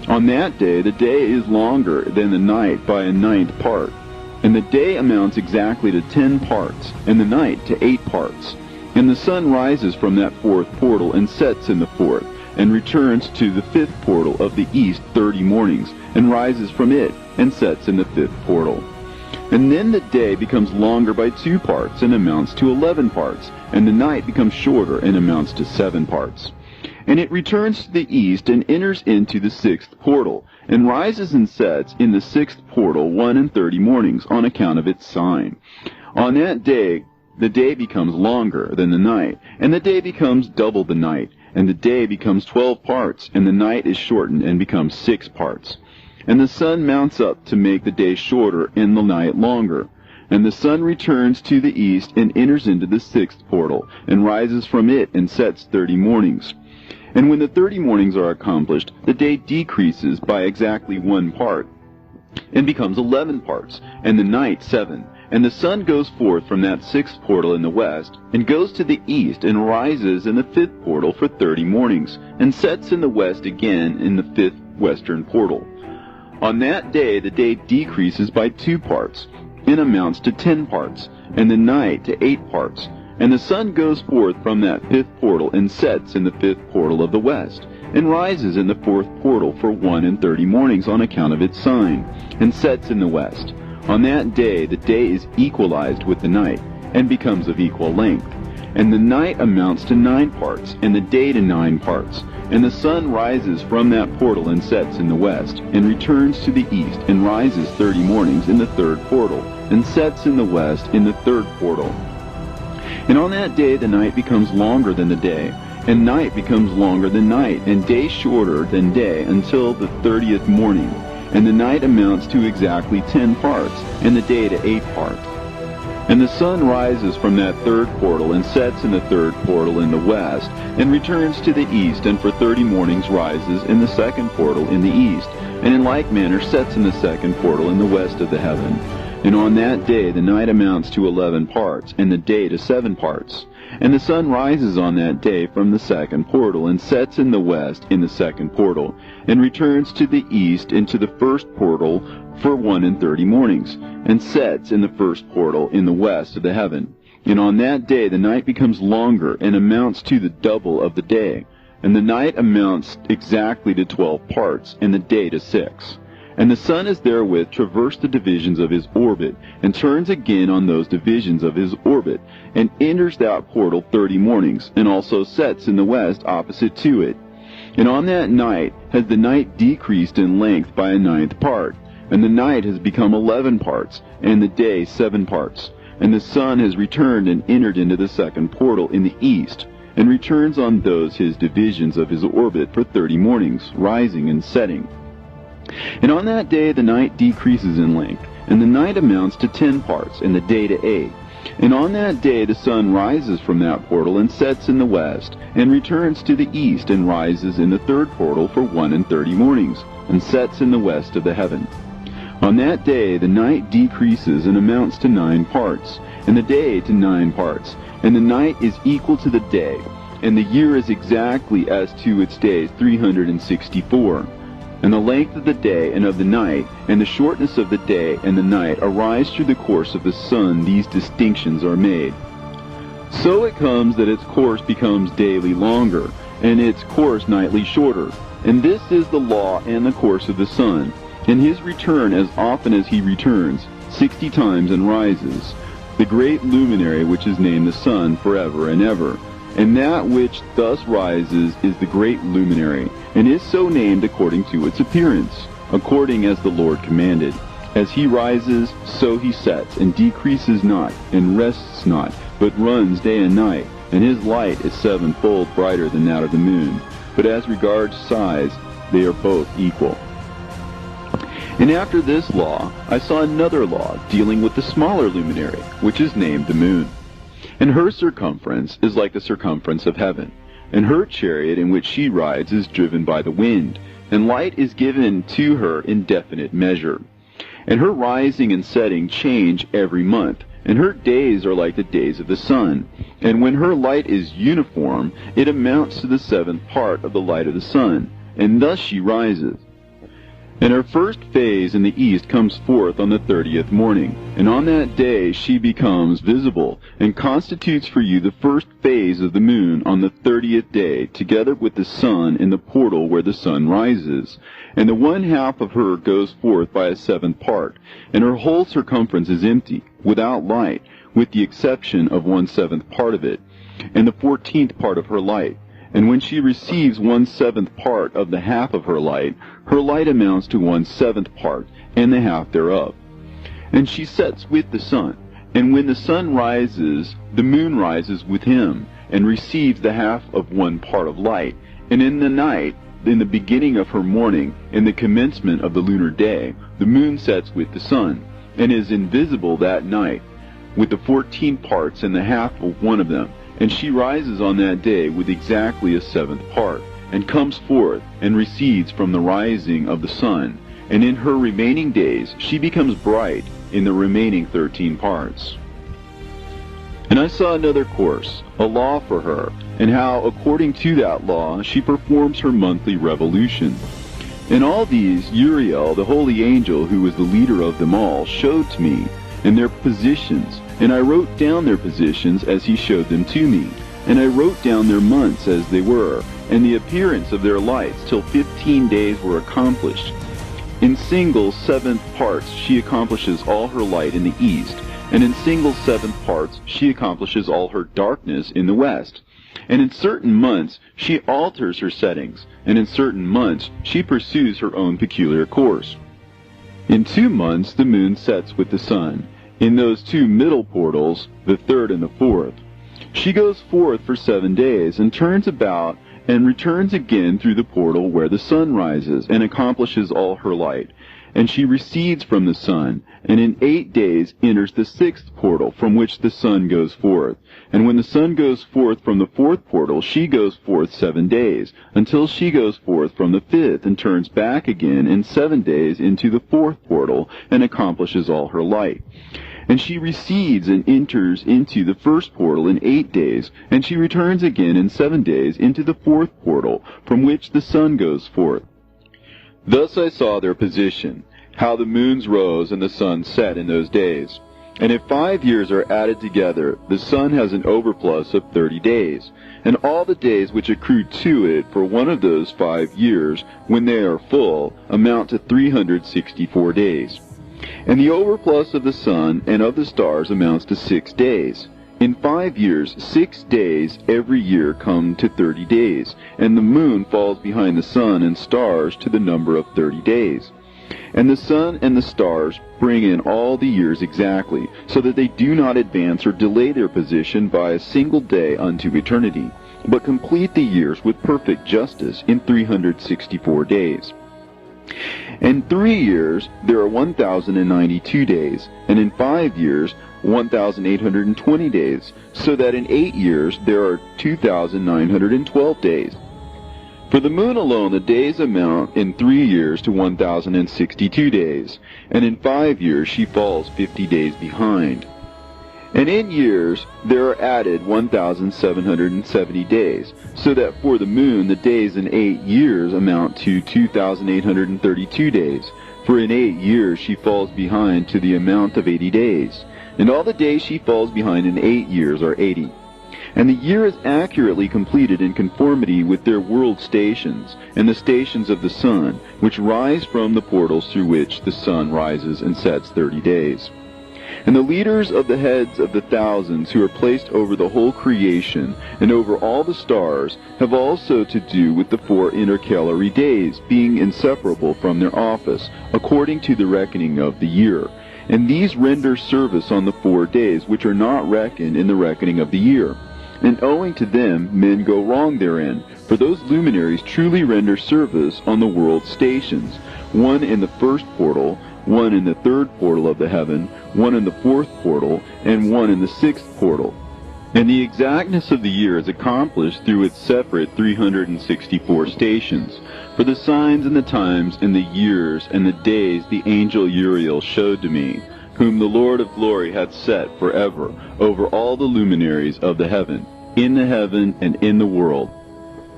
S1: On that day, the day is longer than the night by a 9th part, and the day amounts exactly to 10 parts, and the night to 8 parts. And the sun rises from that 4th portal and sets in the 4th, and returns to the 5th portal of the east 30 mornings, and rises from it, and sets in the 5th portal. And then the day becomes longer by 2 parts, and amounts to 11 parts, and the night becomes shorter, and amounts to 7 parts. And it returns to the east, and enters into the 6th portal, and rises and sets in the 6th portal 31 mornings, on account of its sign. On that day, the day becomes longer than the night, and the day becomes double the night, and the day becomes 12 parts, and the night is shortened and becomes 6 parts. And the sun mounts up to make the day shorter and the night longer. And the sun returns to the east and enters into the 6th portal, and rises from it and sets 30 mornings. And when the 30 mornings are accomplished, the day decreases by exactly 1 part, and becomes 11 parts, and the night 7. And the sun goes forth from that 6th portal in the west, and goes to the east, and rises in the 5th portal for 30 mornings, and sets in the west again in the 5th western portal. On that day the day decreases by 2 parts, and amounts to 10 parts, and the night to 8 parts. And the sun goes forth from that 5th portal, and sets in the 5th portal of the west, and rises in the 4th portal for 31 mornings on account of its sign, and sets in the west. On that day the day is equalized with the night, and becomes of equal length. And the night amounts to 9 parts, and the day to 9 parts. And the sun rises from that portal and sets in the west, and returns to the east, and rises 30 mornings in the 3rd portal, and sets in the west in the 3rd portal. And on that day the night becomes longer than the day, and night becomes longer than night, and day shorter than day, until the 30th morning. And the night amounts to exactly 10 parts, and the day to 8 parts. And the sun rises from that 3rd portal, and sets in the 3rd portal in the west, and returns to the east, and for 30 mornings rises in the 2nd portal in the east, and in like manner sets in the 2nd portal in the west of the heaven. And on that day the night amounts to 11 parts, and the day to 7 parts. And the sun rises on that day from the 2nd portal, and sets in the west in the 2nd portal, and returns to the east into the 1st portal for 31 mornings, and sets in the 1st portal in the west of the heaven. And on that day the night becomes longer, and amounts to the double of the day. And the night amounts exactly to 12 parts, and the day to 6. And the sun has therewith traversed the divisions of his orbit, and turns again on those divisions of his orbit, and enters that portal 30 mornings, and also sets in the west opposite to it. And on that night has the night decreased in length by a 9th part, and the night has become 11 parts, and the day 7 parts. And the sun has returned and entered into the 2nd portal in the east, and returns on those his divisions of his orbit for 30 mornings, rising and setting. And on that day the night decreases in length, and the night amounts to 10 parts, and the day to 8. And on that day the sun rises from that portal, and sets in the west, and returns to the east, and rises in the 3rd portal for 31 mornings, and sets in the west of the heaven. On that day the night decreases and amounts to 9 parts, and the day to 9 parts, and the night is equal to the day, and the year is exactly as to its days 364. And the length of the day and of the night, and the shortness of the day and the night arise through the course of the sun. These distinctions are made. So it comes that its course becomes daily longer, and its course nightly shorter. And this is the law and the course of the sun. And his return as often as he returns, 60 times and rises, the great luminary which is named the sun forever and ever. And that which thus rises is the great luminary, and is so named according to its appearance, according as the Lord commanded. As he rises, so he sets, and decreases not, and rests not, but runs day and night, and his light is 7-fold brighter than that of the moon. But as regards size, they are both equal. And after this law, I saw another law dealing with the smaller luminary, which is named the moon. And her circumference is like the circumference of heaven, and her chariot in which she rides is driven by the wind, and light is given to her in definite measure. And her rising and setting change every month, and her days are like the days of the sun. And when her light is uniform, it amounts to the 7th part of the light of the sun, and thus she rises. And her first phase in the east comes forth on the 30th morning, and on that day she becomes visible, and constitutes for you the first phase of the moon on the 30th day, together with the sun in the portal where the sun rises. And the 1/2 of her goes forth by a 7th part, and her whole circumference is empty, without light, with the exception of 1/7 part of it, and the 14th part of her light. And when she receives 1/7 part of the half of her light amounts to 1/7 part, and the half thereof. And she sets with the sun, And when the sun rises, the moon rises with him, and receives the half of one part of light. And in the night, in the beginning of her morning, in the commencement of the lunar day, the moon sets with the sun, and is invisible that night, with the 14 parts and the half of one of them. And she rises on that day with exactly a seventh part, and comes forth, and recedes from the rising of the sun. And in her remaining days she becomes bright in the remaining 13 parts. And I saw another course, a law for her, and how according to that law she performs her monthly revolution. And all these Uriel, the holy angel who was the leader of them all, showed to me, and their positions, and I wrote down their positions as he showed them to me. And I wrote down their months as they were, and the appearance of their lights, till 15 days were accomplished. In single seventh parts she accomplishes all her light in the east, and in single seventh parts she accomplishes all her darkness in the west. And in certain months she alters her settings, and in certain months she pursues her own peculiar course. In 2 months the moon sets with the sun, in those 2 middle portals, the 3rd and the 4th. She goes forth for 7 days, and turns about, and returns again through the portal where the sun rises, and accomplishes all her light. And she recedes from the sun, and in 8 days enters the 6th portal, from which the sun goes forth. And when the sun goes forth from the 4th portal, she goes forth 7 days, until she goes forth from the 5th, and turns back again in 7 days into the 4th portal, and accomplishes all her light. And she recedes and enters into the 1st portal in 8 days, and she returns again in 7 days into the 4th portal, from which the sun goes forth. Thus I saw their position, how the moons rose and the sun set in those days. And if 5 years are added together, the sun has an overplus of 30 days, and all the days which accrue to it for one of those 5 years, when they are full, amount to 364 days. And the overplus of the sun and of the stars amounts to 6 days. In 5 years, 6 days every year come to 30 days, and the moon falls behind the sun and stars to the number of 30 days. And the sun and the stars bring in all the years exactly, so that they do not advance or delay their position by a single day unto eternity, but complete the years with perfect justice in 364 days. In 3 years there are 1,092 days, and in 5 years 1,820 days, so that in 8 years there are 2,912 days. For the moon alone the days amount in 3 years to 1,062 days, and in 5 years she falls 50 days behind. And in years there are added 1,770 days, so that for the moon the days in 8 years amount to 2,832 days, for in 8 years she falls behind to the amount of 80 days, and all the days she falls behind in 8 years are 80. And the year is accurately completed in conformity with their world stations, and the stations of the sun, which rise from the portals through which the sun rises and sets 30 days. And the leaders of the heads of the thousands who are placed over the whole creation and over all the stars have also to do with the 4 intercalary days, being inseparable from their office, according to the reckoning of the year. And these render service on the 4 days, which are not reckoned in the reckoning of the year. And owing to them men go wrong therein, for those luminaries truly render service on the world stations, one in the 1st portal, one in the 3rd portal of the heaven, one in the 4th portal, and one in the 6th portal. And the exactness of the year is accomplished through its separate 364 stations. For the signs and the times and the years and the days the angel Uriel showed to me, whom the Lord of glory hath set forever over all the luminaries of the heaven, in the heaven and in the world,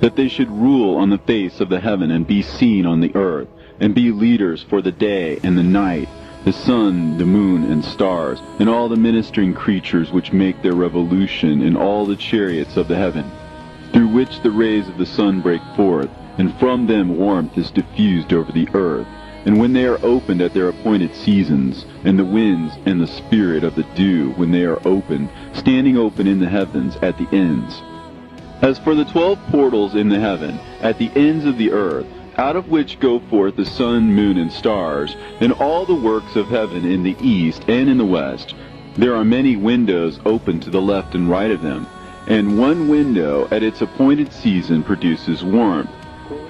S1: that they should rule on the face of the heaven and be seen on the earth, and be leaders for the day and the night, the sun, the moon, and stars, and all the ministering creatures which make their revolution in all the chariots of the heaven, through which the rays of the sun break forth, and from them warmth is diffused over the earth. And when they are opened at their appointed seasons, and the winds and the spirit of the dew, when they are open, standing open in the heavens at the ends. As for the 12 portals in the heaven, at the ends of the earth, out of which go forth the sun, moon, and stars, and all the works of heaven in the east and in the west, There are many windows open to the left and right of them, and one window at its appointed season produces warmth,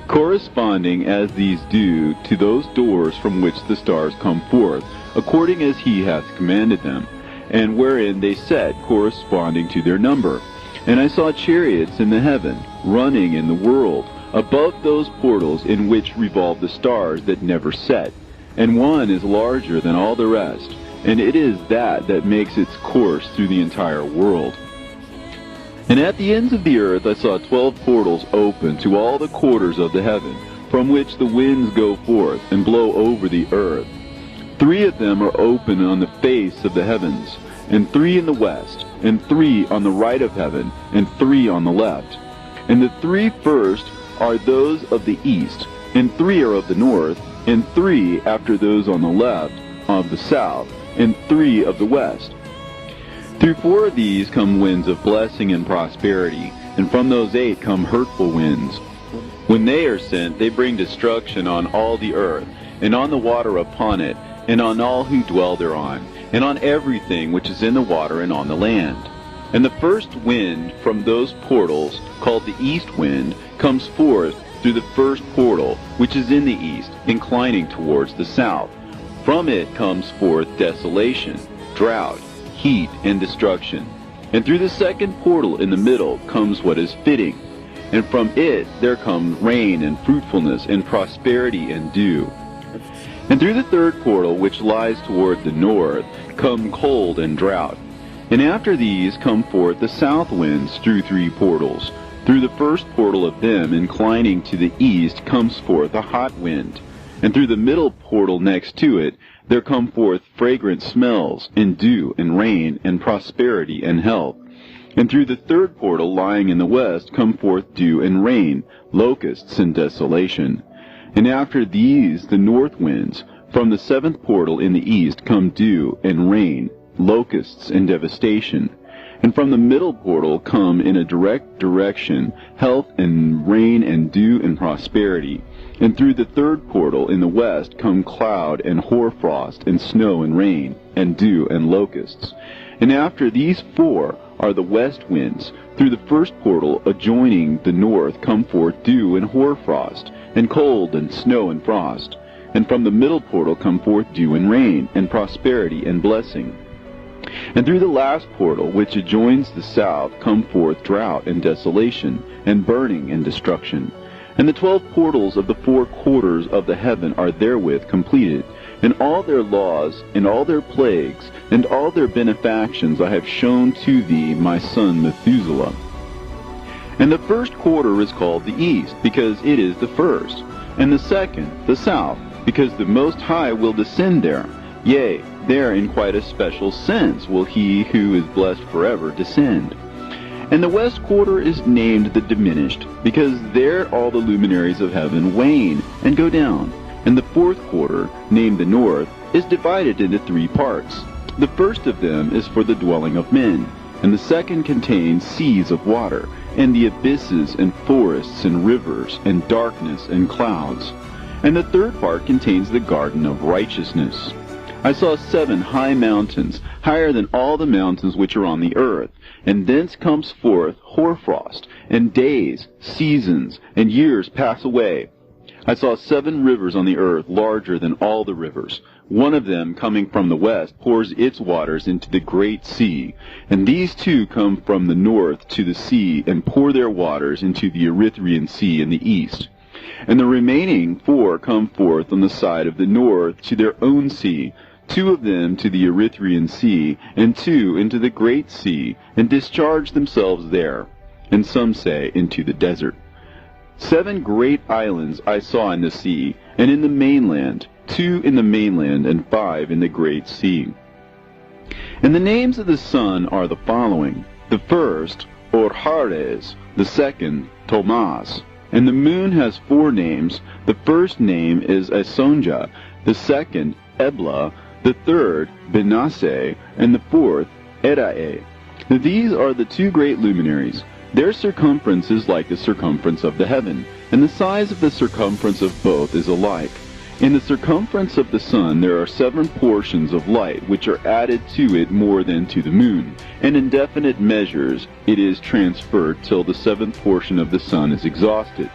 S1: corresponding as these do to those doors from which the stars come forth, according as he hath commanded them, and wherein they set corresponding to their number. And I saw chariots in the heaven, running in the world, above those portals in which revolve the stars that never set, and one is larger than all the rest, and it is that makes its course through the entire world. And at the ends of the earth I saw 12 portals open to all the quarters of the heaven, from which the winds go forth and blow over the earth. 3 of them are open on the face of the heavens, and 3 in the west, and 3 on the right of heaven, and 3 on the left. And the 3 first are those of the east, and 3 are of the north, and 3 after those on the left of the south, and 3 of the west. Through 4 of these come winds of blessing and prosperity, and from those 8 come hurtful winds. When they are sent, they bring destruction on all the earth, and on the water upon it, and on all who dwell thereon, and on everything which is in the water and on the land. And the first wind from those portals, called the east wind, comes forth through the first portal, which is in the east, inclining towards the south. From it comes forth desolation, drought, heat, and destruction. And through the second portal in the middle comes what is fitting, and from it there come rain and fruitfulness and prosperity and dew. And through the third portal, which lies toward the north, come cold and drought. And after these come forth the south winds through 3 portals. Through the first portal of them, inclining to the east, comes forth a hot wind. And through the middle portal next to it, there come forth fragrant smells, and dew, and rain, and prosperity, and health. And through the third portal lying in the west come forth dew and rain, locusts and desolation. And after these the north winds, from the 7th portal in the east come dew and rain, locusts and devastation. And from the middle portal come in a direct direction health and rain and dew and prosperity. And through the third portal in the west come cloud and hoarfrost and snow and rain and dew and locusts. And after these 4 are the west winds. Through the first portal adjoining the north come forth dew and hoarfrost and cold and snow and frost. And from the middle portal come forth dew and rain and prosperity and blessing. And through the last portal, which adjoins the south, come forth drought and desolation, and burning and destruction. And the 12 portals of the 4 quarters of the heaven are therewith completed, and all their laws, and all their plagues, and all their benefactions I have shown to thee, my son Methuselah. And the first quarter is called the east, because it is the first, and the second the south, because the Most High will descend there. Yea, there in quite a special sense will he who is blessed forever descend. And the west quarter is named the diminished, because there all the luminaries of heaven wane and go down. And the fourth quarter, named the north, is divided into 3 parts. The first of them is for the dwelling of men, and the second contains seas of water, and the abysses and forests and rivers, and darkness and clouds. And the third part contains the garden of righteousness. I saw 7 high mountains, higher than all the mountains which are on the earth, and thence comes forth hoarfrost, and days, seasons, and years pass away. I saw 7 rivers on the earth, larger than all the rivers. One of them, coming from the west, pours its waters into the great sea, and these 2 come from the north to the sea, and pour their waters into the Eritrean sea in the east. And the remaining 4 come forth on the side of the north to their own sea, 2 of them to the Eritrean sea, and 2 into the great sea, and discharge themselves there, and some say into the desert. 7 great islands I saw in the sea, and in the mainland, 2 in the mainland, and 5 in the great sea. And the names of the sun are the following: the first, Orhares; the second, Tomas. And the moon has 4 names. The first name is Asonja, the second, Ebla, the third, Benasse, and the fourth, Erae. These are the 2 great luminaries. Their circumference is like the circumference of the heaven, and the size of the circumference of both is alike. In the circumference of the sun there are 7 portions of light, which are added to it more than to the moon, and in definite measures it is transferred till the 7th portion of the sun is exhausted.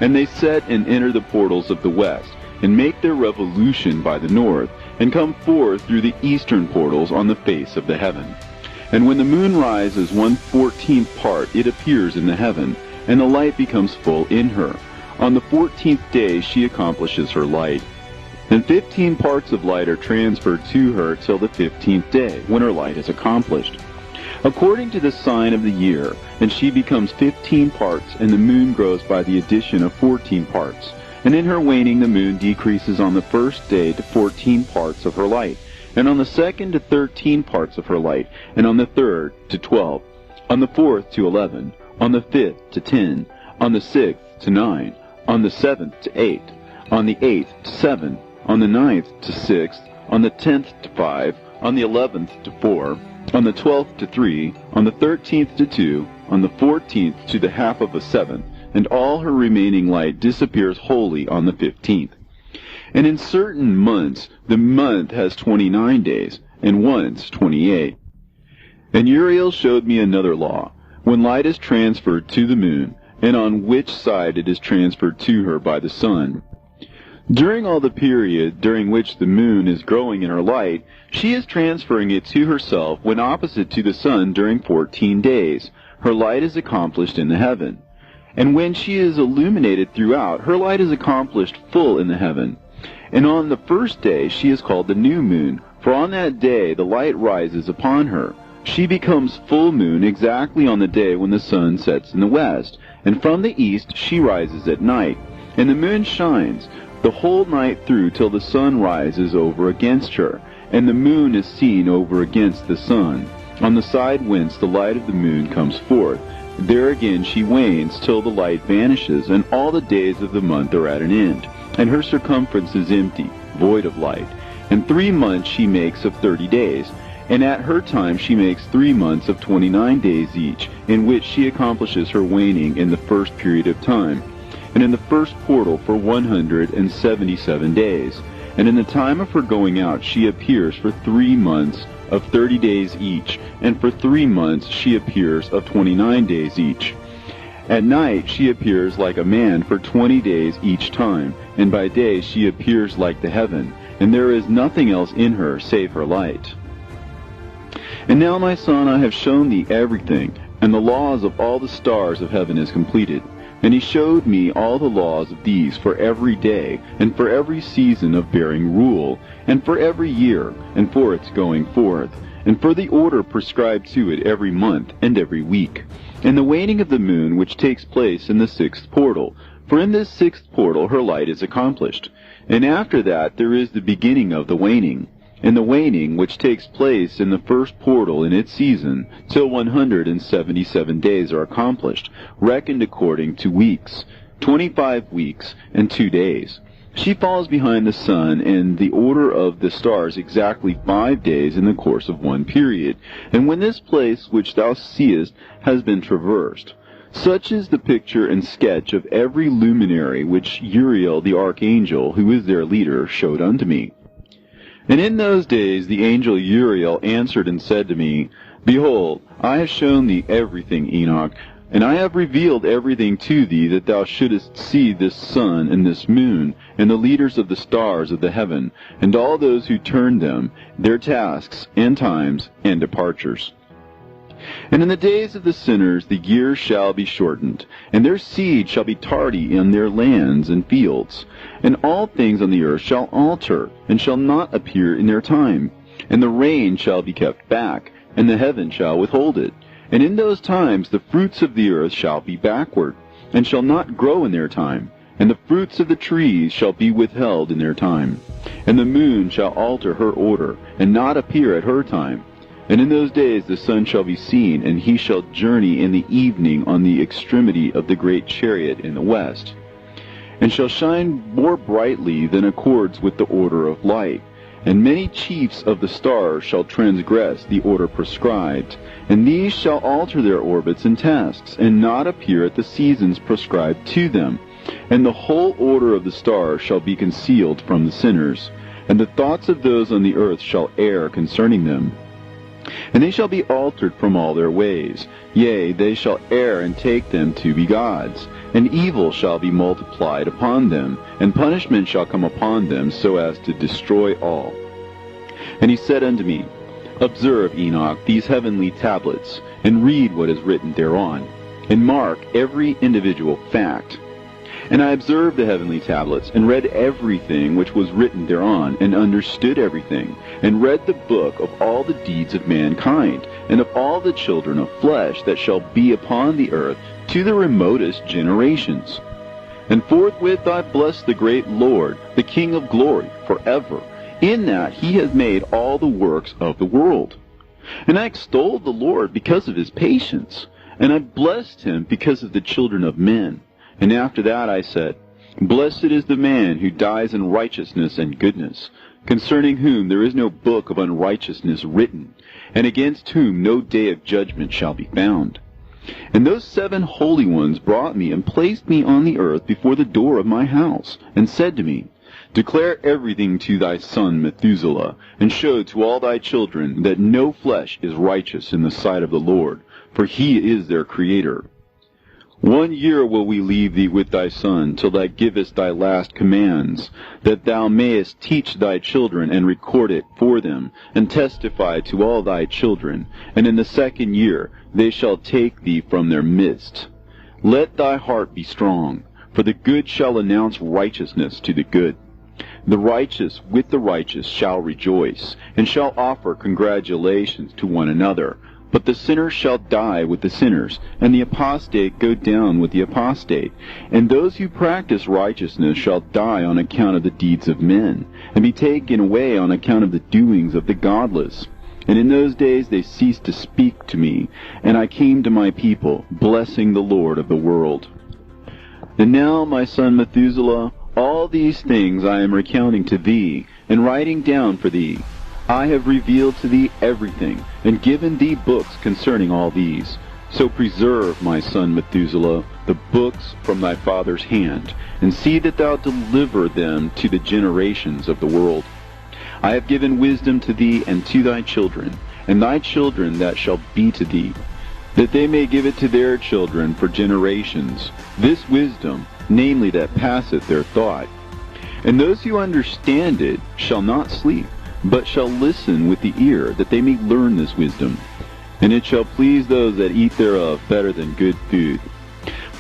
S1: And they set and enter the portals of the west, and make their revolution by the north, and come forth through the eastern portals on the face of the heaven. And when the moon rises 1/14th part, it appears in the heaven, and the light becomes full in her. On the 14th day she accomplishes her light. And 15 parts of light are transferred to her till the 15th day, when her light is accomplished, according to the sign of the year, and she becomes 15 parts, and the moon grows by the addition of 14 parts. And in her waning the moon decreases on the first day to 14 parts of her light, and on the second to 13 parts of her light, and on the third to 12, on the fourth to 11, on the fifth to 10, on the sixth to 9, on the 7th to 8, on the 8th to 7, on the 9th to 6, on the 10th to 5, on the 11th to 4, on the 12th to 3, on the 13th to 2, on the 14th to the half of a 7th, and all her remaining light disappears wholly on the 15th. And in certain months the month has 29 days, and once 28. And Uriel showed me another law, when light is transferred to the moon, and on which side it is transferred to her by the sun. During all the period during which the moon is growing in her light, she is transferring it to herself when opposite to the sun during 14 days. Her light is accomplished in the heaven. And when she is illuminated throughout, her light is accomplished full in the heaven. And on the first day she is called the new moon, for on that day the light rises upon her. She becomes full moon exactly on the day when the sun sets in the west, and from the east she rises at night. And the moon shines the whole night through till the sun rises over against her, and the moon is seen over against the sun, on the side whence the light of the moon comes forth. There again she wanes till the light vanishes, and all the days of the month are at an end, and her circumference is empty, void of light. And 3 months she makes of 30 days, and at her time she makes 3 months of 29 days each, in which she accomplishes her waning in the first period of time, and in the first portal for 177 days. And in the time of her going out she appears for 3 months of 30 days each, and for 3 months she appears of 29 days each. At night she appears like a man for 20 days each time, and by day she appears like the heaven, and there is nothing else in her save her light. And now, my son, I have shown thee everything, and the laws of all the stars of heaven is completed. And he showed me all the laws of these for every day, and for every season of bearing rule, and for every year, and for its going forth, and for the order prescribed to it every month and every week, and the waning of the moon which takes place in the 6th portal, for in this 6th portal her light is accomplished. And after that there is the beginning of the waning, and the waning which takes place in the 1st portal in its season, till 177 days are accomplished, reckoned according to weeks, 25 weeks and 2 days. She falls behind the sun and the order of the stars exactly 5 days in the course of one period. And when this place which thou seest has been traversed, such is the picture and sketch of every luminary which Uriel the archangel, who is their leader, showed unto me. And in those days the angel Uriel answered and said to me, Behold, I have shown thee everything, Enoch, and I have revealed everything to thee, that thou shouldest see this sun and this moon, and the leaders of the stars of the heaven, and all those who turn them, their tasks, and times, and departures. And in the days of the sinners the years shall be shortened, and their seed shall be tardy in their lands and fields. And all things on the earth shall alter, and shall not appear in their time. And the rain shall be kept back, and the heaven shall withhold it. And in those times the fruits of the earth shall be backward, and shall not grow in their time. And the fruits of the trees shall be withheld in their time. And the moon shall alter her order, and not appear at her time. And in those days the sun shall be seen, and he shall journey in the evening on the extremity of the great chariot in the west, and shall shine more brightly than accords with the order of light. And many chiefs of the stars shall transgress the order prescribed, and these shall alter their orbits and tasks, and not appear at the seasons prescribed to them. And the whole order of the stars shall be concealed from the sinners, and the thoughts of those on the earth shall err concerning them. And they shall be altered from all their ways. Yea, they shall err and take them to be gods. And evil shall be multiplied upon them, and punishment shall come upon them, so as to destroy all. And he said unto me, Observe, Enoch, these heavenly tablets, and read what is written thereon, and mark every individual fact. And I observed the heavenly tablets, and read everything which was written thereon, and understood everything, and read the book of all the deeds of mankind, and of all the children of flesh that shall be upon the earth, to the remotest generations. And forthwith I blessed the great Lord, the King of glory, forever, in that he has made all the works of the world. And I extolled the Lord because of his patience, and I blessed him because of the children of men. And after that I said, Blessed is the man who dies in righteousness and goodness, concerning whom there is no book of unrighteousness written, and against whom no day of judgment shall be found. And those 7 holy ones brought me and placed me on the earth before the door of my house, and said to me, Declare everything to thy son Methuselah, and show to all thy children that no flesh is righteous in the sight of the Lord, for he is their Creator. 1 year will we leave thee with thy son, till thou givest thy last commands, that thou mayest teach thy children, and record it for them, and testify to all thy children. And in the 2nd year they shall take thee from their midst. Let thy heart be strong, for the good shall announce righteousness to the good. The righteous with the righteous shall rejoice, and shall offer congratulations to one another. But the sinner shall die with the sinners, and the apostate go down with the apostate. And those who practice righteousness shall die on account of the deeds of men, and be taken away on account of the doings of the godless. And in those days they ceased to speak to me, and I came to my people, blessing the Lord of the world. And now, my son Methuselah, all these things I am recounting to thee, and writing down for thee. I have revealed to thee everything, and given thee books concerning all these. So preserve, my son Methuselah, the books from thy father's hand, and see that thou deliver them to the generations of the world. I have given wisdom to thee and to thy children, and thy children that shall be to thee, that they may give it to their children for generations, this wisdom, namely that passeth their thought. And those who understand it shall not sleep, but shall listen with the ear, that they may learn this wisdom. And it shall please those that eat thereof better than good food.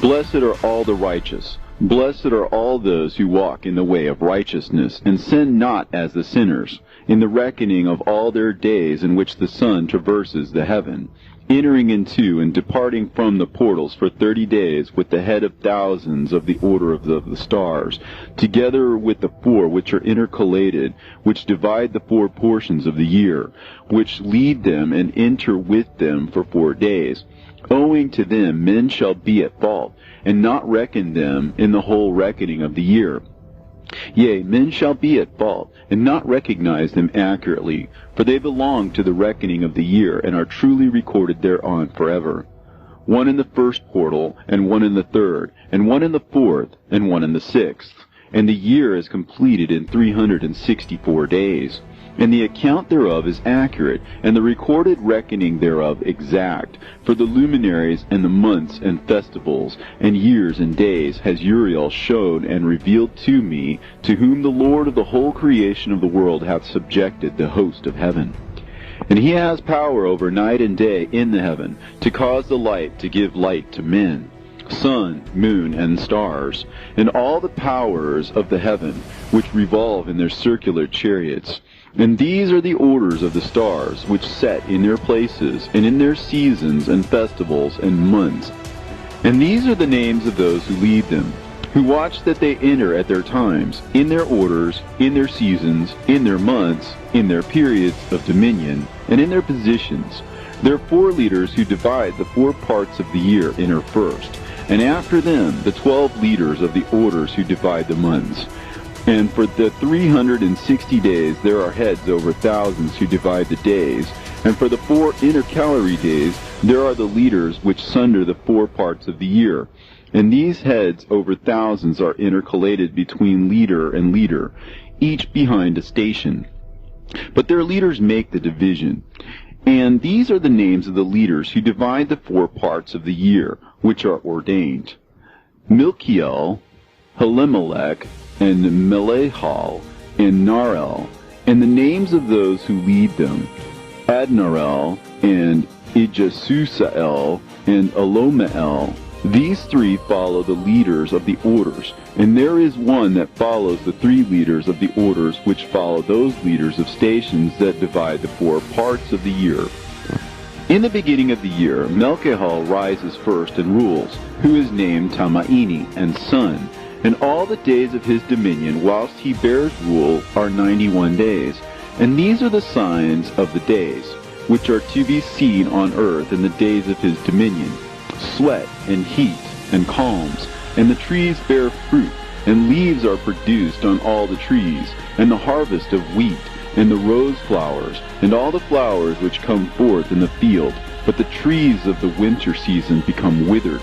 S1: Blessed are all the righteous. Blessed are all those who walk in the way of righteousness, and sin not as the sinners, in the reckoning of all their days in which the sun traverses the heaven, entering into and departing from the portals for 30 days with the head of thousands of the order of the stars, together with the 4 which are intercalated, which divide the 4 portions of the year, which lead them and enter with them for 4 days. Owing to them men shall be at fault, and not reckon them in the whole reckoning of the year. Yea, men shall be at fault, and not recognize them accurately, for they belong to the reckoning of the year, and are truly recorded thereon forever. 1 in the 1st portal, and 1 in the 3rd, and 1 in the 4th, and 1 in the 6th. And the year is completed in 364 days. And the account thereof is accurate, and the recorded reckoning thereof exact. For the luminaries and the months and festivals and years and days has Uriel showed and revealed to me, to whom the Lord of the whole creation of the world hath subjected the host of heaven. And he has power over night and day in the heaven, to cause the light to give light to men, sun, moon, and stars, and all the powers of the heaven, which revolve in their circular chariots. And these are the orders of the stars, which set in their places, and in their seasons, and festivals, and months. And these are the names of those who lead them, who watch that they enter at their times, in their orders, in their seasons, in their months, in their periods of dominion, and in their positions. There are 4 leaders who divide the 4 parts of the year enter first, and after them the 12 leaders of the orders who divide the months. And for the 360 days there are heads over thousands who divide the days. And for the 4 intercalary days there are the leaders which sunder the 4 parts of the year. And these heads over thousands are intercalated between leader and leader, each behind a station. But their leaders make the division. And these are the names of the leaders who divide the 4 parts of the year, which are ordained: Milkiel, Helimelech, and Melechal, and Narel, and the names of those who lead them: Adnarel, and Ijasusael, and Alomael. These 3 follow the leaders of the orders, and there is one that follows the 3 leaders of the orders which follow those leaders of stations that divide the 4 parts of the year. In the beginning of the year, Melchihal rises first and rules, who is named Tamaini, and son, and all the days of his dominion whilst he bears rule are 91 days. And these are the signs of the days, which are to be seen on earth in the days of his dominion: sweat, and heat, and calms, and the trees bear fruit, and leaves are produced on all the trees, and the harvest of wheat, and the rose flowers, and all the flowers which come forth in the field, but the trees of the winter season become withered.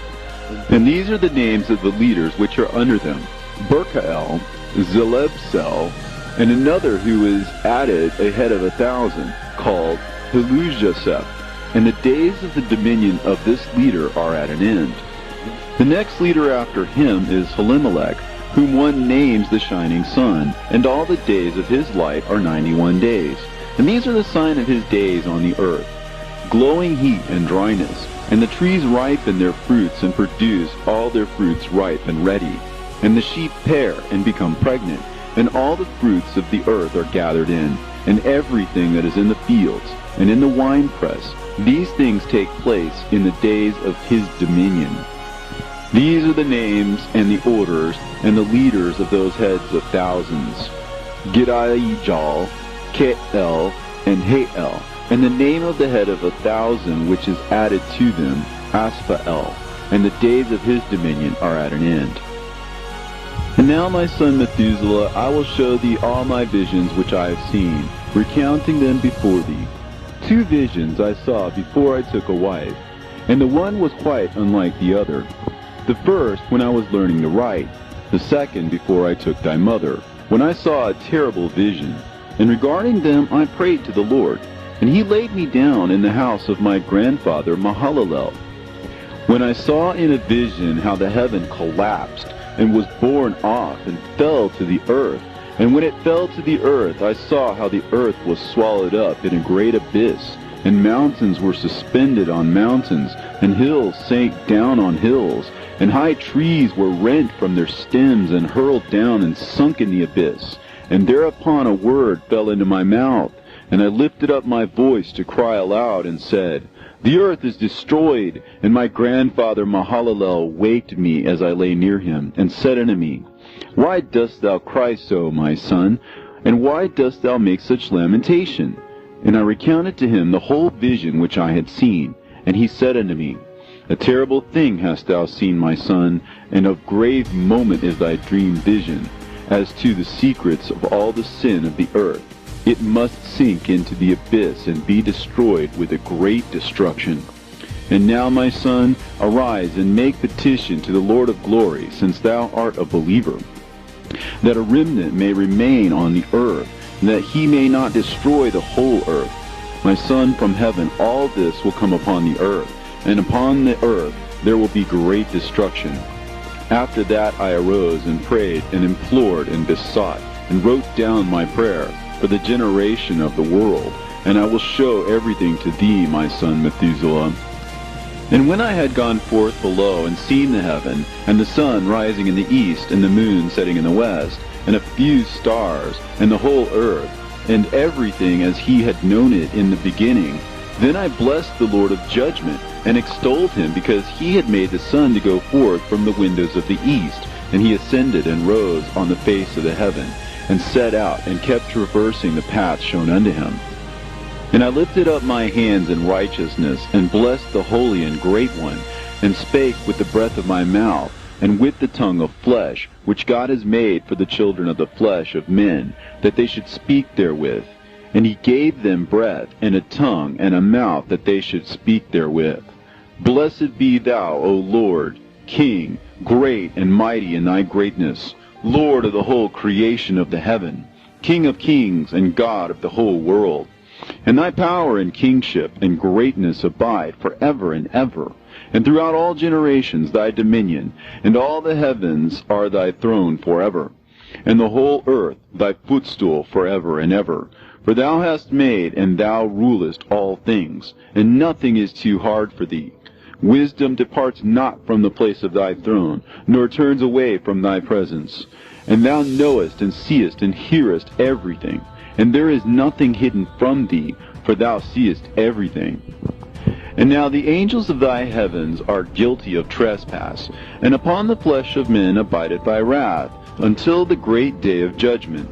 S1: And these are the names of the leaders which are under them: Berkael, Zelebsel, and another who is added a head of 1,000, called Helujaseph. And the days of the dominion of this leader are at an end. The next leader after him is Helimelech, whom one names the shining sun, and all the days of his life are 91 days. And these are the sign of his days on the earth: glowing heat and dryness, and the trees ripen their fruits and produce all their fruits ripe and ready. And the sheep pair and become pregnant, and all the fruits of the earth are gathered in, and everything that is in the fields, and in the winepress. These things take place in the days of his dominion. These are the names and the orders and the leaders of those heads of thousands: Gidaijal, Keel, and Hael, and the name of the head of 1,000 which is added to them, Asphael, and the days of his dominion are at an end. And now, my son Methuselah, I will show thee all my visions which I have seen, recounting them before thee. 2 visions I saw before I took a wife, and the one was quite unlike the other. The first when I was learning to write, the second before I took thy mother, when I saw a terrible vision. And regarding them I prayed to the Lord, and he laid me down in the house of my grandfather Mahalalel. When I saw in a vision how the heaven collapsed, and was borne off, and fell to the earth, and when it fell to the earth, I saw how the earth was swallowed up in a great abyss, and mountains were suspended on mountains, and hills sank down on hills, and high trees were rent from their stems, and hurled down and sunk in the abyss. And thereupon a word fell into my mouth, and I lifted up my voice to cry aloud, and said, The earth is destroyed. And my grandfather Mahalalel waked me as I lay near him, and said unto me, Why dost thou cry so, my son? And why dost thou make such lamentation? And I recounted to him the whole vision which I had seen. And he said unto me, A terrible thing hast thou seen, my son, and of grave moment is thy dream vision. As to the secrets of all the sin of the earth, it must sink into the abyss and be destroyed with a great destruction. And now, my son, arise and make petition to the Lord of glory, since thou art a believer, that a remnant may remain on the earth, and that he may not destroy the whole earth. My son, from heaven all this will come upon the earth, and upon the earth there will be great destruction. After that I arose and prayed and implored and besought, and wrote down my prayer for the generation of the world, and I will show everything to thee, my son Methuselah. And when I had gone forth below and seen the heaven, and the sun rising in the east, and the moon setting in the west, and a few stars, and the whole earth, and everything as he had known it in the beginning, then I blessed the Lord of judgment, and extolled him, because he had made the sun to go forth from the windows of the east, and he ascended and rose on the face of the heaven, and set out, and kept traversing the path shown unto him. And I lifted up my hands in righteousness, and blessed the Holy and Great One, and spake with the breath of my mouth, and with the tongue of flesh, which God has made for the children of the flesh of men, that they should speak therewith. And he gave them breath, and a tongue, and a mouth, that they should speak therewith. Blessed be thou, O Lord, King, great and mighty in thy greatness, Lord of the whole creation of the heaven, King of kings and God of the whole world. And thy power and kingship and greatness abide forever and ever. And throughout all generations thy dominion, and all the heavens are thy throne forever, and the whole earth thy footstool forever and ever. For thou hast made, and thou rulest all things, and nothing is too hard for thee. Wisdom departs not from the place of thy throne, nor turns away from thy presence. And thou knowest and seest and hearest everything, and there is nothing hidden from thee, for thou seest everything. And now the angels of thy heavens are guilty of trespass, and upon the flesh of men abideth thy wrath, until the great day of judgment.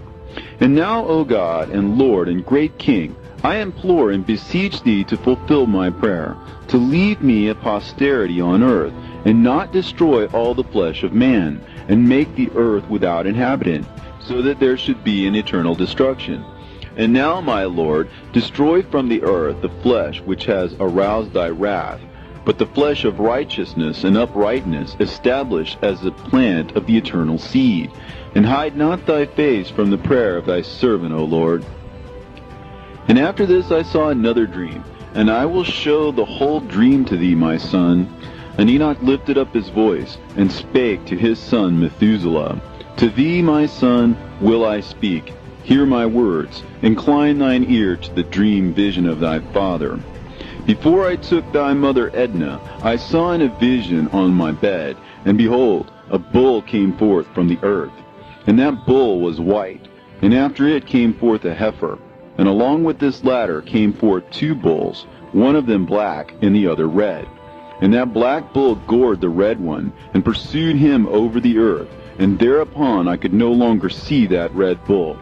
S1: And now, O God, and Lord, and great King, I implore and beseech thee to fulfill my prayer, to leave me a posterity on earth, and not destroy all the flesh of man, and make the earth without inhabitant, so that there should be an eternal destruction. And now, my Lord, destroy from the earth the flesh which has aroused thy wrath, but the flesh of righteousness and uprightness establish as the plant of the eternal seed. And hide not thy face from the prayer of thy servant, O Lord. And after this I saw another dream, and I will show the whole dream to thee, my son. And Enoch lifted up his voice, and spake to his son Methuselah, To thee, my son, will I speak. Hear my words. Incline thine ear to the dream vision of thy father. Before I took thy mother Edna, I saw in a vision on my bed, and behold, a bull came forth from the earth. And that bull was white, and after it came forth a heifer. And along with this latter came forth two bulls, one of them black, and the other red. And that black bull gored the red one, and pursued him over the earth, and thereupon I could no longer see that red bull.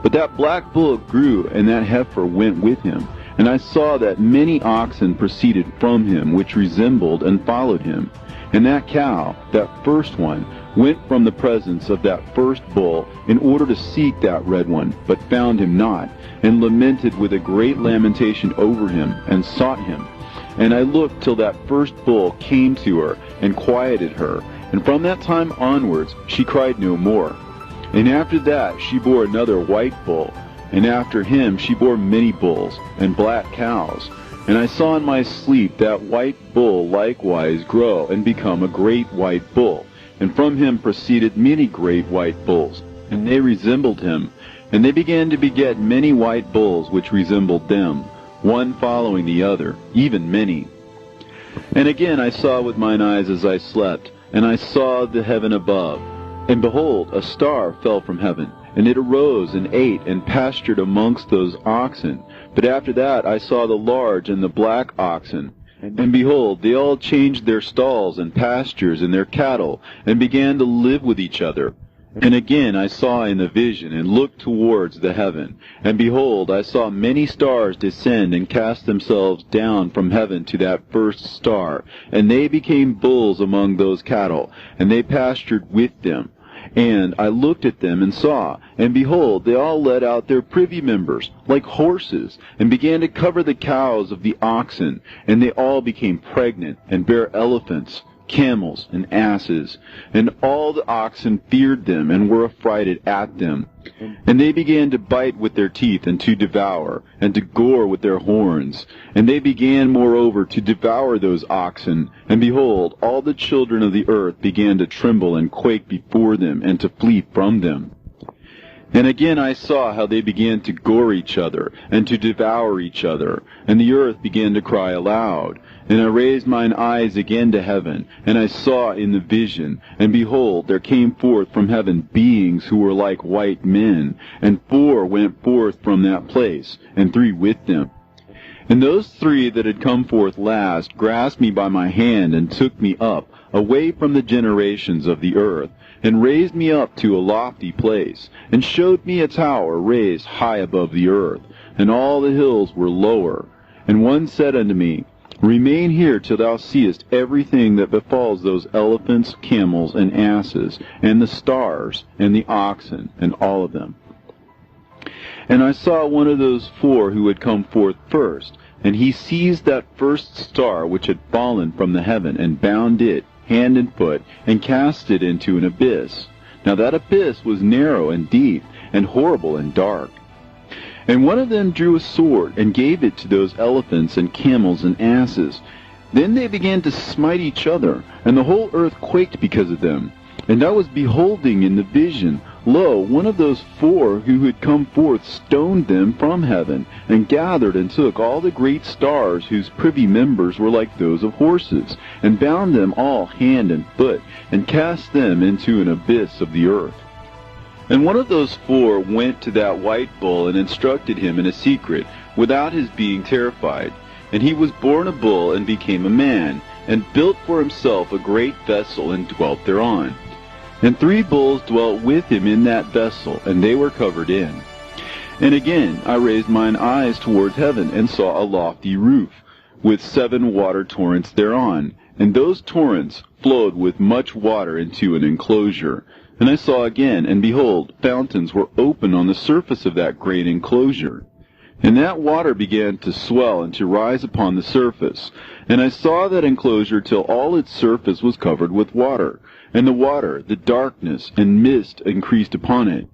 S1: But that black bull grew, and that heifer went with him. And I saw that many oxen proceeded from him, which resembled and followed him. And that cow, that first one, went from the presence of that first bull in order to seek that red one, but found him not, and lamented with a great lamentation over him, and sought him. And I looked till that first bull came to her, and quieted her. And from that time onwards she cried no more. And after that she bore another white bull, and after him she bore many bulls, and black cows. And I saw in my sleep that white bull likewise grow, and become a great white bull. And from him proceeded many great white bulls, and they resembled him. And they began to beget many white bulls which resembled them, one following the other, even many. And again I saw with mine eyes as I slept, and I saw the heaven above. And behold, a star fell from heaven, and it arose and ate and pastured amongst those oxen. But after that I saw the large and the black oxen. And behold, they all changed their stalls and pastures and their cattle, and began to live with each other. And again I saw in the vision, and looked towards the heaven. And behold, I saw many stars descend and cast themselves down from heaven to that first star. And they became bulls among those cattle, and they pastured with them. And I looked at them and saw, and behold, they all let out their privy members, like horses, and began to cover the cows of the oxen. And they all became pregnant, and bare elephants, camels, and asses. And all the oxen feared them, and were affrighted at them. And they began to bite with their teeth, and to devour, and to gore with their horns. And they began moreover to devour those oxen. And behold, all the children of the earth began to tremble and quake before them, and to flee from them. And again I saw how they began to gore each other, and to devour each other. And the earth began to cry aloud. And I raised mine eyes again to heaven, and I saw in the vision, and behold, there came forth from heaven beings who were like white men, and 4 went forth from that place, and 3 with them. And those 3 that had come forth last grasped me by my hand, and took me up, away from the generations of the earth, and raised me up to a lofty place, and showed me a tower raised high above the earth, and all the hills were lower. And one said unto me, Remain here till thou seest everything that befalls those elephants, camels, and asses, and the stars, and the oxen, and all of them. And I saw one of those 4 who had come forth first, and he seized that first star which had fallen from the heaven, and bound it, hand and foot, and cast it into an abyss. Now that abyss was narrow and deep, and horrible and dark. And one of them drew a sword, and gave it to those elephants and camels and asses. Then they began to smite each other, and the whole earth quaked because of them. And I was beholding in the vision, lo, one of those four who had come forth stoned them from heaven, and gathered and took all the great stars whose privy members were like those of horses, and bound them all hand and foot, and cast them into an abyss of the earth. And one of those four went to that white bull and instructed him in a secret, without his being terrified. And he was born a bull and became a man, and built for himself a great vessel and dwelt thereon. And 3 bulls dwelt with him in that vessel, and they were covered in. And again I raised mine eyes towards heaven, and saw a lofty roof, with 7 water torrents thereon, and those torrents flowed with much water into an enclosure. And I saw again, and behold, fountains were open on the surface of that great enclosure. And that water began to swell and to rise upon the surface. And I saw that enclosure till all its surface was covered with water. And the water, the darkness, and mist increased upon it.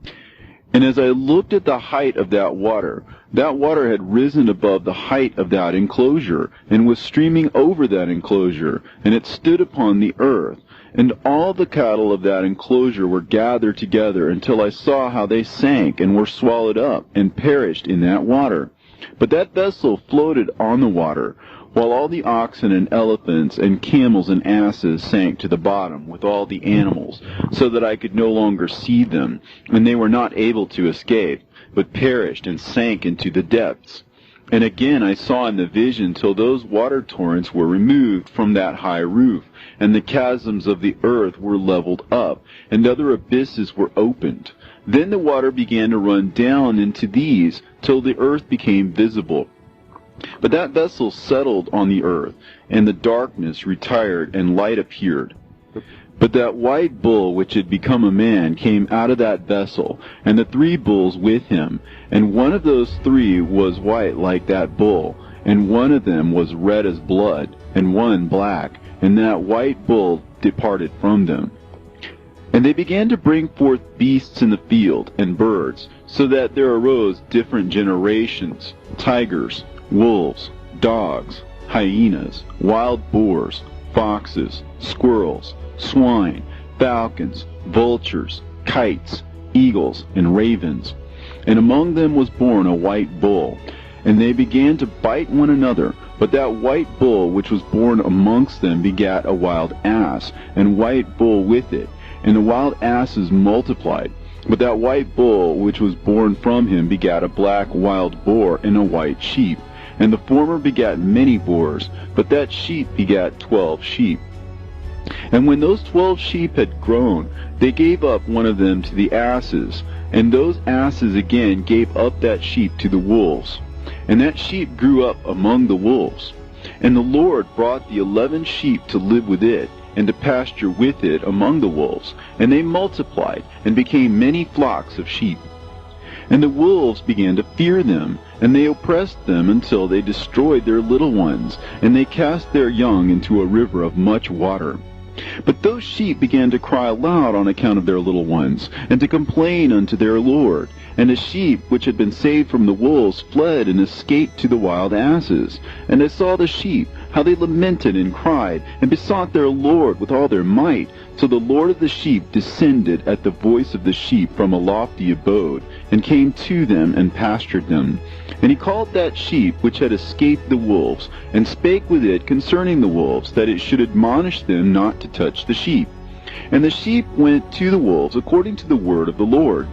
S1: And as I looked at the height of that water had risen above the height of that enclosure, and was streaming over that enclosure, and it stood upon the earth. And all the cattle of that enclosure were gathered together, until I saw how they sank, and were swallowed up, and perished in that water. But that vessel floated on the water, while all the oxen and elephants and camels and asses sank to the bottom, with all the animals, so that I could no longer see them, and they were not able to escape, but perished and sank into the depths. And again I saw in the vision till those water torrents were removed from that high roof, and the chasms of the earth were leveled up, and other abysses were opened. Then the water began to run down into these, till the earth became visible. But that vessel settled on the earth, and the darkness retired, and light appeared. But that white bull which had become a man came out of that vessel, and the 3 bulls with him. And one of those 3 was white like that bull, and one of them was red as blood, and one black. And that white bull departed from them. And they began to bring forth beasts in the field, and birds, so that there arose different generations, tigers, wolves, dogs, hyenas, wild boars, foxes, squirrels, swine, falcons, vultures, kites, eagles, and ravens. And among them was born a white bull. And they began to bite one another. But that white bull which was born amongst them begat a wild ass, and white bull with it. And the wild asses multiplied. But that white bull which was born from him begat a black wild boar and a white sheep. And the former begat many boars, but that sheep begat 12 sheep. And when those 12 sheep had grown, they gave up one of them to the asses, and those asses again gave up that sheep to the wolves. And that sheep grew up among the wolves. And the Lord brought the 11 sheep to live with it, and to pasture with it among the wolves. And they multiplied, and became many flocks of sheep. And the wolves began to fear them, and they oppressed them until they destroyed their little ones, and they cast their young into a river of much water. But those sheep began to cry aloud on account of their little ones, and to complain unto their Lord. And the sheep which had been saved from the wolves fled and escaped to the wild asses. And I saw the sheep, how they lamented and cried, and besought their Lord with all their might, till the Lord of the sheep descended at the voice of the sheep from a lofty abode, and came to them and pastured them. And he called that sheep which had escaped the wolves, and spake with it concerning the wolves, that it should admonish them not to touch the sheep. And the sheep went to the wolves according to the word of the Lord.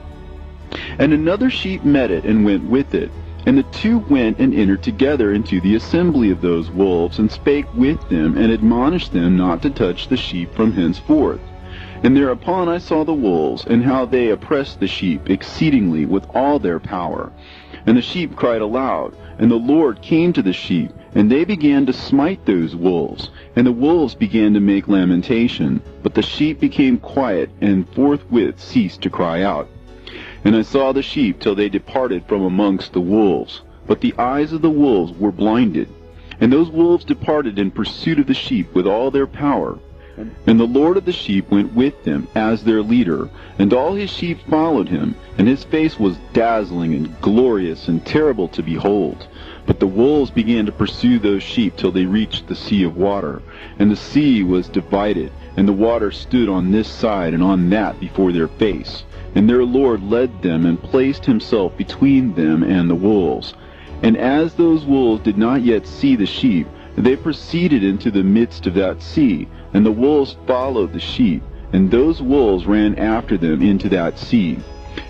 S1: And another sheep met it, and went with it. And the 2 went and entered together into the assembly of those wolves, and spake with them, and admonished them not to touch the sheep from henceforth. And thereupon I saw the wolves, and how they oppressed the sheep exceedingly with all their power. And the sheep cried aloud, and the Lord came to the sheep, and they began to smite those wolves. And the wolves began to make lamentation, but the sheep became quiet, and forthwith ceased to cry out. And I saw the sheep till they departed from amongst the wolves. But the eyes of the wolves were blinded. And those wolves departed in pursuit of the sheep with all their power. And the Lord of the sheep went with them as their leader, and all his sheep followed him, and his face was dazzling and glorious and terrible to behold. But the wolves began to pursue those sheep till they reached the sea of water, and the sea was divided, and the water stood on this side and on that before their face. And their Lord led them and placed himself between them and the wolves. And as those wolves did not yet see the sheep, they proceeded into the midst of that sea, and the wolves followed the sheep, and those wolves ran after them into that sea.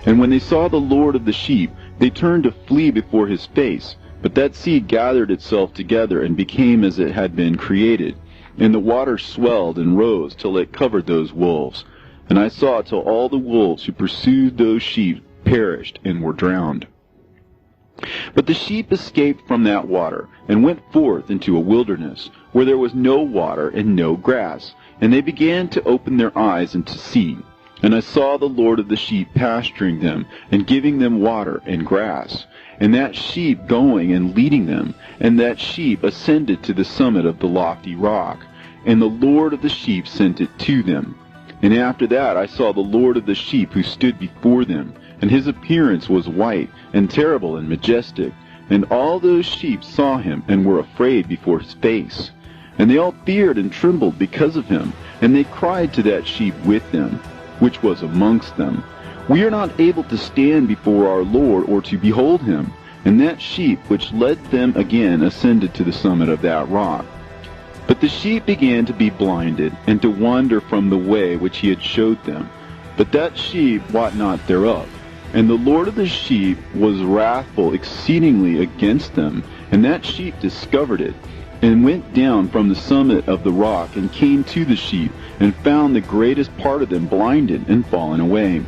S1: And when they saw the Lord of the sheep, they turned to flee before his face. But that sea gathered itself together and became as it had been created, and the water swelled and rose till it covered those wolves. And I saw till all the wolves who pursued those sheep perished and were drowned. But the sheep escaped from that water, and went forth into a wilderness, where there was no water and no grass, and they began to open their eyes and to see. And I saw the Lord of the sheep pasturing them, and giving them water and grass, and that sheep going and leading them, and that sheep ascended to the summit of the lofty rock, and the Lord of the sheep sent it to them. And after that I saw the Lord of the sheep who stood before them, and his appearance was white, and terrible, and majestic. And all those sheep saw him, and were afraid before his face. And they all feared and trembled because of him, and they cried to that sheep with them, which was amongst them, We are not able to stand before our Lord, or to behold him. And that sheep which led them again ascended to the summit of that rock. But the sheep began to be blinded, and to wander from the way which he had showed them. But that sheep wot not thereof. And the Lord of the sheep was wrathful exceedingly against them, and that sheep discovered it, and went down from the summit of the rock, and came to the sheep, and found the greatest part of them blinded and fallen away.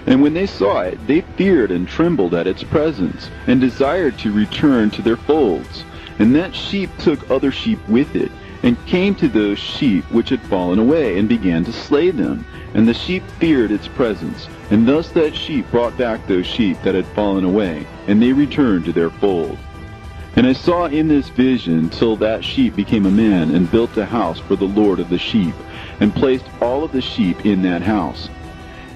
S1: And when they saw it, they feared and trembled at its presence, and desired to return to their folds. And that sheep took other sheep with it, and came to those sheep which had fallen away, and began to slay them. And the sheep feared its presence, and thus that sheep brought back those sheep that had fallen away, and they returned to their fold. And I saw in this vision till that sheep became a man, and built a house for the Lord of the sheep, and placed all of the sheep in that house.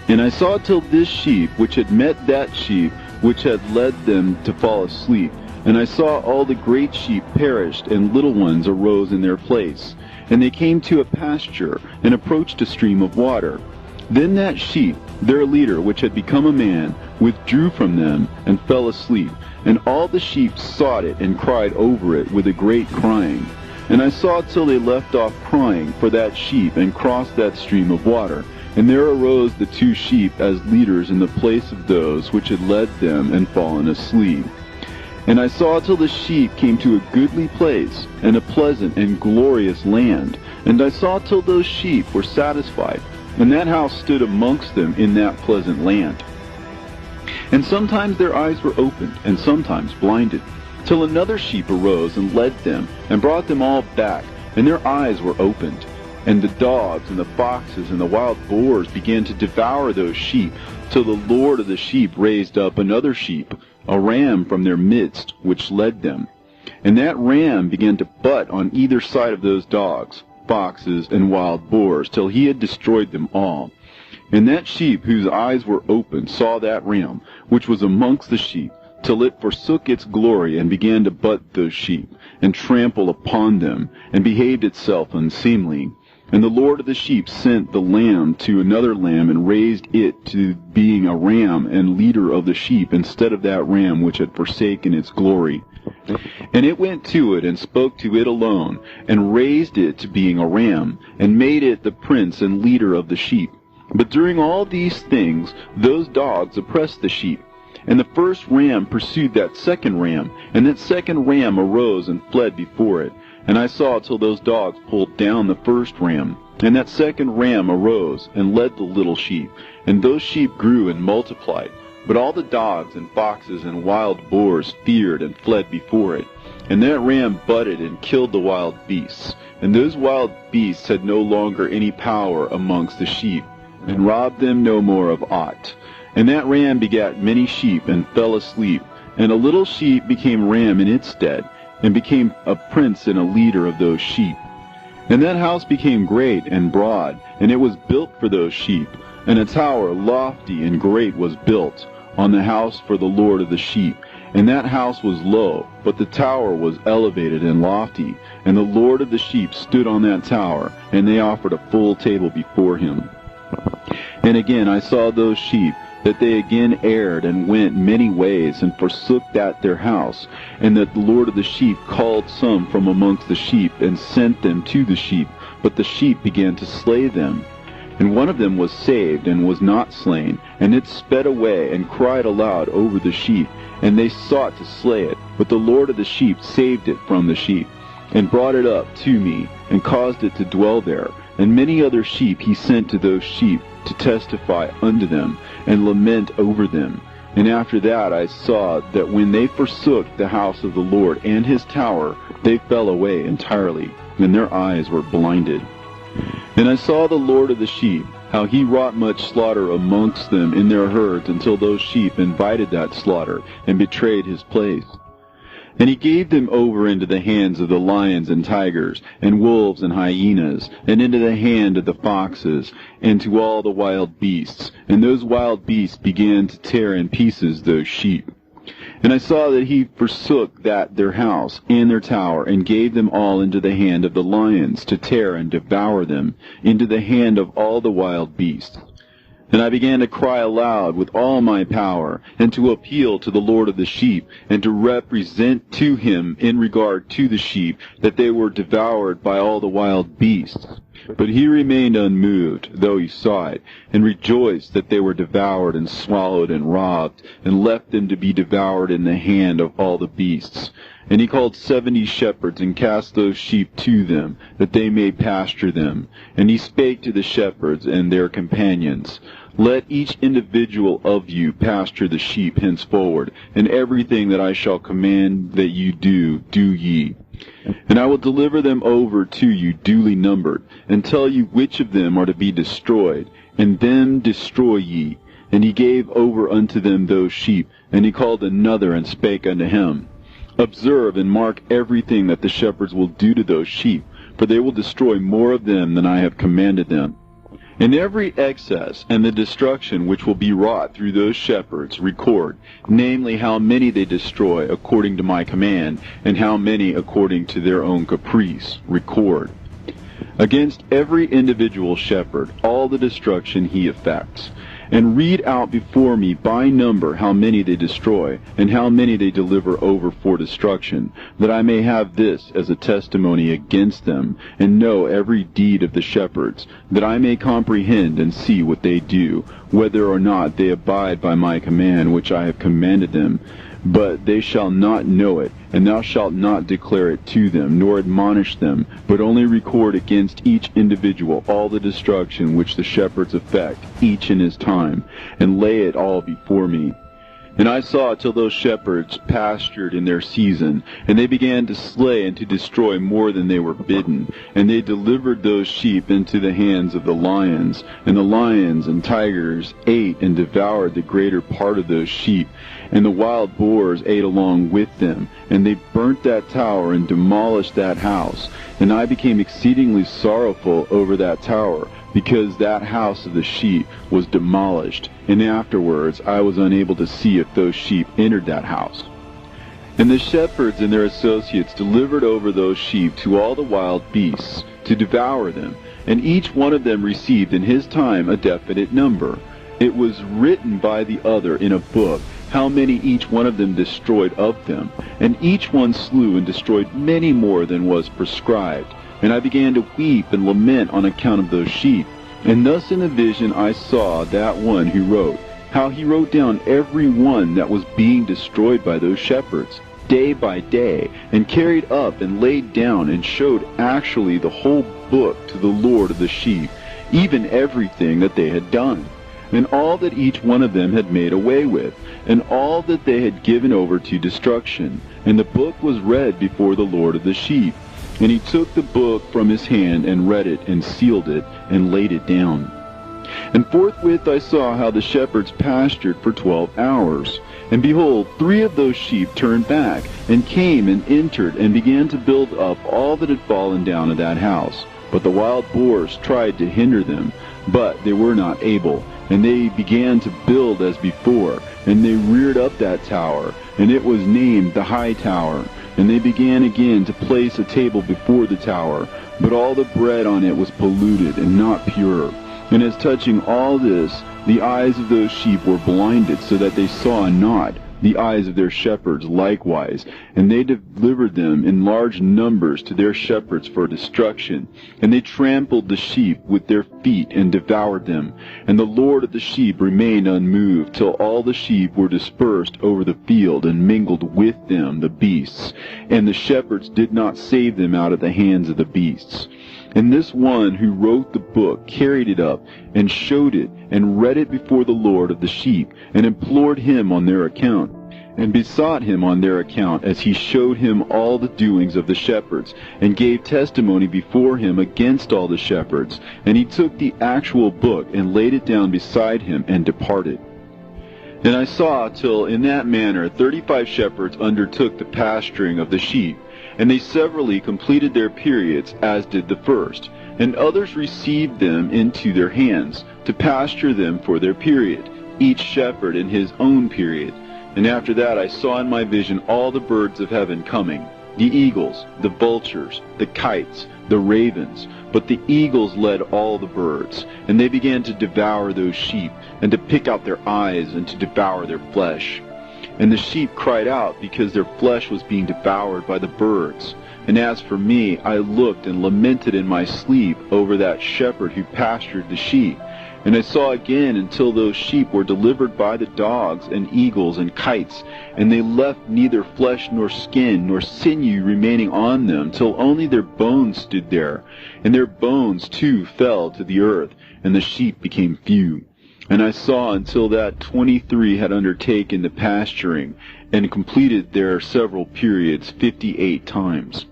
S1: And I saw till this sheep which had met that sheep which had led them to fall asleep, and I saw all the great sheep perished, and little ones arose in their place. And they came to a pasture, and approached a stream of water. Then that sheep, their leader, which had become a man, withdrew from them, and fell asleep. And all the sheep sought it, and cried over it with a great crying. And I saw till they left off crying for that sheep, and crossed that stream of water. And there arose the two sheep as leaders in the place of those which had led them and fallen asleep. And I saw till the sheep came to a goodly place, and a pleasant and glorious land. And I saw till those sheep were satisfied, and that house stood amongst them in that pleasant land. And sometimes their eyes were opened, and sometimes blinded, till another sheep arose and led them, and brought them all back, and their eyes were opened. And the dogs and the foxes and the wild boars began to devour those sheep, till the Lord of the sheep raised up another sheep, a ram from their midst, which led them. And that ram began to butt on either side of those dogs, foxes, and wild boars, till he had destroyed them all. And that sheep whose eyes were opened saw that ram, which was amongst the sheep, till it forsook its glory, and began to butt those sheep, and trample upon them, and behaved itself unseemly. And the Lord of the sheep sent the lamb to another lamb, and raised it to being a ram and leader of the sheep, instead of that ram which had forsaken its glory. And it went to it, and spoke to it alone, and raised it to being a ram, and made it the prince and leader of the sheep. But during all these things those dogs oppressed the sheep. And the first ram pursued that second ram, and that second ram arose and fled before it. And I saw till those dogs pulled down the first ram. And that second ram arose, and led the little sheep. And those sheep grew and multiplied. But all the dogs and foxes and wild boars feared and fled before it. And that ram butted and killed the wild beasts. And those wild beasts had no longer any power amongst the sheep, and robbed them no more of aught. And that ram begat many sheep, and fell asleep. And a little sheep became ram in its stead, and became a prince and a leader of those sheep. And that house became great and broad, and it was built for those sheep. And a tower lofty and great was built on the house for the Lord of the sheep. And that house was low, but the tower was elevated and lofty. And the Lord of the sheep stood on that tower, and they offered a full table before him. And again I saw those sheep, that they again erred and went many ways, and forsook that their house, and that the Lord of the sheep called some from amongst the sheep, and sent them to the sheep, but the sheep began to slay them. And one of them was saved, and was not slain, and it sped away, and cried aloud over the sheep, and they sought to slay it, but the Lord of the sheep saved it from the sheep, and brought it up to me, and caused it to dwell there. And many other sheep he sent to those sheep, to testify unto them, and lament over them. And after that I saw that when they forsook the house of the Lord and his tower, they fell away entirely, and their eyes were blinded. And I saw the Lord of the sheep, how he wrought much slaughter amongst them in their herds, until those sheep invited that slaughter, and betrayed his place. And he gave them over into the hands of the lions and tigers, and wolves and hyenas, and into the hand of the foxes, and to all the wild beasts. And those wild beasts began to tear in pieces those sheep. And I saw that he forsook that their house and their tower, and gave them all into the hand of the lions, to tear and devour them, into the hand of all the wild beasts. And I began to cry aloud with all my power, and to appeal to the Lord of the sheep, and to represent to him in regard to the sheep, that they were devoured by all the wild beasts. But he remained unmoved, though he saw it, and rejoiced that they were devoured and swallowed and robbed, and left them to be devoured in the hand of all the beasts. And he called 70 shepherds, and cast those sheep to them, that they may pasture them. And he spake to the shepherds and their companions, Let each individual of you pasture the sheep henceforward, and everything that I shall command that you do, do ye. And I will deliver them over to you duly numbered, and tell you which of them are to be destroyed, and them destroy ye. And he gave over unto them those sheep, and he called another, and spake unto him, Observe and mark everything that the shepherds will do to those sheep, for they will destroy more of them than I have commanded them. And every excess and the destruction which will be wrought through those shepherds record, namely how many they destroy according to my command, and how many according to their own caprice record. Against every individual shepherd all the destruction he effects. And read out before me by number how many they destroy, and how many they deliver over for destruction, that I may have this as a testimony against them, and know every deed of the shepherds, that I may comprehend and see what they do, whether or not they abide by my command which I have commanded them. But they shall not know it, and thou shalt not declare it to them, nor admonish them, but only record against each individual all the destruction which the shepherds effect, each in his time, and lay it all before me. And I saw till those shepherds pastured in their season, and they began to slay and to destroy more than they were bidden. And they delivered those sheep into the hands of the lions, and the lions and tigers ate and devoured the greater part of those sheep, and the wild boars ate along with them. And they burnt that tower and demolished that house. And I became exceedingly sorrowful over that tower, because that house of the sheep was demolished, and afterwards I was unable to see if those sheep entered that house. And the shepherds and their associates delivered over those sheep to all the wild beasts, to devour them, and each one of them received in his time a definite number. It was written by the other in a book, how many each one of them destroyed of them, and each one slew and destroyed many more than was prescribed. And I began to weep and lament on account of those sheep. And thus in a vision I saw that one who wrote, how he wrote down every one that was being destroyed by those shepherds, day by day, and carried up and laid down, and showed actually the whole book to the Lord of the sheep, even everything that they had done, and all that each one of them had made away with, and all that they had given over to destruction. And the book was read before the Lord of the sheep. And he took the book from his hand, and read it, and sealed it, and laid it down. And forthwith I saw how the shepherds pastured for 12 hours. And behold, 3 of those sheep turned back, and came and entered, and began to build up all that had fallen down in that house. But the wild boars tried to hinder them, but they were not able. And they began to build as before, and they reared up that tower, and it was named the High Tower. And they began again to place a table before the tower, but all the bread on it was polluted and not pure. And as touching all this, the eyes of those sheep were blinded, so that they saw not, the eyes of their shepherds likewise. And they delivered them in large numbers to their shepherds for destruction. And they trampled the sheep with their feet and devoured them. And the Lord of the sheep remained unmoved, till all the sheep were dispersed over the field, and mingled with them the beasts. And the shepherds did not save them out of the hands of the beasts. And this one who wrote the book carried it up, and showed it, and read it before the Lord of the sheep, and implored him on their account, and besought him on their account, as he showed him all the doings of the shepherds, and gave testimony before him against all the shepherds. And he took the actual book, and laid it down beside him, and departed. And I saw till in that manner 35 shepherds undertook the pasturing of the sheep, and they severally completed their periods, as did the first. And others received them into their hands, to pasture them for their period, each shepherd in his own period. And after that I saw in my vision all the birds of heaven coming, the eagles, the vultures, the kites, the ravens. But the eagles led all the birds, and they began to devour those sheep, and to pick out their eyes, and to devour their flesh. And the sheep cried out, because their flesh was being devoured by the birds. And as for me, I looked and lamented in my sleep over that shepherd who pastured the sheep. And I saw again until those sheep were delivered by the dogs and eagles and kites, and they left neither flesh nor skin nor sinew remaining on them, till only their bones stood there. And their bones too fell to the earth, and the sheep became few. And I saw until that 23 had undertaken the pasturing, and completed their several periods 58 times.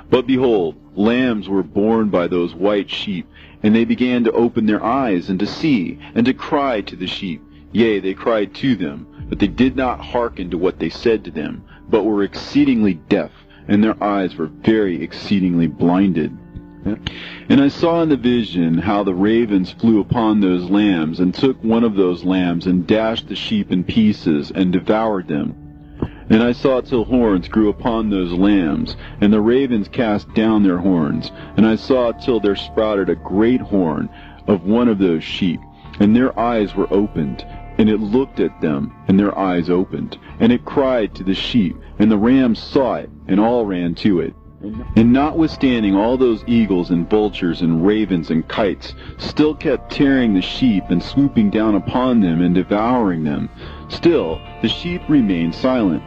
S1: But behold, lambs were born by those white sheep, and they began to open their eyes, and to see, and to cry to the sheep. Yea, they cried to them, but they did not hearken to what they said to them, but were exceedingly deaf, and their eyes were very exceedingly blinded. And I saw in the vision how the ravens flew upon those lambs, and took one of those lambs, and dashed the sheep in pieces, and devoured them. And I saw till horns grew upon those lambs, and the ravens cast down their horns. And I saw till there sprouted a great horn of one of those sheep, and their eyes were opened. And it looked at them, and their eyes opened. And it cried to the sheep, and the rams saw it, and all ran to it. And notwithstanding all those eagles and vultures and ravens and kites still kept tearing the sheep, and swooping down upon them, and devouring them, still the sheep remained silent.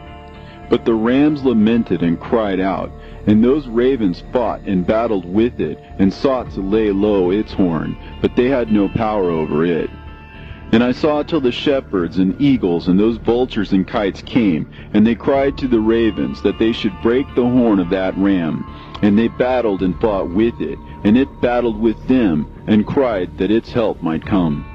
S1: But the rams lamented and cried out, and those ravens fought and battled with it, and sought to lay low its horn, but they had no power over it. And I saw till the shepherds and eagles and those vultures and kites came, and they cried to the ravens that they should break the horn of that ram. And they battled and fought with it, and it battled with them, and cried that its help might come.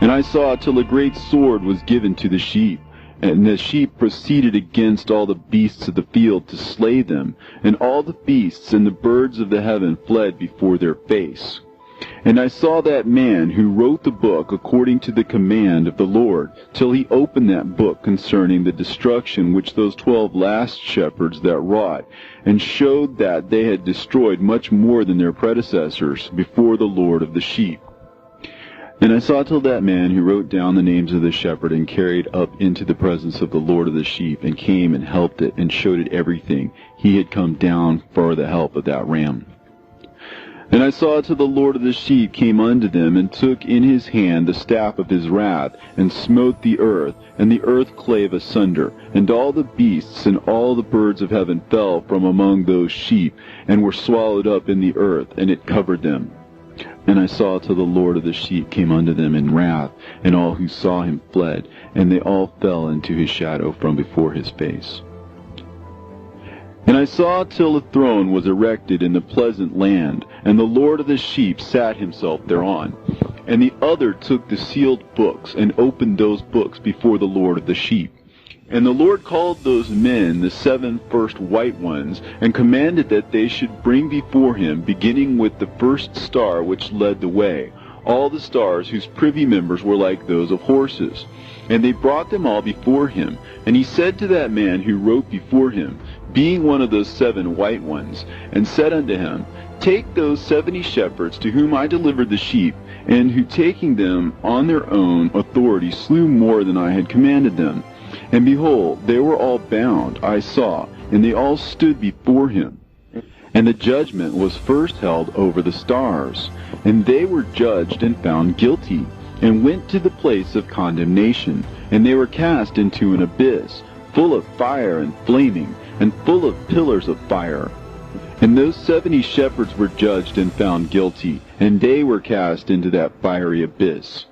S1: And I saw till a great sword was given to the sheep, and the sheep proceeded against all the beasts of the field to slay them, and all the beasts and the birds of the heaven fled before their face. And I saw that man who wrote the book according to the command of the Lord, till he opened that book concerning the destruction which those 12 last shepherds that wrought, and showed that they had destroyed much more than their predecessors before the Lord of the sheep. And I saw till that man who wrote down the names of the shepherd, and carried up into the presence of the Lord of the sheep, and came and helped it, and showed it everything. He had come down for the help of that ram. And I saw till the Lord of the sheep came unto them, and took in his hand the staff of his wrath, and smote the earth, and the earth clave asunder, and all the beasts and all the birds of heaven fell from among those sheep, and were swallowed up in the earth, and it covered them. And I saw till the Lord of the sheep came unto them in wrath, and all who saw him fled, and they all fell into his shadow from before his face. And I saw till a throne was erected in the pleasant land, and the Lord of the sheep sat himself thereon. and the other took the sealed books and opened those books before the Lord of the sheep. And the Lord called those men the 7 first white ones, and commanded that they should bring before him, beginning with the first star which led the way, all the stars whose privy members were like those of horses. And they brought them all before him. And he said to that man who wrote before him, being one of those 7 white ones, and said unto him, Take those 70 shepherds to whom I delivered the sheep, and who taking them on their own authority slew more than I had commanded them. And behold, they were all bound, I saw, and they all stood before him. And the judgment was first held over the stars. And they were judged and found guilty, and went to the place of condemnation. And they were cast into an abyss, full of fire and flaming, and full of pillars of fire. And those 70 shepherds were judged and found guilty, and they were cast into that fiery abyss.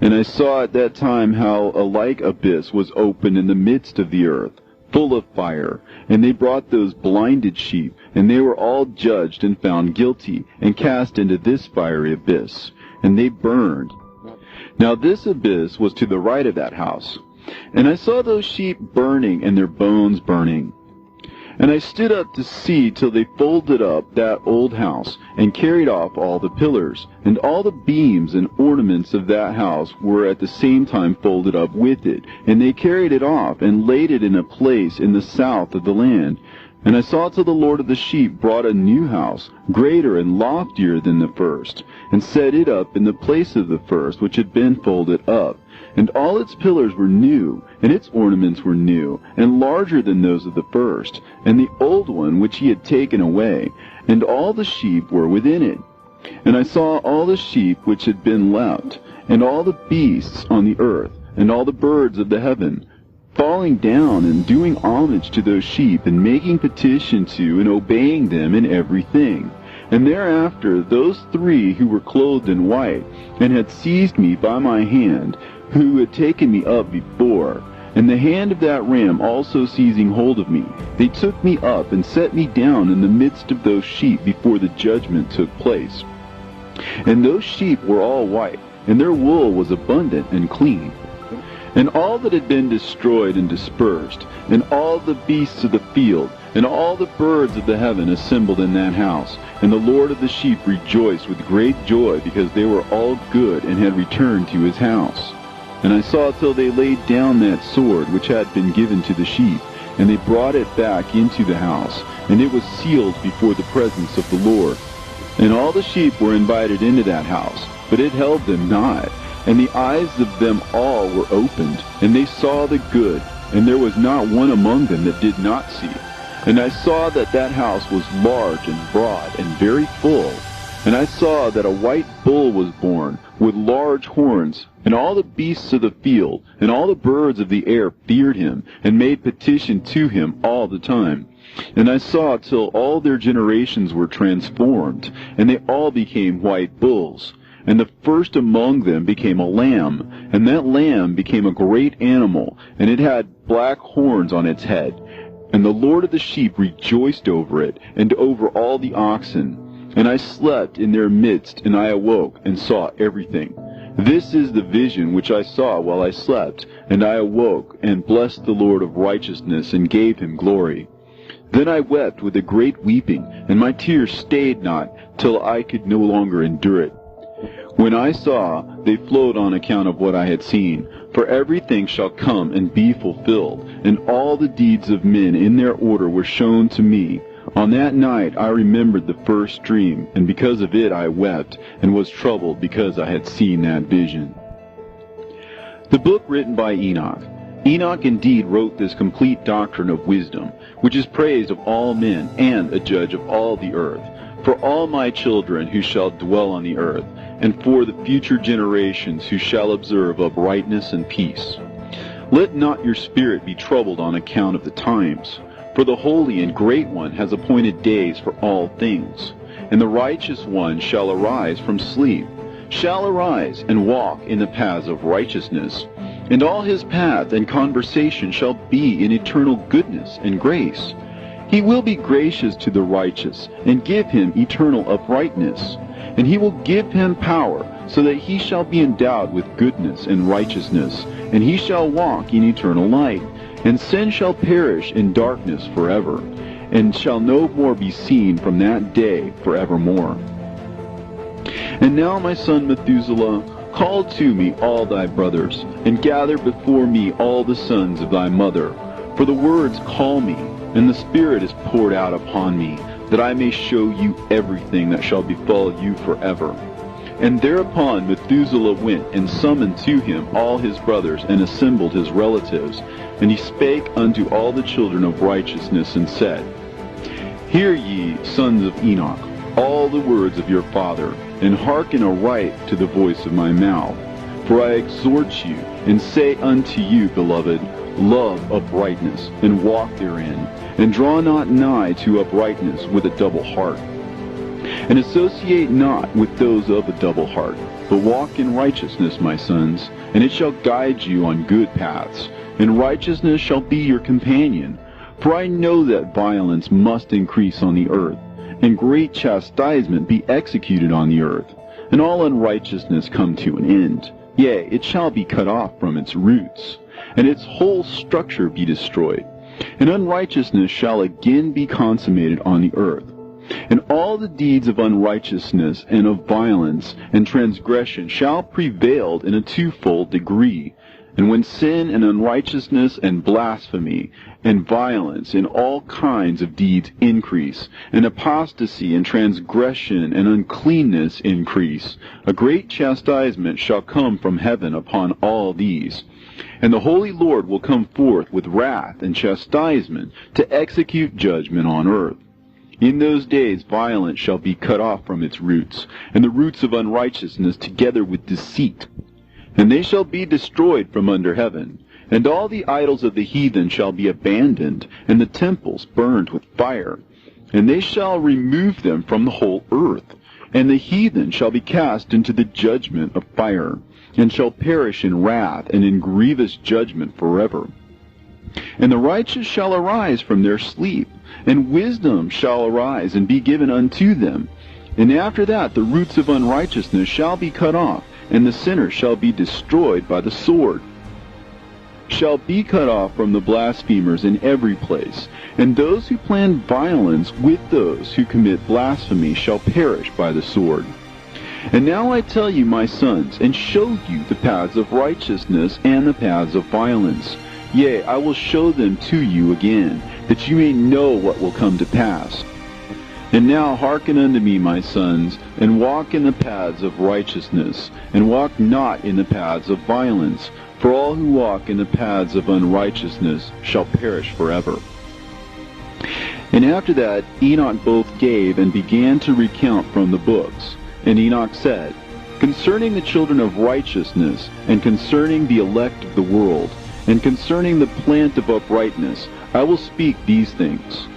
S1: And I saw at that time how a like abyss was opened in the midst of the earth, full of fire. And they brought those blinded sheep, and they were all judged and found guilty, and cast into this fiery abyss. And they burned. Now this abyss was to the right of that house. And I saw those sheep burning, and their bones burning. And I stood up to see till they folded up that old house, and carried off all the pillars, and all the beams and ornaments of that house were at the same time folded up with it. And they carried it off, and laid it in a place in the south of the land. And I saw till the Lord of the sheep brought a new house, greater and loftier than the first, and set it up in the place of the first, which had been folded up. And all its pillars were new, and its ornaments were new, and larger than those of the first, and the old one which he had taken away, and all the sheep were within it. And I saw all the sheep which had been left, and all the beasts on the earth, and all the birds of the heaven, falling down and doing homage to those sheep, and making petition to and obeying them in everything. And thereafter those 3 who were clothed in white, and had seized me by my hand, who had taken me up before, and the hand of that ram also seizing hold of me, they took me up and set me down in the midst of those sheep before the judgment took place. And those sheep were all white, and their wool was abundant and clean. And all that had been destroyed and dispersed, and all the beasts of the field, and all the birds of the heaven assembled in that house. And the Lord of the sheep rejoiced with great joy, because they were all good, and had returned to his house. And I saw till they laid down that sword which had been given to the sheep, and they brought it back into the house, and it was sealed before the presence of the Lord. And all the sheep were invited into that house, but it held them not. And the eyes of them all were opened, and they saw the good, and there was not one among them that did not see. And I saw that that house was large and broad and very full. And I saw that a white bull was born, with large horns, and all the beasts of the field, and all the birds of the air feared him, and made petition to him all the time. And I saw till all their generations were transformed, and they all became white bulls. And the first among them became a lamb, and that lamb became a great animal, and it had black horns on its head. And the Lord of the sheep rejoiced over it, and over all the oxen. And I slept in their midst, and I awoke, and saw everything. This is the vision which I saw while I slept, and I awoke, and blessed the Lord of righteousness, and gave him glory. Then I wept with a great weeping, and my tears stayed not, till I could no longer endure it. When I saw, they flowed on account of what I had seen. For everything shall come and be fulfilled, and all the deeds of men in their order were shown to me. On that night I remembered the first dream, and because of it I wept, and was troubled because I had seen that vision. The book written by Enoch. Enoch indeed wrote this complete doctrine of wisdom, which is praised of all men, and a judge of all the earth, for all my children who shall dwell on the earth, and for the future generations who shall observe uprightness and peace. Let not your spirit be troubled on account of the times, for the Holy and Great One has appointed days for all things. And the righteous one shall arise from sleep, shall arise and walk in the paths of righteousness, and all his path and conversation shall be in eternal goodness and grace. He will be gracious to the righteous, and give him eternal uprightness. and he will give him power, so that he shall be endowed with goodness and righteousness, and he shall walk in eternal light, and sin shall perish in darkness forever, and shall no more be seen from that day forevermore. And now, my son Methuselah, call to me all thy brothers, and gather before me all the sons of thy mother. For the words call me, and the Spirit is poured out upon me, that I may show you everything that shall befall you forever. And thereupon Methuselah went and summoned to him all his brothers, and assembled his relatives. And he spake unto all the children of righteousness, and said, Hear ye, sons of Enoch, all the words of your father, and hearken aright to the voice of my mouth. For I exhort you, and say unto you, beloved, love uprightness, and walk therein, and draw not nigh to uprightness with a double heart. And associate not with those of a double heart, but walk in righteousness, my sons, and it shall guide you on good paths, and righteousness shall be your companion. For I know that violence must increase on the earth, and great chastisement be executed on the earth, and all unrighteousness come to an end. Yea, it shall be cut off from its roots, and its whole structure be destroyed. And unrighteousness shall again be consummated on the earth. And all the deeds of unrighteousness and of violence and transgression shall prevail in a twofold degree. And when sin and unrighteousness and blasphemy and violence and all kinds of deeds increase, and apostasy and transgression and uncleanness increase, a great chastisement shall come from heaven upon all these. And the Holy Lord will come forth with wrath and chastisement to execute judgment on earth. In those days violence shall be cut off from its roots, and the roots of unrighteousness together with deceit. And they shall be destroyed from under heaven, and all the idols of the heathen shall be abandoned, and the temples burned with fire. And they shall remove them from the whole earth, and the heathen shall be cast into the judgment of fire, and shall perish in wrath and in grievous judgment forever. And the righteous shall arise from their sleep, and wisdom shall arise and be given unto them. And after that the roots of unrighteousness shall be cut off, and the sinner shall be destroyed by the sword, shall be cut off from the blasphemers in every place, and those who plan violence with those who commit blasphemy shall perish by the sword. And now I tell you, my sons, and show you the paths of righteousness and the paths of violence. Yea, I will show them to you again, that you may know what will come to pass. And now hearken unto me, my sons, and walk in the paths of righteousness, and walk not in the paths of violence, for all who walk in the paths of unrighteousness shall perish forever. And after that Enoch both gave and began to recount from the books. And Enoch said, Concerning the children of righteousness, and concerning the elect of the world, and concerning the plant of uprightness, I will speak these things.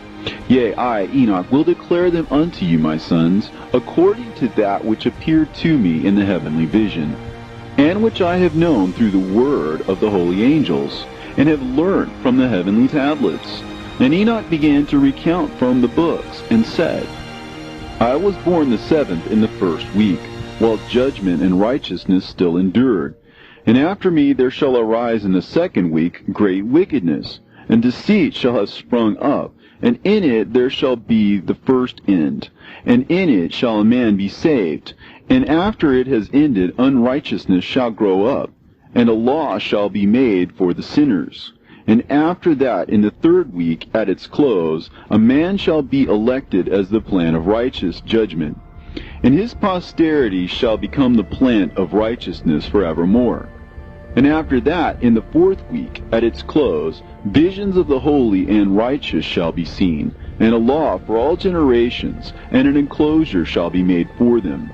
S1: Yea, I, Enoch, will declare them unto you, my sons, according to that which appeared to me in the heavenly vision, and which I have known through the word of the holy angels, and have learned from the heavenly tablets. And Enoch began to recount from the books, and said, I was born the 7th in the 1st week, while judgment and righteousness still endured. And after me there shall arise in the 2nd week great wickedness, and deceit shall have sprung up, and in it there shall be the first end, and in it shall a man be saved. And after it has ended, unrighteousness shall grow up, and a law shall be made for the sinners. And after that, in the 3rd week, at its close, a man shall be elected as the plant of righteous judgment, and his posterity shall become the plant of righteousness forevermore. And after that, in the 4th week, at its close, visions of the holy and righteous shall be seen, and a law for all generations, and an enclosure shall be made for them.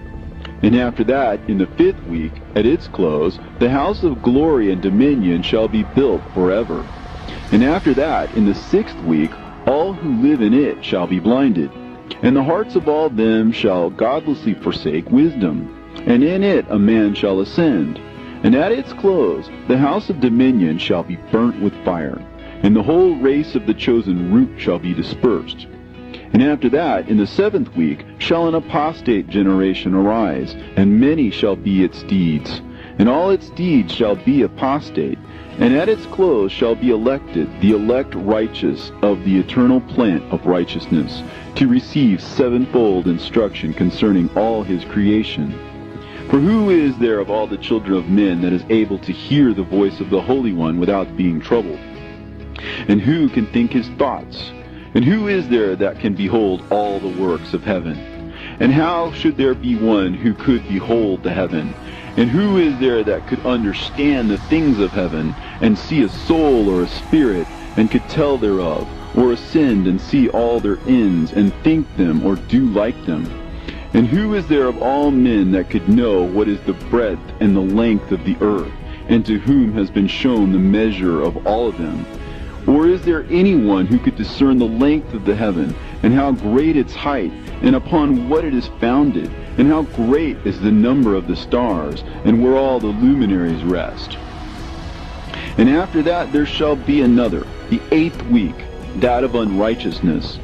S1: And after that, in the 5th week, at its close, the house of glory and dominion shall be built forever. And after that, in the 6th week, all who live in it shall be blinded, and the hearts of all them shall godlessly forsake wisdom, and in it a man shall ascend. And at its close, the house of dominion shall be burnt with fire, and the whole race of the chosen root shall be dispersed. And after that, in the 7th week, shall an apostate generation arise, and many shall be its deeds. And all its deeds shall be apostate. And at its close shall be elected the elect righteous of the eternal plant of righteousness, to receive sevenfold instruction concerning all his creation. For who is there of all the children of men that is able to hear the voice of the Holy One without being troubled? And who can think his thoughts? And who is there that can behold all the works of heaven? And how should there be one who could behold the heaven? And who is there that could understand the things of heaven, and see a soul or a spirit, and could tell thereof, or ascend and see all their ends, and think them, or do like them? And who is there of all men that could know what is the breadth and the length of the earth, and to whom has been shown the measure of all of them? Or is there anyone who could discern the length of the heaven, and how great its height, and upon what it is founded, and how great is the number of the stars, and where all the luminaries rest? And after that there shall be another, the 8th week, that of unrighteousness.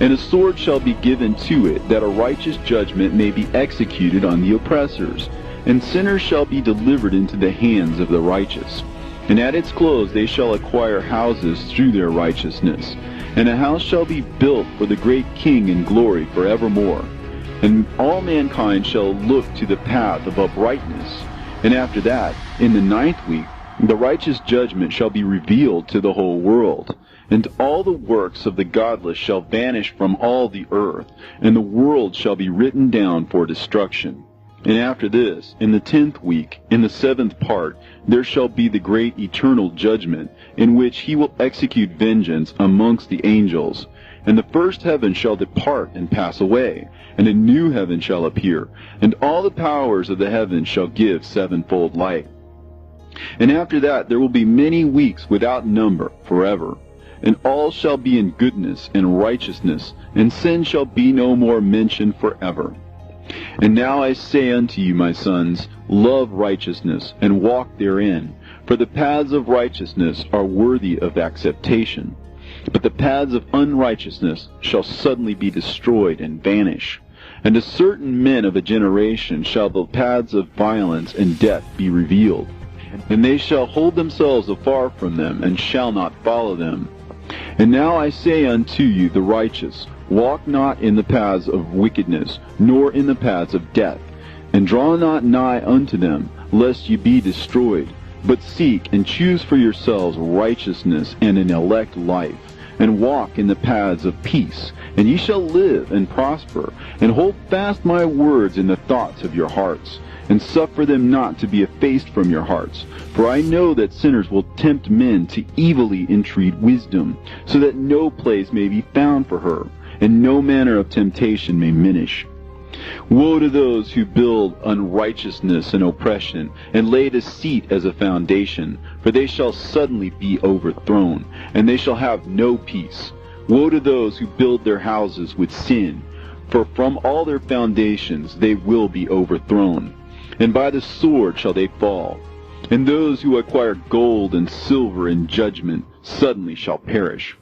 S1: And a sword shall be given to it, that a righteous judgment may be executed on the oppressors, and sinners shall be delivered into the hands of the righteous. And at its close they shall acquire houses through their righteousness. And a house shall be built for the great King in glory forevermore. And all mankind shall look to the path of uprightness. And after that, in the 9th week, the righteous judgment shall be revealed to the whole world. And all the works of the godless shall vanish from all the earth, and the world shall be written down for destruction. And after this, in the 10th week, in the 7th part, there shall be the great eternal judgment, in which he will execute vengeance amongst the angels. And the first heaven shall depart and pass away, and a new heaven shall appear, and all the powers of the heavens shall give sevenfold light. And after that there will be many weeks without number forever. And all shall be in goodness and righteousness, and sin shall be no more mentioned forever. And now I say unto you, my sons, love righteousness, and walk therein. For the paths of righteousness are worthy of acceptation. But the paths of unrighteousness shall suddenly be destroyed and vanish. And to certain men of a generation shall the paths of violence and death be revealed. And they shall hold themselves afar from them, and shall not follow them. And now I say unto you, the righteous, walk not in the paths of wickedness, nor in the paths of death, and draw not nigh unto them, lest ye be destroyed. But seek and choose for yourselves righteousness and an elect life, and walk in the paths of peace, and ye shall live and prosper. And hold fast my words in the thoughts of your hearts, and suffer them not to be effaced from your hearts. For I know that sinners will tempt men to evilly entreat wisdom, so that no place may be found for her, and no manner of temptation may minish. Woe to those who build unrighteousness and oppression, and lay deceit as a foundation, for they shall suddenly be overthrown, and they shall have no peace. Woe to those who build their houses with sin, for from all their foundations they will be overthrown, and by the sword shall they fall. And those who acquire gold and silver in judgment suddenly shall perish.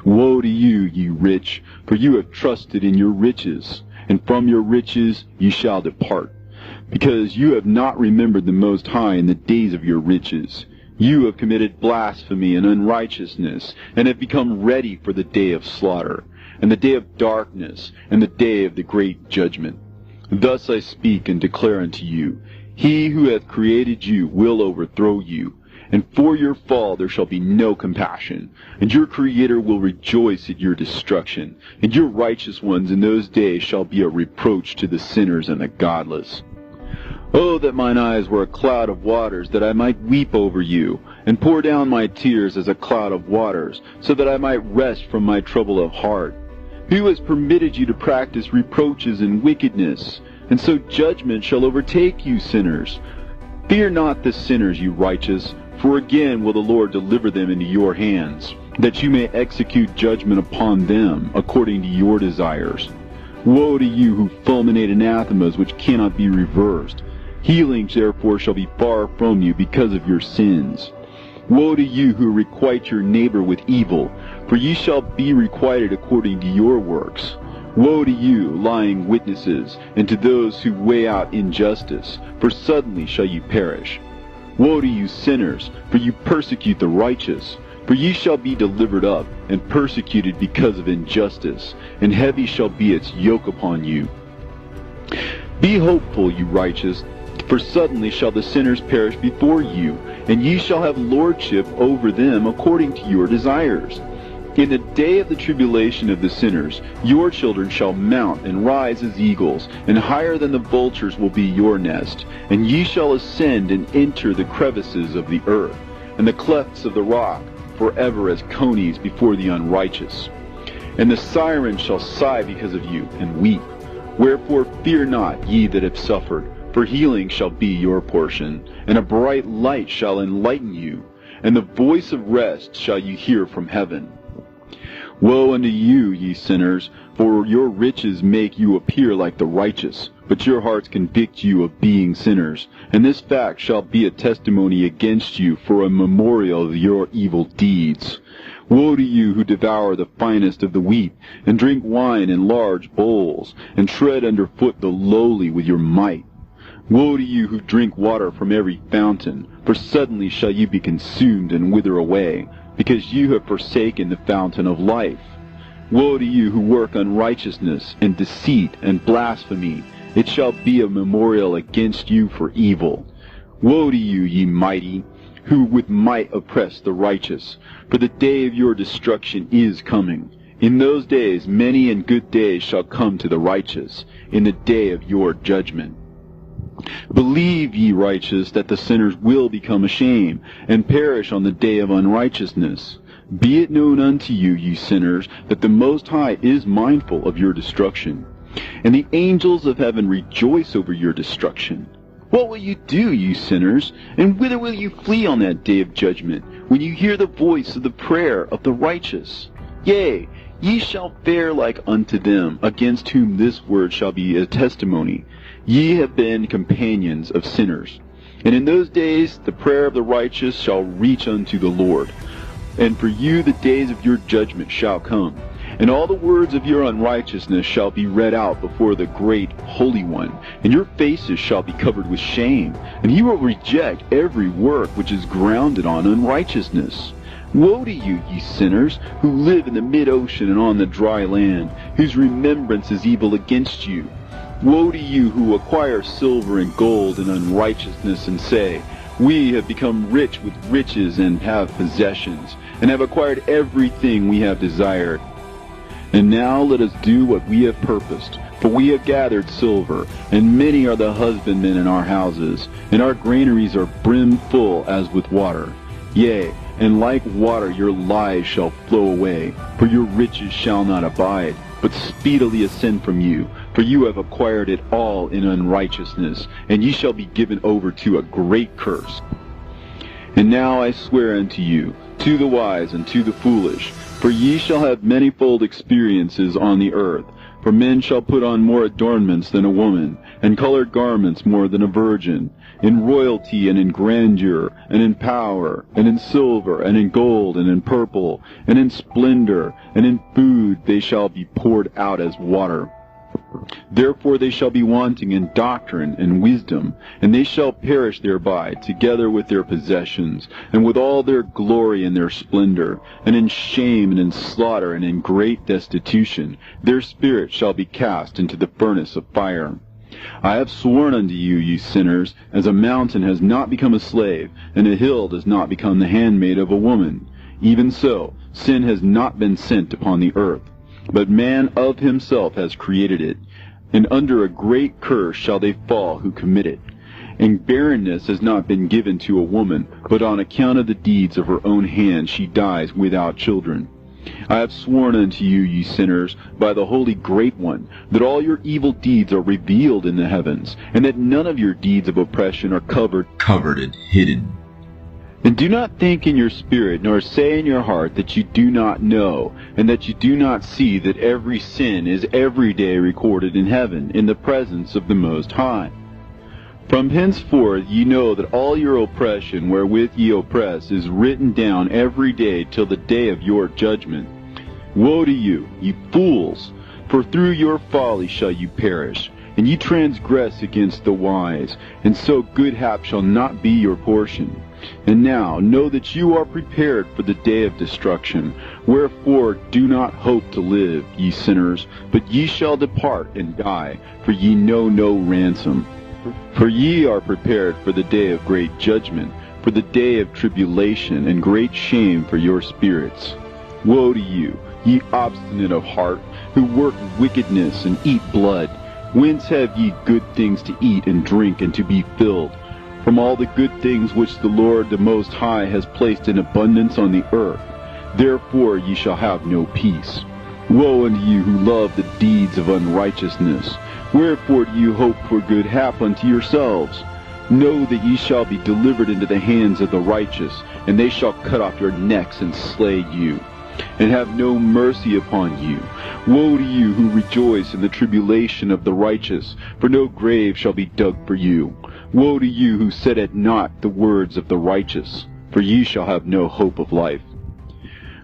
S1: Woe to you, ye rich, for you have trusted in your riches, and from your riches ye shall depart, because you have not remembered the Most High in the days of your riches. You have committed blasphemy and unrighteousness, and have become ready for the day of slaughter, and the day of darkness, and the day of the great judgment. Thus I speak and declare unto you, he who hath created you will overthrow you, and for your fall there shall be no compassion, and your Creator will rejoice at your destruction, and your righteous ones in those days shall be a reproach to the sinners and the godless. Oh, that mine eyes were a cloud of waters, that I might weep over you, and pour down my tears as a cloud of waters, so that I might rest from my trouble of heart. Who has permitted you to practice reproaches and wickedness? And so judgment shall overtake you, sinners. Fear not the sinners, you righteous, for again will the Lord deliver them into your hands, that you may execute judgment upon them according to your desires. Woe to you who fulminate anathemas which cannot be reversed. Healings therefore shall be far from you because of your sins. Woe to you who requite your neighbor with evil, for ye shall be requited according to your works. Woe to you, lying witnesses, and to those who weigh out injustice, for suddenly shall you perish. Woe to you, sinners, for you persecute the righteous. For ye shall be delivered up, and persecuted because of injustice, and heavy shall be its yoke upon you. Be hopeful, you righteous, for suddenly shall the sinners perish before you, and ye shall have lordship over them according to your desires. In the day of the tribulation of the sinners, your children shall mount and rise as eagles, and higher than the vultures will be your nest. And ye shall ascend and enter the crevices of the earth, and the clefts of the rock, forever as conies before the unrighteous. And the siren shall sigh because of you, and weep. Wherefore fear not, ye that have suffered, for healing shall be your portion, and a bright light shall enlighten you, and the voice of rest shall you hear from heaven. Woe unto you, ye sinners, for your riches make you appear like the righteous, but your hearts convict you of being sinners, and this fact shall be a testimony against you for a memorial of your evil deeds. Woe to you who devour the finest of the wheat, and drink wine in large bowls, and tread under foot the lowly with your might. Woe to you who drink water from every fountain, for suddenly shall you be consumed and wither away, because you have forsaken the fountain of life. Woe to you who work unrighteousness and deceit and blasphemy, it shall be a memorial against you for evil. Woe to you, ye mighty, who with might oppress the righteous, for the day of your destruction is coming. In those days many and good days shall come to the righteous, in the day of your judgment. Believe, ye righteous, that the sinners will become ashamed, and perish on the day of unrighteousness. Be it known unto you, ye sinners, that the Most High is mindful of your destruction, and the angels of heaven rejoice over your destruction. What will you do, you sinners, and whither will you flee on that day of judgment, when you hear the voice of the prayer of the righteous? Yea, ye shall fare like unto them, against whom this word shall be a testimony. Ye have been companions of sinners. And in those days the prayer of the righteous shall reach unto the Lord. And for you the days of your judgment shall come, and all the words of your unrighteousness shall be read out before the great Holy One, and your faces shall be covered with shame, and he will reject every work which is grounded on unrighteousness. Woe to you, ye sinners, who live in the mid-ocean and on the dry land, whose remembrance is evil against you. Woe to you who acquire silver and gold in unrighteousness, and say, We have become rich with riches and have possessions, and have acquired everything we have desired. And now let us do what we have purposed, for we have gathered silver, and many are the husbandmen in our houses, and our granaries are brim full as with water. Yea, and like water your lies shall flow away, for your riches shall not abide, but speedily ascend from you, for you have acquired it all in unrighteousness, and ye shall be given over to a great curse. And now I swear unto you, to the wise and to the foolish, for ye shall have manifold experiences on the earth. For men shall put on more adornments than a woman, and colored garments more than a virgin. In royalty and in grandeur, and in power, and in silver, and in gold, and in purple, and in splendor, and in food they shall be poured out as water. Therefore they shall be wanting in doctrine and wisdom, and they shall perish thereby, together with their possessions, and with all their glory and their splendor, and in shame and in slaughter and in great destitution, their spirits shall be cast into the furnace of fire. I have sworn unto you, ye sinners, as a mountain has not become a slave, and a hill does not become the handmaid of a woman, even so sin has not been sent upon the earth, but man of himself has created it, and under a great curse shall they fall who commit it. And barrenness has not been given to a woman, but on account of the deeds of her own hand she dies without children. I have sworn unto you, ye sinners, by the Holy Great One, that all your evil deeds are revealed in the heavens, and that none of your deeds of oppression are covered and hidden. And do not think in your spirit, nor say in your heart that you do not know, and that you do not see that every sin is every day recorded in heaven, in the presence of the Most High. From henceforth ye know that all your oppression wherewith ye oppress is written down every day till the day of your judgment. Woe to you, ye fools! For through your folly shall you perish, and ye transgress against the wise, and so good hap shall not be your portion. And now know that you are prepared for the day of destruction. Wherefore do not hope to live, ye sinners, but ye shall depart and die, for ye know no ransom. For ye are prepared for the day of great judgment, for the day of tribulation and great shame for your spirits. Woe to you, ye obstinate of heart, who work wickedness and eat blood. Whence have ye good things to eat and drink and to be filled? From all the good things which the Lord the Most High has placed in abundance on the earth. Therefore ye shall have no peace. Woe unto you who love the deeds of unrighteousness. Wherefore do you hope for good hap unto yourselves? Know that ye shall be delivered into the hands of the righteous, and they shall cut off your necks and slay you, and have no mercy upon you. Woe to you who rejoice in the tribulation of the righteous, for no grave shall be dug for you. Woe to you who set at naught the words of the righteous, for ye shall have no hope of life.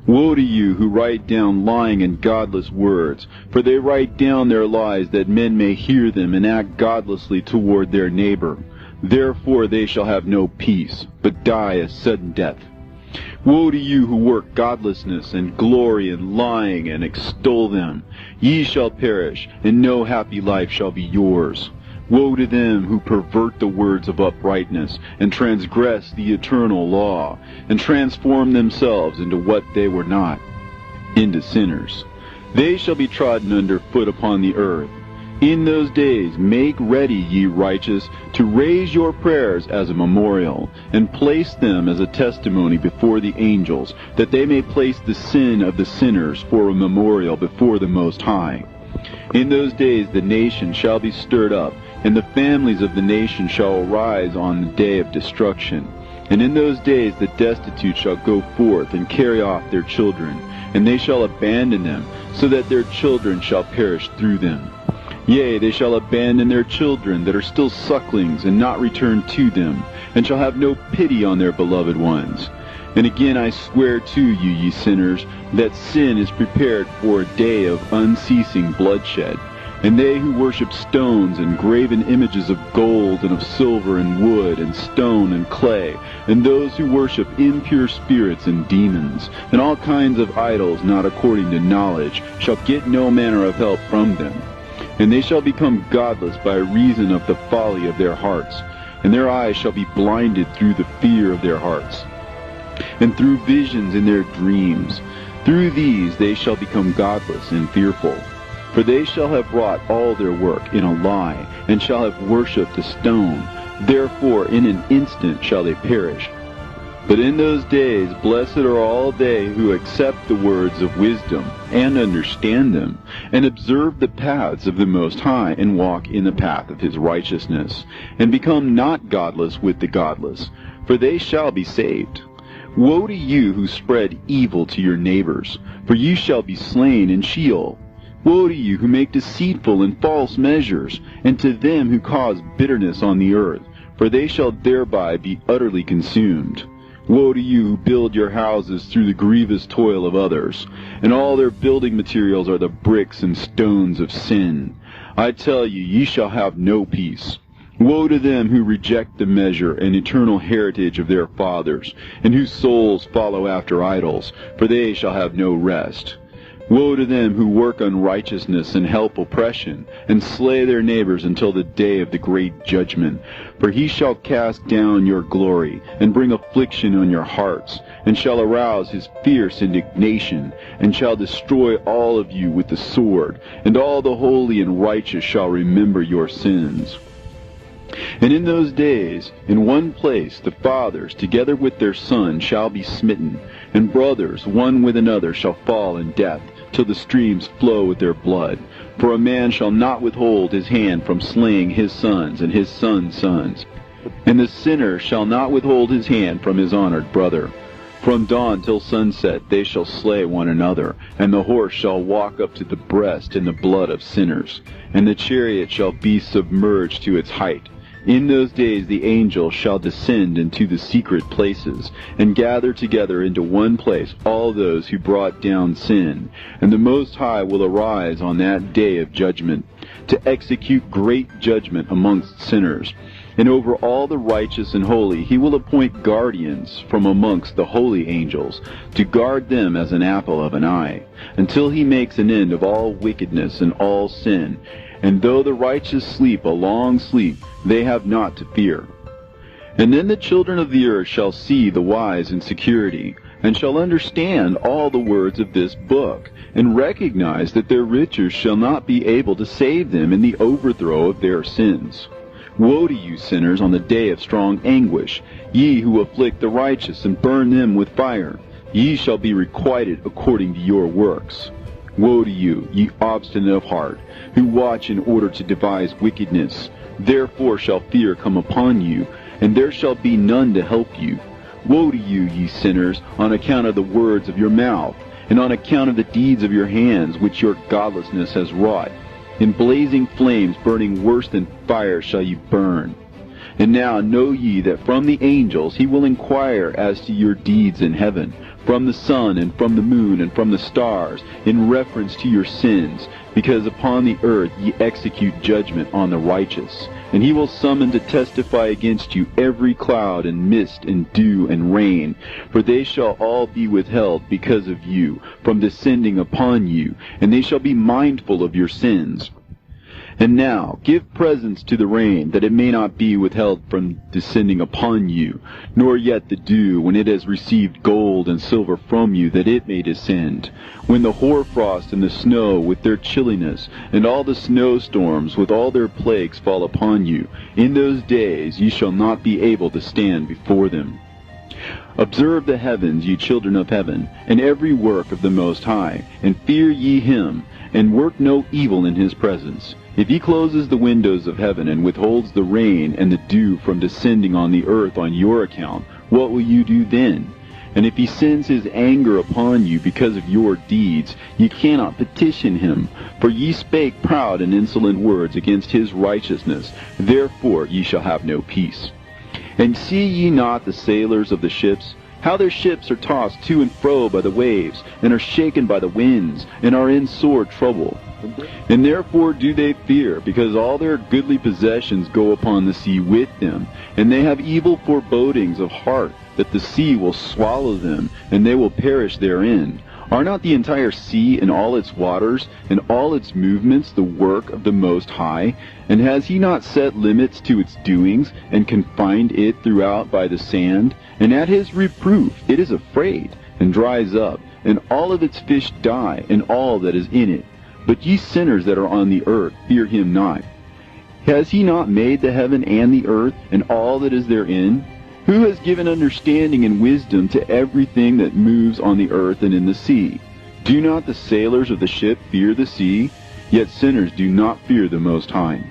S1: Woe to you who write down lying and godless words, for they write down their lies that men may hear them and act godlessly toward their neighbor. Therefore they shall have no peace, but die a sudden death. Woe to you who work godlessness and glory in lying and extol them. Ye shall perish, and no happy life shall be yours. Woe to them who pervert the words of uprightness, and transgress the eternal law, and transform themselves into what they were not, into sinners. They shall be trodden under foot upon the earth. In those days make ready, ye righteous, to raise your prayers as a memorial, and place them as a testimony before the angels, that they may place the sin of the sinners for a memorial before the Most High. In those days the nation shall be stirred up, and the families of the nation shall arise on the day of destruction. And in those days the destitute shall go forth and carry off their children, and they shall abandon them, so that their children shall perish through them. Yea, they shall abandon their children that are still sucklings, and not return to them, and shall have no pity on their beloved ones. And again I swear to you, ye sinners, that sin is prepared for a day of unceasing bloodshed. And they who worship stones and graven images of gold and of silver and wood and stone and clay, and those who worship impure spirits and demons, and all kinds of idols not according to knowledge, shall get no manner of help from them. And they shall become godless by reason of the folly of their hearts, and their eyes shall be blinded through the fear of their hearts, and through visions in their dreams. Through these they shall become godless and fearful. For they shall have wrought all their work in a lie, and shall have worshipped a stone. Therefore in an instant shall they perish. But in those days blessed are all they who accept the words of wisdom, and understand them, and observe the paths of the Most High, and walk in the path of his righteousness, and become not godless with the godless, for they shall be saved. Woe to you who spread evil to your neighbors, for you shall be slain in Sheol. Woe to you who make deceitful and false measures, and to them who cause bitterness on the earth, for they shall thereby be utterly consumed. Woe to you who build your houses through the grievous toil of others, and all their building materials are the bricks and stones of sin. I tell you, ye shall have no peace. Woe to them who reject the measure and eternal heritage of their fathers, and whose souls follow after idols, for they shall have no rest. Woe to them who work unrighteousness and help oppression, and slay their neighbors until the day of the great judgment. For he shall cast down your glory, and bring affliction on your hearts, and shall arouse his fierce indignation, and shall destroy all of you with the sword, and all the holy and righteous shall remember your sins. And in those days, in one place, the fathers, together with their sons, shall be smitten, and brothers, one with another, shall fall in death, till the streams flow with their blood. For a man shall not withhold his hand from slaying his sons and his sons' sons. And the sinner shall not withhold his hand from his honored brother. From dawn till sunset they shall slay one another, and the horse shall walk up to the breast in the blood of sinners, and the chariot shall be submerged to its height, In those days the angel shall descend into the secret places, and gather together into one place all those who brought down sin. And the Most High will arise on that day of judgment, to execute great judgment amongst sinners. And over all the righteous and holy he will appoint guardians from amongst the holy angels, to guard them as an apple of an eye, until he makes an end of all wickedness and all sin. And though the righteous sleep a long sleep, they have not to fear. And then the children of the earth shall see the wise in security, and shall understand all the words of this book, and recognize that their riches shall not be able to save them in the overthrow of their sins. Woe to you, sinners, on the day of strong anguish, ye who afflict the righteous and burn them with fire. Ye shall be requited according to your works. Woe to you, ye obstinate of heart, who watch in order to devise wickedness. Therefore shall fear come upon you, and there shall be none to help you. Woe to you, ye sinners, on account of the words of your mouth, and on account of the deeds of your hands, which your godlessness has wrought. In blazing flames, burning worse than fire, shall you burn. And now know ye that from the angels he will inquire as to your deeds in heaven, from the sun and from the moon and from the stars, in reference to your sins, because upon the earth ye execute judgment on the righteous. And he will summon to testify against you every cloud and mist and dew and rain, for they shall all be withheld because of you, from descending upon you, and they shall be mindful of your sins. And now give presents to the rain, that it may not be withheld from descending upon you, nor yet the dew, when it has received gold and silver from you, that it may descend. When the hoarfrost and the snow with their chilliness, and all the snowstorms with all their plagues fall upon you, in those days ye shall not be able to stand before them. Observe the heavens, ye children of heaven, and every work of the Most High, and fear ye him, and work no evil in his presence. If he closes the windows of heaven, and withholds the rain and the dew from descending on the earth on your account, what will you do then? And if he sends his anger upon you because of your deeds, ye cannot petition him, for ye spake proud and insolent words against his righteousness. Therefore ye shall have no peace. And see ye not the sailors of the ships, how their ships are tossed to and fro by the waves, and are shaken by the winds, and are in sore trouble? And therefore do they fear, because all their goodly possessions go upon the sea with them, and they have evil forebodings of heart, that the sea will swallow them, and they will perish therein. Are not the entire sea and all its waters, and all its movements the work of the Most High? And has he not set limits to its doings, and confined it throughout by the sand? And at his reproof it is afraid, and dries up, and all of its fish die, and all that is in it. But ye sinners that are on the earth, fear him not. Has he not made the heaven and the earth, and all that is therein? Who has given understanding and wisdom to everything that moves on the earth and in the sea? Do not the sailors of the ship fear the sea? Yet sinners do not fear the Most High.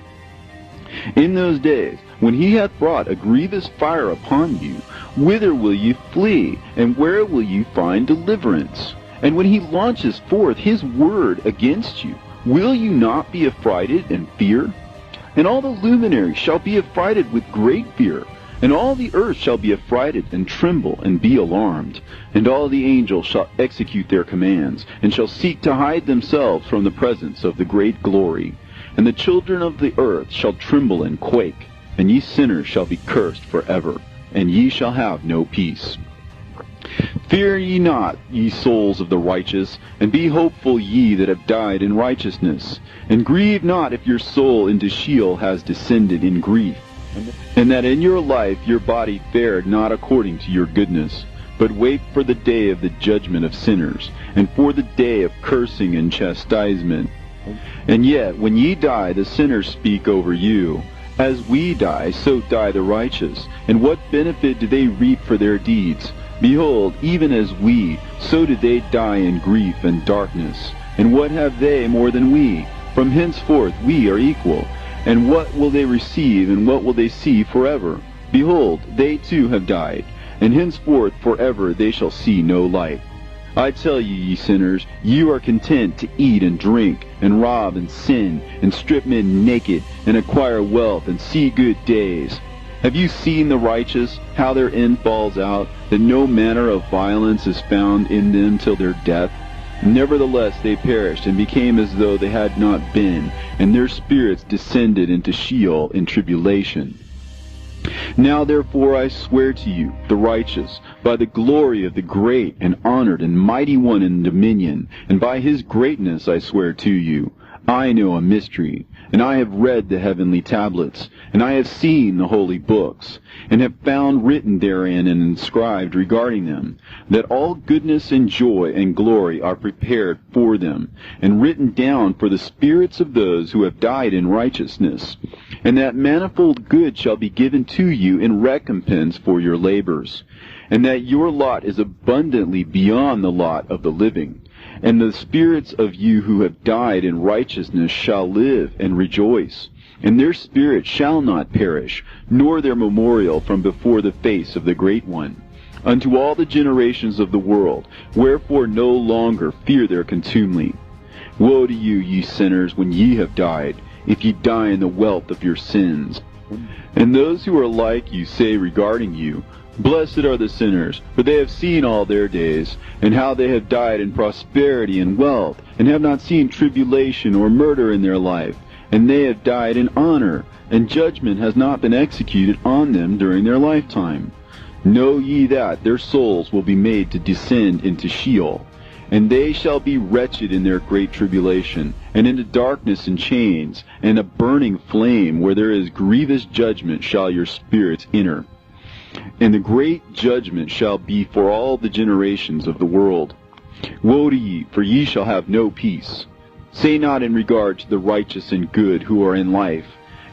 S1: In those days, when he hath brought a grievous fire upon you, whither will ye flee, and where will ye find deliverance? And when he launches forth his word against you, will you not be affrighted and fear? And all the luminaries shall be affrighted with great fear, and all the earth shall be affrighted and tremble and be alarmed. And all the angels shall execute their commands, and shall seek to hide themselves from the presence of the great glory. And the children of the earth shall tremble and quake, and ye sinners shall be cursed forever, and ye shall have no peace. Fear ye not, ye souls of the righteous, and be hopeful ye that have died in righteousness. And grieve not if your soul into Sheol has descended in grief, and that in your life your body fared not according to your goodness. But wait for the day of the judgment of sinners, and for the day of cursing and chastisement. And yet, when ye die, the sinners speak over you. As we die, so die the righteous. And what benefit do they reap for their deeds? Behold, even as we, so did they die in grief and darkness. And what have they more than we? From henceforth we are equal. And what will they receive, and what will they see forever? Behold, they too have died, and henceforth forever they shall see no light. I tell you, ye sinners, you are content to eat and drink, and rob and sin, and strip men naked, and acquire wealth, and see good days. Have you seen the righteous, how their end falls out, that no manner of violence is found in them till their death? Nevertheless they perished, and became as though they had not been, and their spirits descended into Sheol in tribulation. Now therefore I swear to you, the righteous, by the glory of the great and honored and mighty one in dominion, and by his greatness I swear to you, I know a mystery, and I have read the heavenly tablets, and I have seen the holy books, and have found written therein and inscribed regarding them, that all goodness and joy and glory are prepared for them, and written down for the spirits of those who have died in righteousness, and that manifold good shall be given to you in recompense for your labors, and that your lot is abundantly beyond the lot of the living. And the spirits of you who have died in righteousness shall live and rejoice, and their spirit shall not perish, nor their memorial from before the face of the Great One, unto all the generations of the world, wherefore no longer fear their contumely. Woe to you, ye sinners, when ye have died, if ye die in the wealth of your sins. And those who are like you say regarding you, Blessed are the sinners, for they have seen all their days, and how they have died in prosperity and wealth, and have not seen tribulation or murder in their life, and they have died in honor, and judgment has not been executed on them during their lifetime. Know ye that their souls will be made to descend into Sheol, and they shall be wretched in their great tribulation, and into darkness and chains, and a burning flame, where there is grievous judgment shall your spirits enter. And the great judgment shall be for all the generations of the world. Woe to ye, for ye shall have no peace. Say not in regard to the righteous and good who are in life,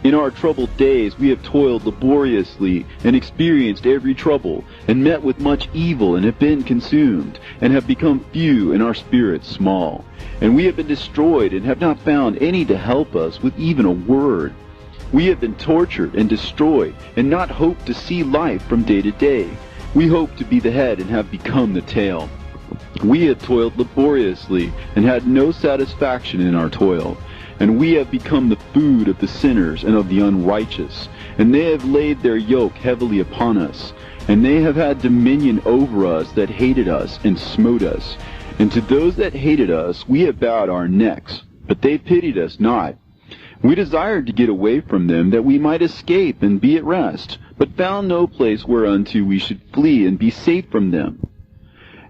S1: In our troubled days we have toiled laboriously, and experienced every trouble, and met with much evil, and have been consumed, and have become few, and our spirits small. And we have been destroyed, and have not found any to help us with even a word. We have been tortured and destroyed, and not hoped to see life from day to day. We hoped to be the head, and have become the tail. We have toiled laboriously, and had no satisfaction in our toil. And we have become the food of the sinners and of the unrighteous. And they have laid their yoke heavily upon us. And they have had dominion over us that hated us and smote us. And to those that hated us we have bowed our necks, but they pitied us not. We desired to get away from them, that we might escape and be at rest, but found no place whereunto we should flee and be safe from them.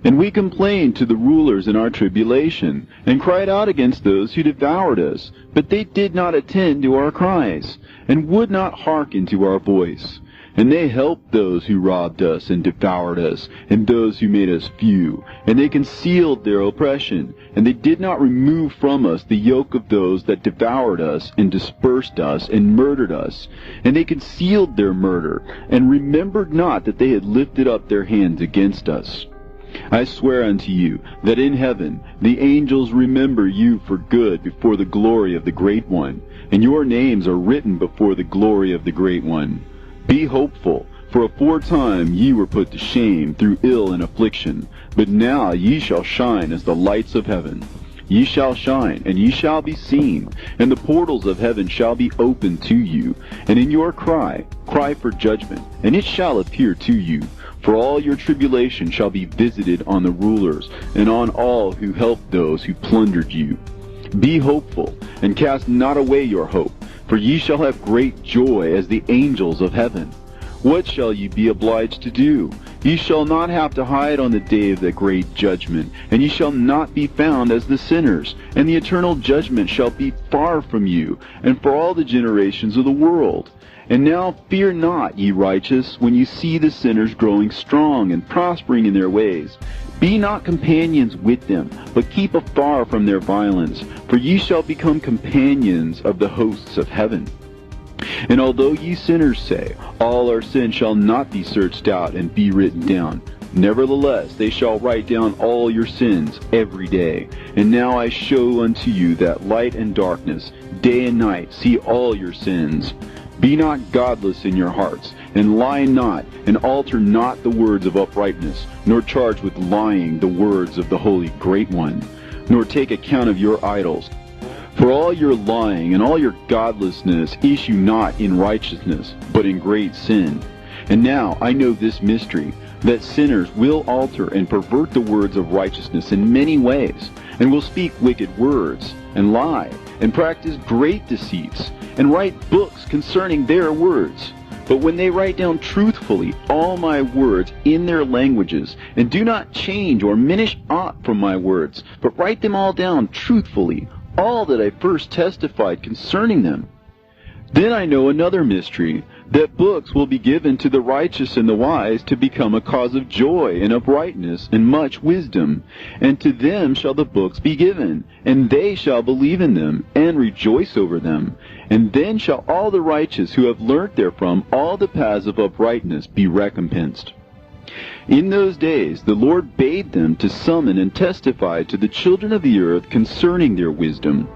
S1: And we complained to the rulers in our tribulation, and cried out against those who devoured us, but they did not attend to our cries, and would not hearken to our voice. And they helped those who robbed us and devoured us, and those who made us few, and they concealed their oppression, and they did not remove from us the yoke of those that devoured us, and dispersed us, and murdered us. And they concealed their murder, and remembered not that they had lifted up their hands against us. I swear unto you, that in heaven the angels remember you for good before the glory of the Great One, and your names are written before the glory of the Great One. Be hopeful, for aforetime ye were put to shame through ill and affliction, but now ye shall shine as the lights of heaven. Ye shall shine, and ye shall be seen, and the portals of heaven shall be opened to you. And in your cry for judgment, and it shall appear to you. For all your tribulation shall be visited on the rulers, and on all who helped those who plundered you. Be hopeful, and cast not away your hope, for ye shall have great joy as the angels of heaven. What shall ye be obliged to do? Ye shall not have to hide on the day of the great judgment, and ye shall not be found as the sinners, and the eternal judgment shall be far from you, and for all the generations of the world. And now fear not, ye righteous, when you see the sinners growing strong and prospering in their ways. Be not companions with them, but keep afar from their violence, for ye shall become companions of the hosts of heaven. And although ye sinners say, all our sins shall not be searched out and be written down, nevertheless they shall write down all your sins every day. And now I show unto you that light and darkness, day and night, see all your sins. Be not godless in your hearts, and lie not, and alter not the words of uprightness, nor charge with lying the words of the Holy Great One, nor take account of your idols. For all your lying and all your godlessness issue not in righteousness, but in great sin. And now I know this mystery, that sinners will alter and pervert the words of righteousness in many ways, and will speak wicked words, and lie, and practice great deceits, and write books concerning their words. But when they write down truthfully all my words in their languages, and do not change or diminish aught from my words, but write them all down truthfully, all that I first testified concerning them, then I know another mystery, that books will be given to the righteous and the wise to become a cause of joy and uprightness and much wisdom. And to them shall the books be given, and they shall believe in them, and rejoice over them. And then shall all the righteous who have learnt therefrom all the paths of uprightness be recompensed. In those days the Lord bade them to summon and testify to the children of the earth concerning their wisdom.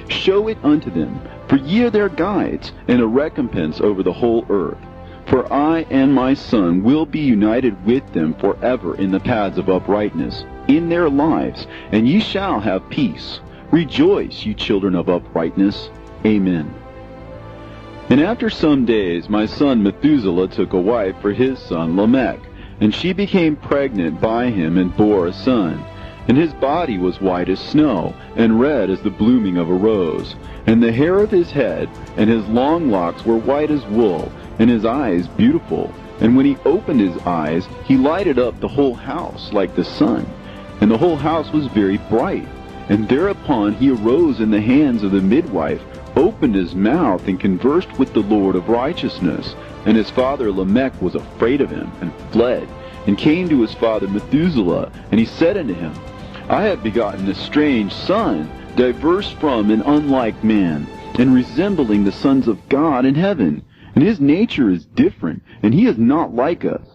S1: Show it unto them, for ye are their guides, and a recompense over the whole earth. For I and my Son will be united with them forever in the paths of uprightness, in their lives, and ye shall have peace. Rejoice, ye children of uprightness. Amen. And after some days my son Methuselah took a wife for his son Lamech, and she became pregnant by him and bore a son. And his body was white as snow, and red as the blooming of a rose. And the hair of his head and his long locks were white as wool, and his eyes beautiful. And when he opened his eyes, he lighted up the whole house like the sun. And the whole house was very bright. And thereupon he arose in the hands of the midwife, opened his mouth, and conversed with the Lord of righteousness. And his father Lamech was afraid of him, and fled, and came to his father Methuselah. And he said unto him, I have begotten a strange son, diverse from and unlike man, and resembling the sons of God in heaven. And his nature is different, and he is not like us.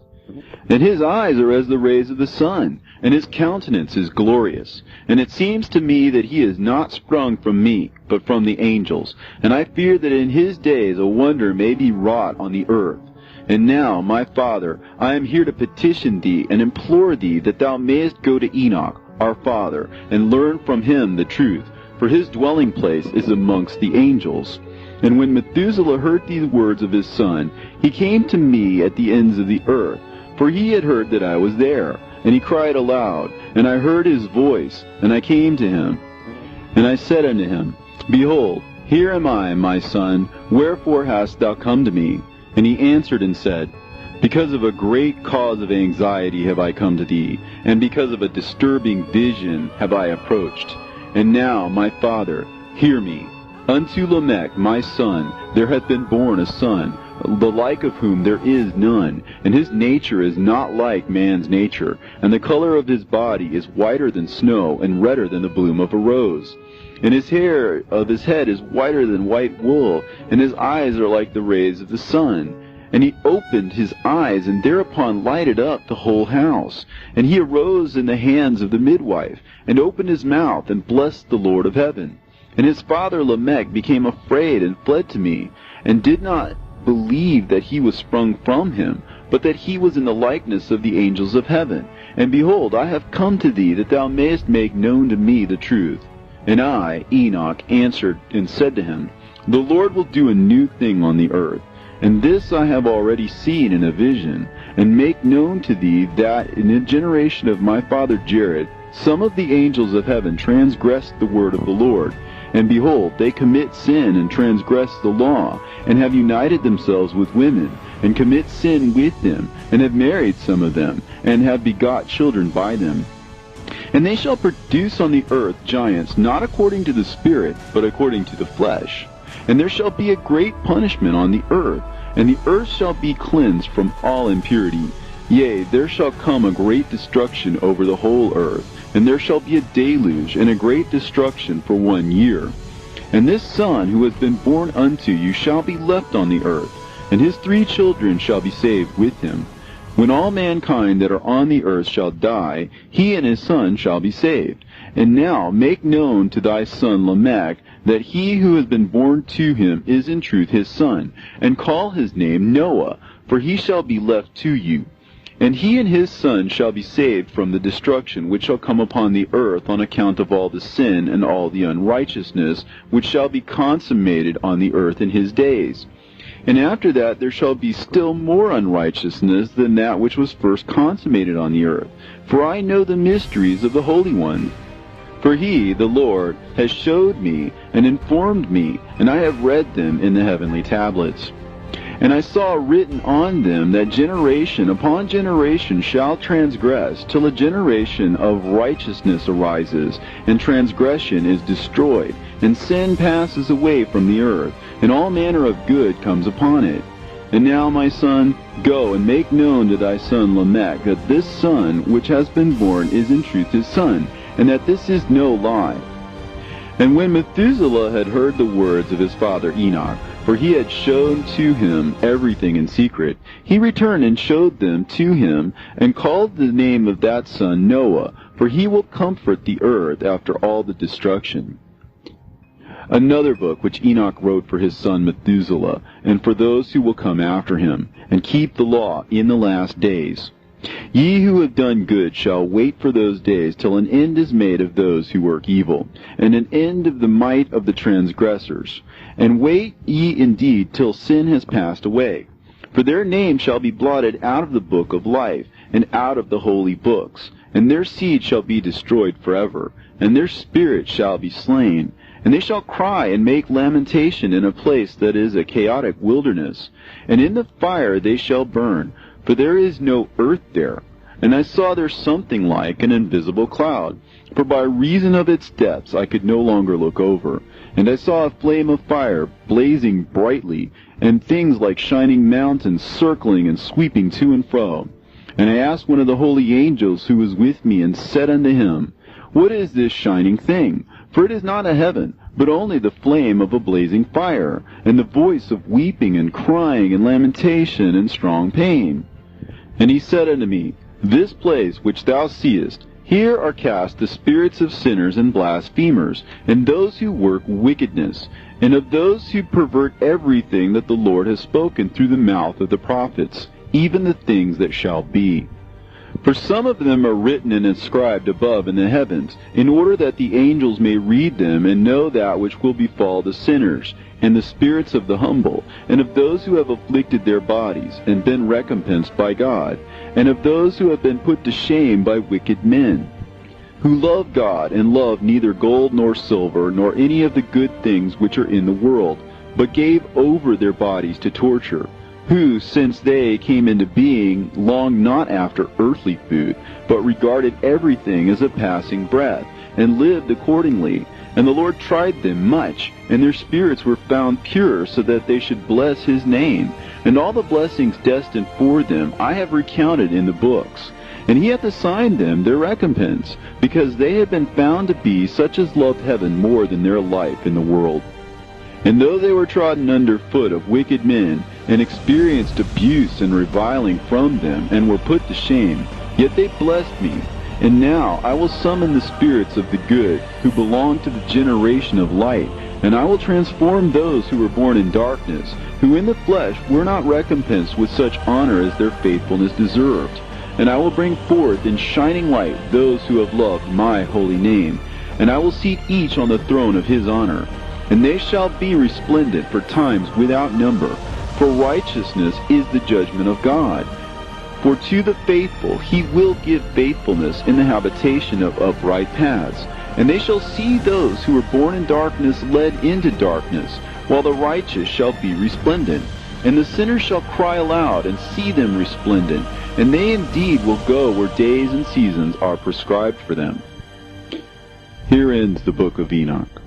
S1: And his eyes are as the rays of the sun, and his countenance is glorious. And it seems to me that he is not sprung from me, but from the angels. And I fear that in his days a wonder may be wrought on the earth. And now, my father, I am here to petition thee and implore thee that thou mayest go to Enoch, our father, and learn from him the truth, for his dwelling place is amongst the angels. And when Methuselah heard these words of his son, he came to me at the ends of the earth, for he had heard that I was there. And he cried aloud, and I heard his voice, and I came to him. And I said unto him, Behold, here am I, my son, wherefore hast thou come to me? And he answered and said, Because of a great cause of anxiety have I come to thee, and because of a disturbing vision have I approached. And now, my father, hear me. Unto Lamech, my son, there hath been born a son, the like of whom there is none, and his nature is not like man's nature, and the color of his body is whiter than snow, and redder than the bloom of a rose. And his hair of his head is whiter than white wool, and his eyes are like the rays of the sun. And he opened his eyes, and thereupon lighted up the whole house. And he arose in the hands of the midwife, and opened his mouth, and blessed the Lord of heaven. And his father Lamech became afraid, and fled to me, and did not believe that he was sprung from him, but that he was in the likeness of the angels of heaven. And behold, I have come to thee, that thou mayest make known to me the truth. And I, Enoch, answered and said to him, The Lord will do a new thing on the earth. And this I have already seen in a vision, and make known to thee that in the generation of my father Jared, some of the angels of heaven transgressed the word of the Lord. And behold, they commit sin and transgress the law, and have united themselves with women, and commit sin with them, and have married some of them, and have begot children by them. And they shall produce on the earth giants, not according to the Spirit, but according to the flesh. And there shall be a great punishment on the earth, and the earth shall be cleansed from all impurity. Yea, there shall come a great destruction over the whole earth, and there shall be a deluge and a great destruction for 1 year. And this son who has been born unto you shall be left on the earth, and his 3 children shall be saved with him. When all mankind that are on the earth shall die, he and his son shall be saved. And now make known to thy son Lamech that he who has been born to him is in truth his son, and call his name Noah, for he shall be left to you. And he and his son shall be saved from the destruction which shall come upon the earth on account of all the sin and all the unrighteousness which shall be consummated on the earth in his days. And after that there shall be still more unrighteousness than that which was first consummated on the earth. For I know the mysteries of the Holy One. For he, the Lord, has showed me and informed me, and I have read them in the heavenly tablets. And I saw written on them that generation upon generation shall transgress, till a generation of righteousness arises, and transgression is destroyed, and sin passes away from the earth, and all manner of good comes upon it. And now, my son, go and make known to thy son Lamech that this son which has been born is in truth his son, and that this is no lie. And when Methuselah had heard the words of his father Enoch, for he had shown to him everything in secret, he returned and showed them to him, and called the name of that son Noah, for he will comfort the earth after all the destruction. Another book which Enoch wrote for his son Methuselah, and for those who will come after him, and keep the law in the last days. Ye who have done good shall wait for those days till an end is made of those who work evil, and an end of the might of the transgressors. And wait ye indeed till sin has passed away. For their name shall be blotted out of the book of life, and out of the holy books, and their seed shall be destroyed forever, and their spirit shall be slain. And they shall cry and make lamentation in a place that is a chaotic wilderness, and in the fire they shall burn, for there is no earth there. And I saw there something like an invisible cloud, for by reason of its depths I could no longer look over. And I saw a flame of fire blazing brightly, and things like shining mountains circling and sweeping to and fro. And I asked one of the holy angels who was with me, and said unto him, What is this shining thing? For it is not a heaven, but only the flame of a blazing fire, and the voice of weeping and crying and lamentation and strong pain. And he said unto me, This place which thou seest, here are cast the spirits of sinners and blasphemers, and those who work wickedness, and of those who pervert everything that the Lord has spoken through the mouth of the prophets, even the things that shall be. For some of them are written and inscribed above in the heavens, in order that the angels may read them and know that which will befall the sinners, and the spirits of the humble, and of those who have afflicted their bodies, and been recompensed by God, and of those who have been put to shame by wicked men, who love God, and love neither gold nor silver, nor any of the good things which are in the world, but gave over their bodies to torture, who, since they came into being, longed not after earthly food, but regarded everything as a passing breath, and lived accordingly. And the Lord tried them much, and their spirits were found pure, so that they should bless his name. And all the blessings destined for them I have recounted in the books. And he hath assigned them their recompense, because they have been found to be such as loved heaven more than their life in the world. And though they were trodden under foot of wicked men, and experienced abuse and reviling from them, and were put to shame, yet they blessed me. And now I will summon the spirits of the good, who belong to the generation of light, and I will transform those who were born in darkness, who in the flesh were not recompensed with such honor as their faithfulness deserved. And I will bring forth in shining light those who have loved my holy name, and I will seat each on the throne of his honor. And they shall be resplendent for times without number, for righteousness is the judgment of God. For to the faithful he will give faithfulness in the habitation of upright paths. And they shall see those who were born in darkness led into darkness, while the righteous shall be resplendent. And the sinners shall cry aloud and see them resplendent, and they indeed will go where days and seasons are prescribed for them. Here ends the Book of Enoch.